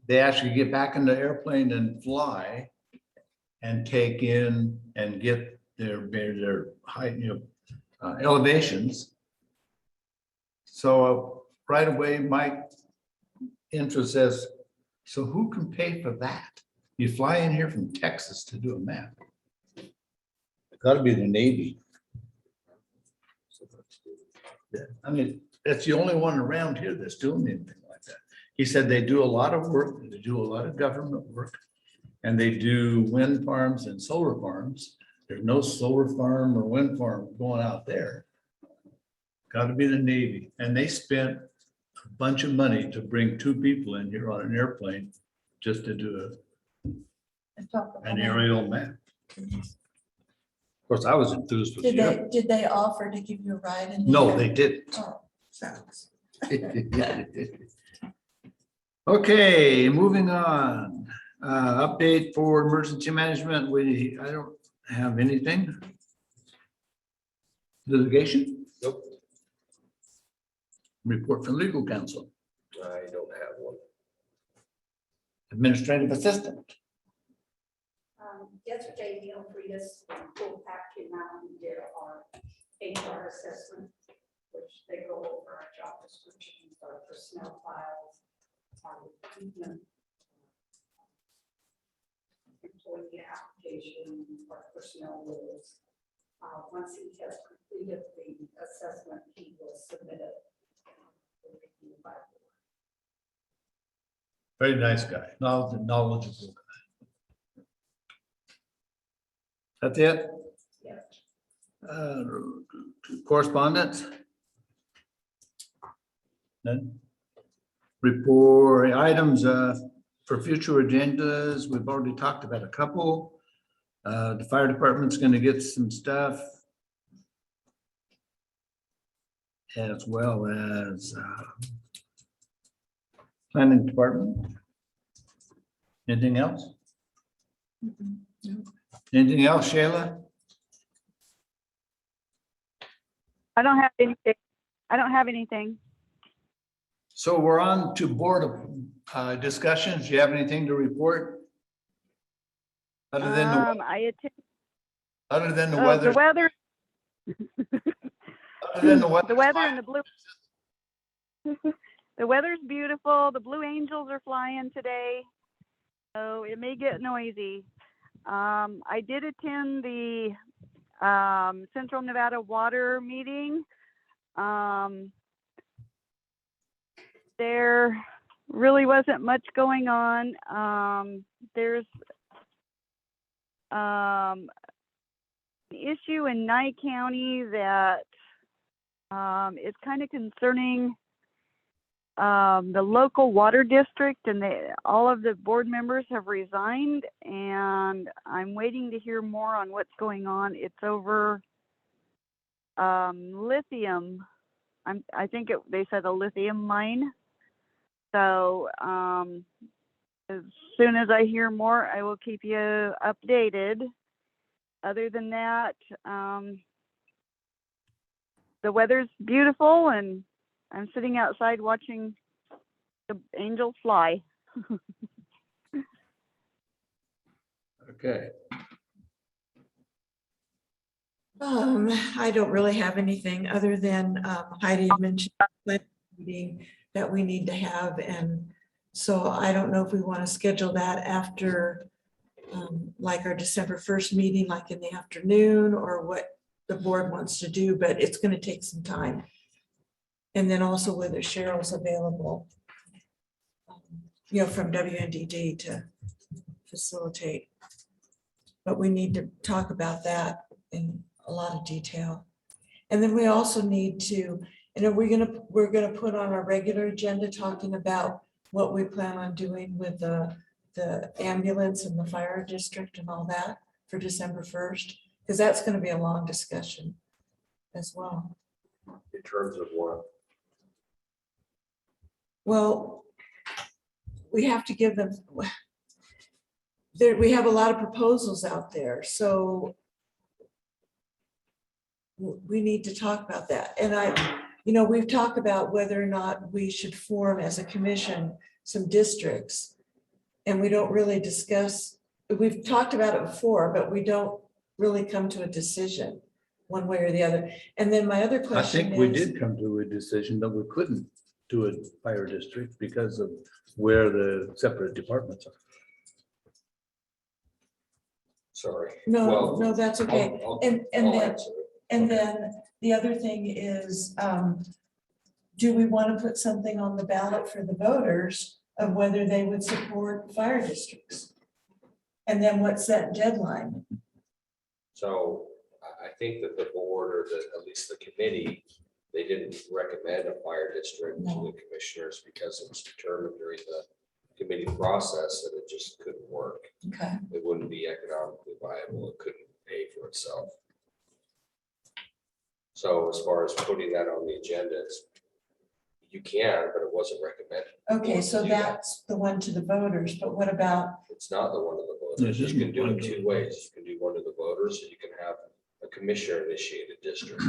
S1: they actually get back in the airplane and fly and take in and get their height, elevations. So right away, my interest says, so who can pay for that? You fly in here from Texas to do a map. Got to be the Navy. Yeah, I mean, that's the only one around here that's doing anything like that. He said they do a lot of work, they do a lot of government work, and they do wind farms and solar farms. There's no solar farm or wind farm going out there. Got to be the Navy. And they spent a bunch of money to bring two people in here on an airplane just to do an aerial map. Of course, I was enthused with the
S5: Did they offer to give you a ride? in the
S1: No,
S5: air?
S1: they didn't.
S5: Oh, sounds.
S1: Okay, moving on. Update for emergency management. I don't have anything. Litigation?
S11: Nope,
S1: Report from legal counsel.
S11: I don't have one.
S1: Administrative assistant.
S16: Yesterday, Neil Fridas pulled back came out and did our HR assessment, which they go over our job descriptions, our personnel files, our recruitment, employee application, our personnel rules. Once he has completed the assessment, he will submit it for review by the board.
S1: Very nice guy, knowledgeable guy. That's it?
S16: Yeah.
S1: Correspondence? None. Report items for future agendas. We've already talked about a couple. The fire department's going to get some stuff, as well as planning department. Anything else? Anything else, Shayla?
S4: I don't have anything. I don't have anything.
S1: So we're on to board discussions. Do you have anything to report? Other than the
S4: The
S1: weather,
S4: weather,
S1: other than the weather.
S4: the weather and the blue. The weather's beautiful. The Blue Angels are flying today, so it may get noisy. I did attend the Central Nevada Water meeting. There really wasn't much going on. There's an issue in Nye County that is kind of concerning the local water district, and all of the board members have resigned, and I'm waiting to hear more on what's going on. It's over lithium. I think they said a lithium mine. So as soon as I hear more, I will keep you updated. Other than that, the weather's beautiful, and I'm sitting outside watching the angels fly.
S1: Okay.
S5: I don't really have anything other than Heidi had mentioned the meeting that we need to have. And so I don't know if we want to schedule that after like our December 1st meeting, like in the afternoon, or what the board wants to do, but it's going to take some time. And then also whether Cheryl's available, from WNDD to facilitate. But we need to talk about that in a lot of detail. And then we also need to, and we're gonna put on our regular agenda talking about what we plan on doing with the ambulance and the fire district and all that for December 1st, because that's going to be a long discussion as well.
S11: In terms of what?
S5: Well, we have to give them, we have a lot of proposals out there, so we need to talk about that. And we've talked about whether or not we should form as a commission some districts. And we don't really discuss, we've talked about it before, but we don't really come to a decision one way or the other. And then my other
S1: I
S5: question
S1: think we
S5: is,
S1: did come to a decision that we couldn't do a fire district because of where the separate departments are.
S11: Sorry.
S5: no,
S11: Well,
S5: no, that's okay.
S11: I'll
S5: And then,
S11: answer it.
S5: and then the other thing is, do we want to put something on the ballot for the voters of whether they would support fire districts? And then what's that deadline?
S11: So I think that the board, or at least the committee, they didn't recommend a fire district to the commissioners because it was determined during the committee process that it just couldn't work.
S5: Okay.
S11: It wouldn't be economically viable. It couldn't pay for itself. So as far as putting that on the agenda, you can, but it wasn't recommended.
S5: Okay, so that's the one to the voters, but what about,
S11: It's not the one of the voters. You can do it two ways. You can do one to the voters, or you can have a commissioner initiated district.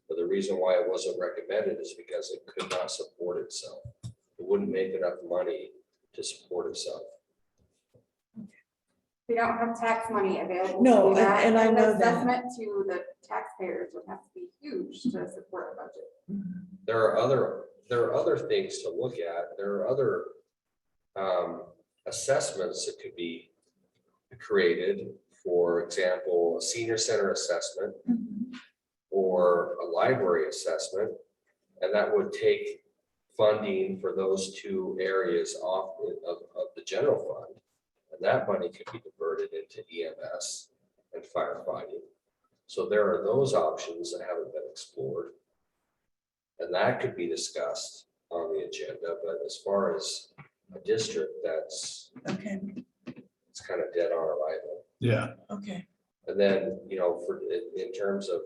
S11: But the reason why it wasn't recommended is because it could not support itself. It wouldn't make enough money to support itself.
S12: We don't have tax money available.
S5: No,
S12: to do that,
S5: and I know
S12: the
S5: that.
S12: assessment to the taxpayers would have to be huge to support a budget.
S11: There are other things to look at. There are other assessments that could be created. For example, a senior center assessment or a library assessment, and that would take funding for those two areas off of the general fund. And that money could be diverted into EMS and firefighting. So there are those options that haven't been explored. And that could be discussed on the agenda, but as far as a district,
S5: Okay,
S11: it's kind of dead on arrival.
S1: Yeah.
S5: okay.
S11: And then, for, in terms of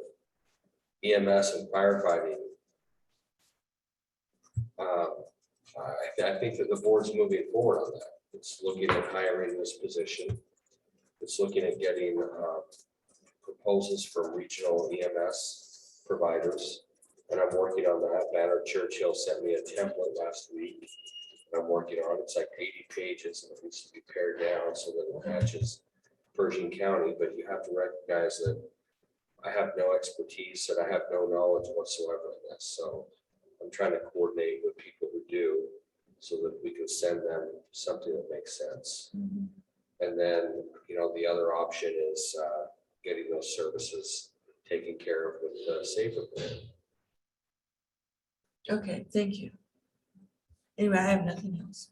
S11: EMS and firefighting, I think that the board's moving forward on that. It's looking at hiring this position. It's looking at getting proposals from regional EMS providers. And I'm working on that. Banner Churchill sent me a template last week. And I'm working on it. It's like 80 pages and it needs to be pared down so that it matches Pershing County. But you have to recognize that I have no expertise and I have no knowledge whatsoever in this. So I'm trying to coordinate with people who do so that we can send them something that makes sense. And then, the other option is getting those services taken care of with the safer plan.
S5: Okay, thank you. Anyway, I have nothing else.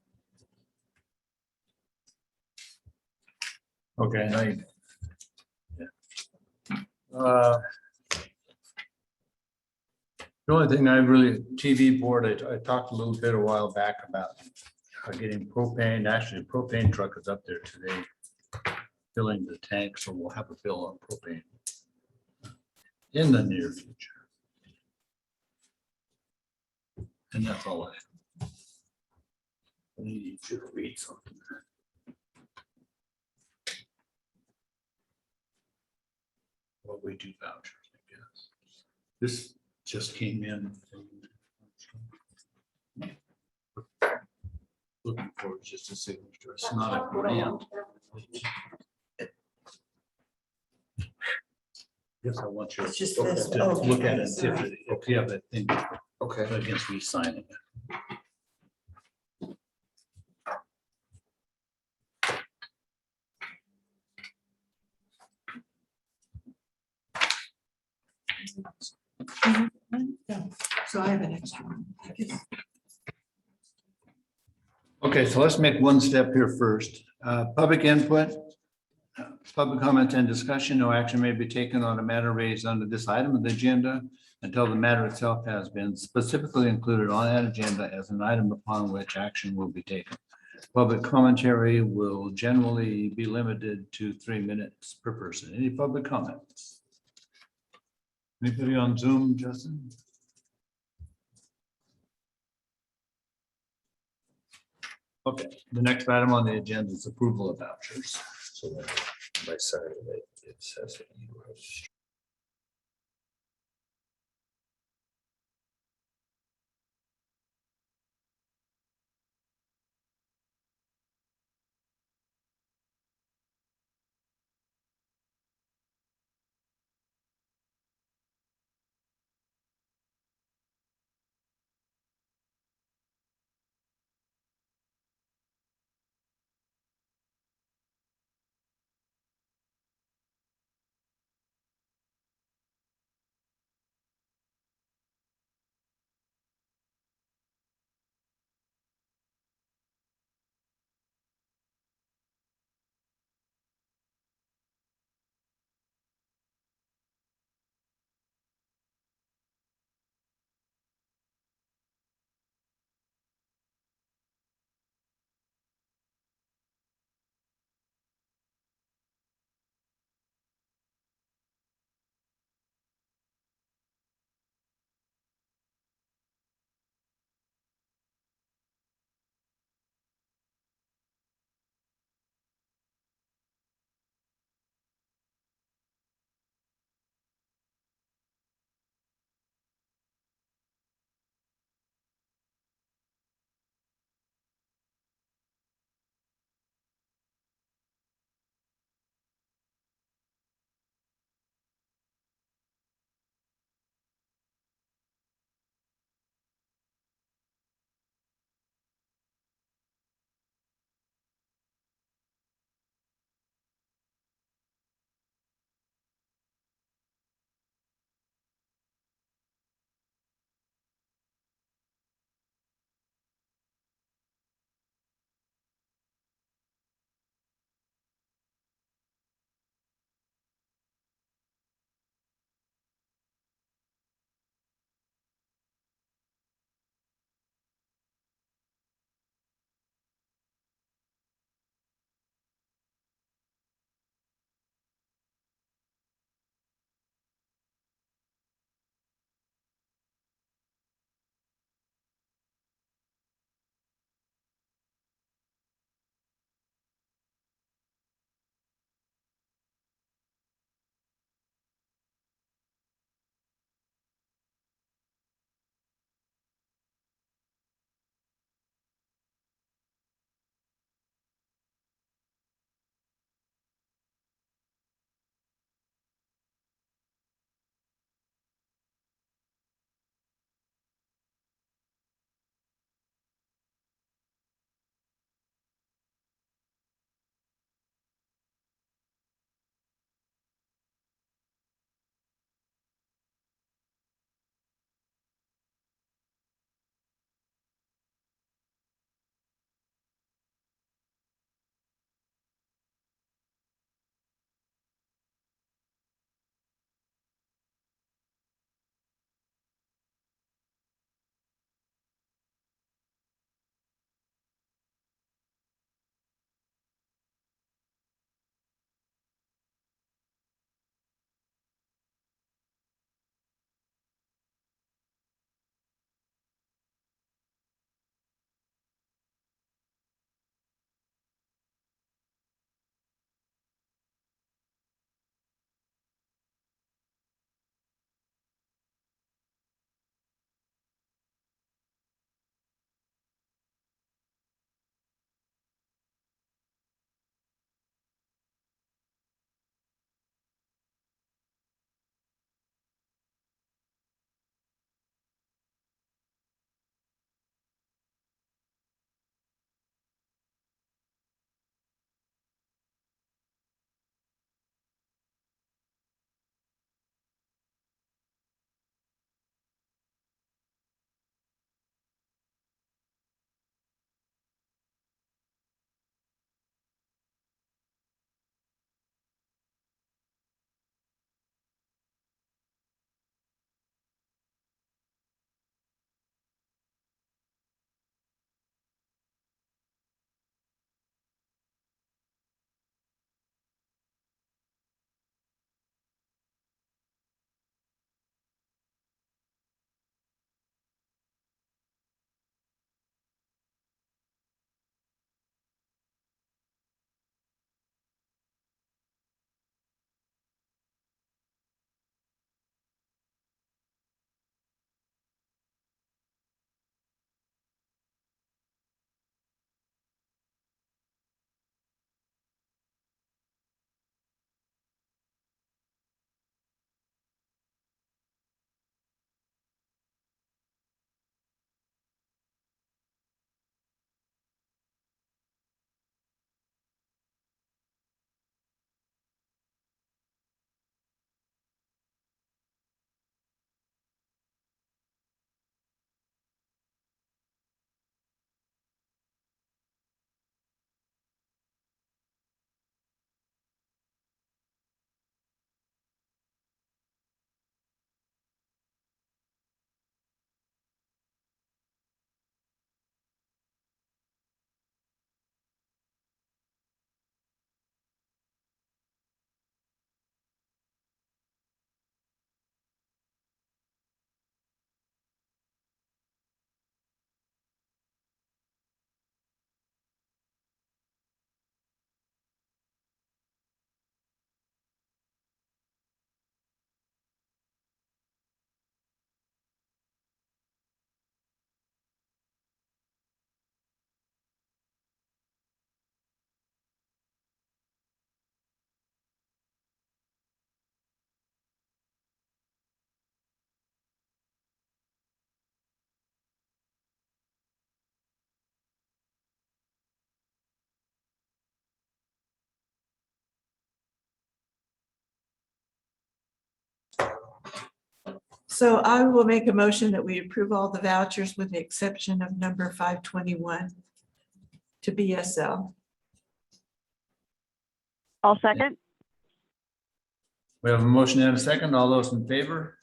S1: Okay, now you. The only thing I really, TV board, I talked a little bit a while back about getting propane. Actually, a propane truck is up there today filling the tank, so we'll have a bill on propane in the near future. And that's all I have. I need you to read something. What we do vouchers, I guess. This just came in. Looking for just a signature. It's not a grant. Yes, I want you
S5: It's just
S1: to
S5: this.
S1: look at it.
S5: Okay.
S1: If you have that thing
S11: Okay.
S1: against me signing it.
S5: No, so I have an extra one. I guess.
S1: Okay, so let's make one step here first. Public input. Public comment and discussion. No action may be taken on a matter raised under this item of the agenda until the matter itself has been specifically included on that agenda as an item upon which action will be taken. Public commentary will generally be limited to 3 minutes per person. Any public comments? Anybody on Zoom, Justin? Okay, the next item on the agenda is approval of vouchers.
S11: So then by signing it says that you have
S5: So I will make a motion that we approve all the vouchers with the exception of number 521 to BSL.
S4: I'll second.
S1: We have a motion and a second. All those in favor?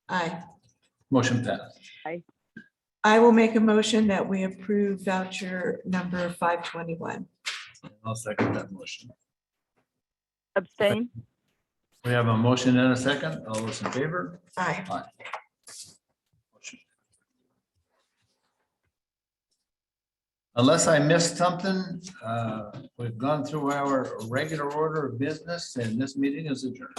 S5: Aye.
S1: Motion passed.
S5: I will make a motion that we approve voucher number 521.
S1: I'll second that motion.
S4: Abstain.
S1: We have a motion and a second. All those in favor?
S5: Aye.
S1: Aye. Unless I missed something, we've gone through our regular order of business and this meeting is adjourned.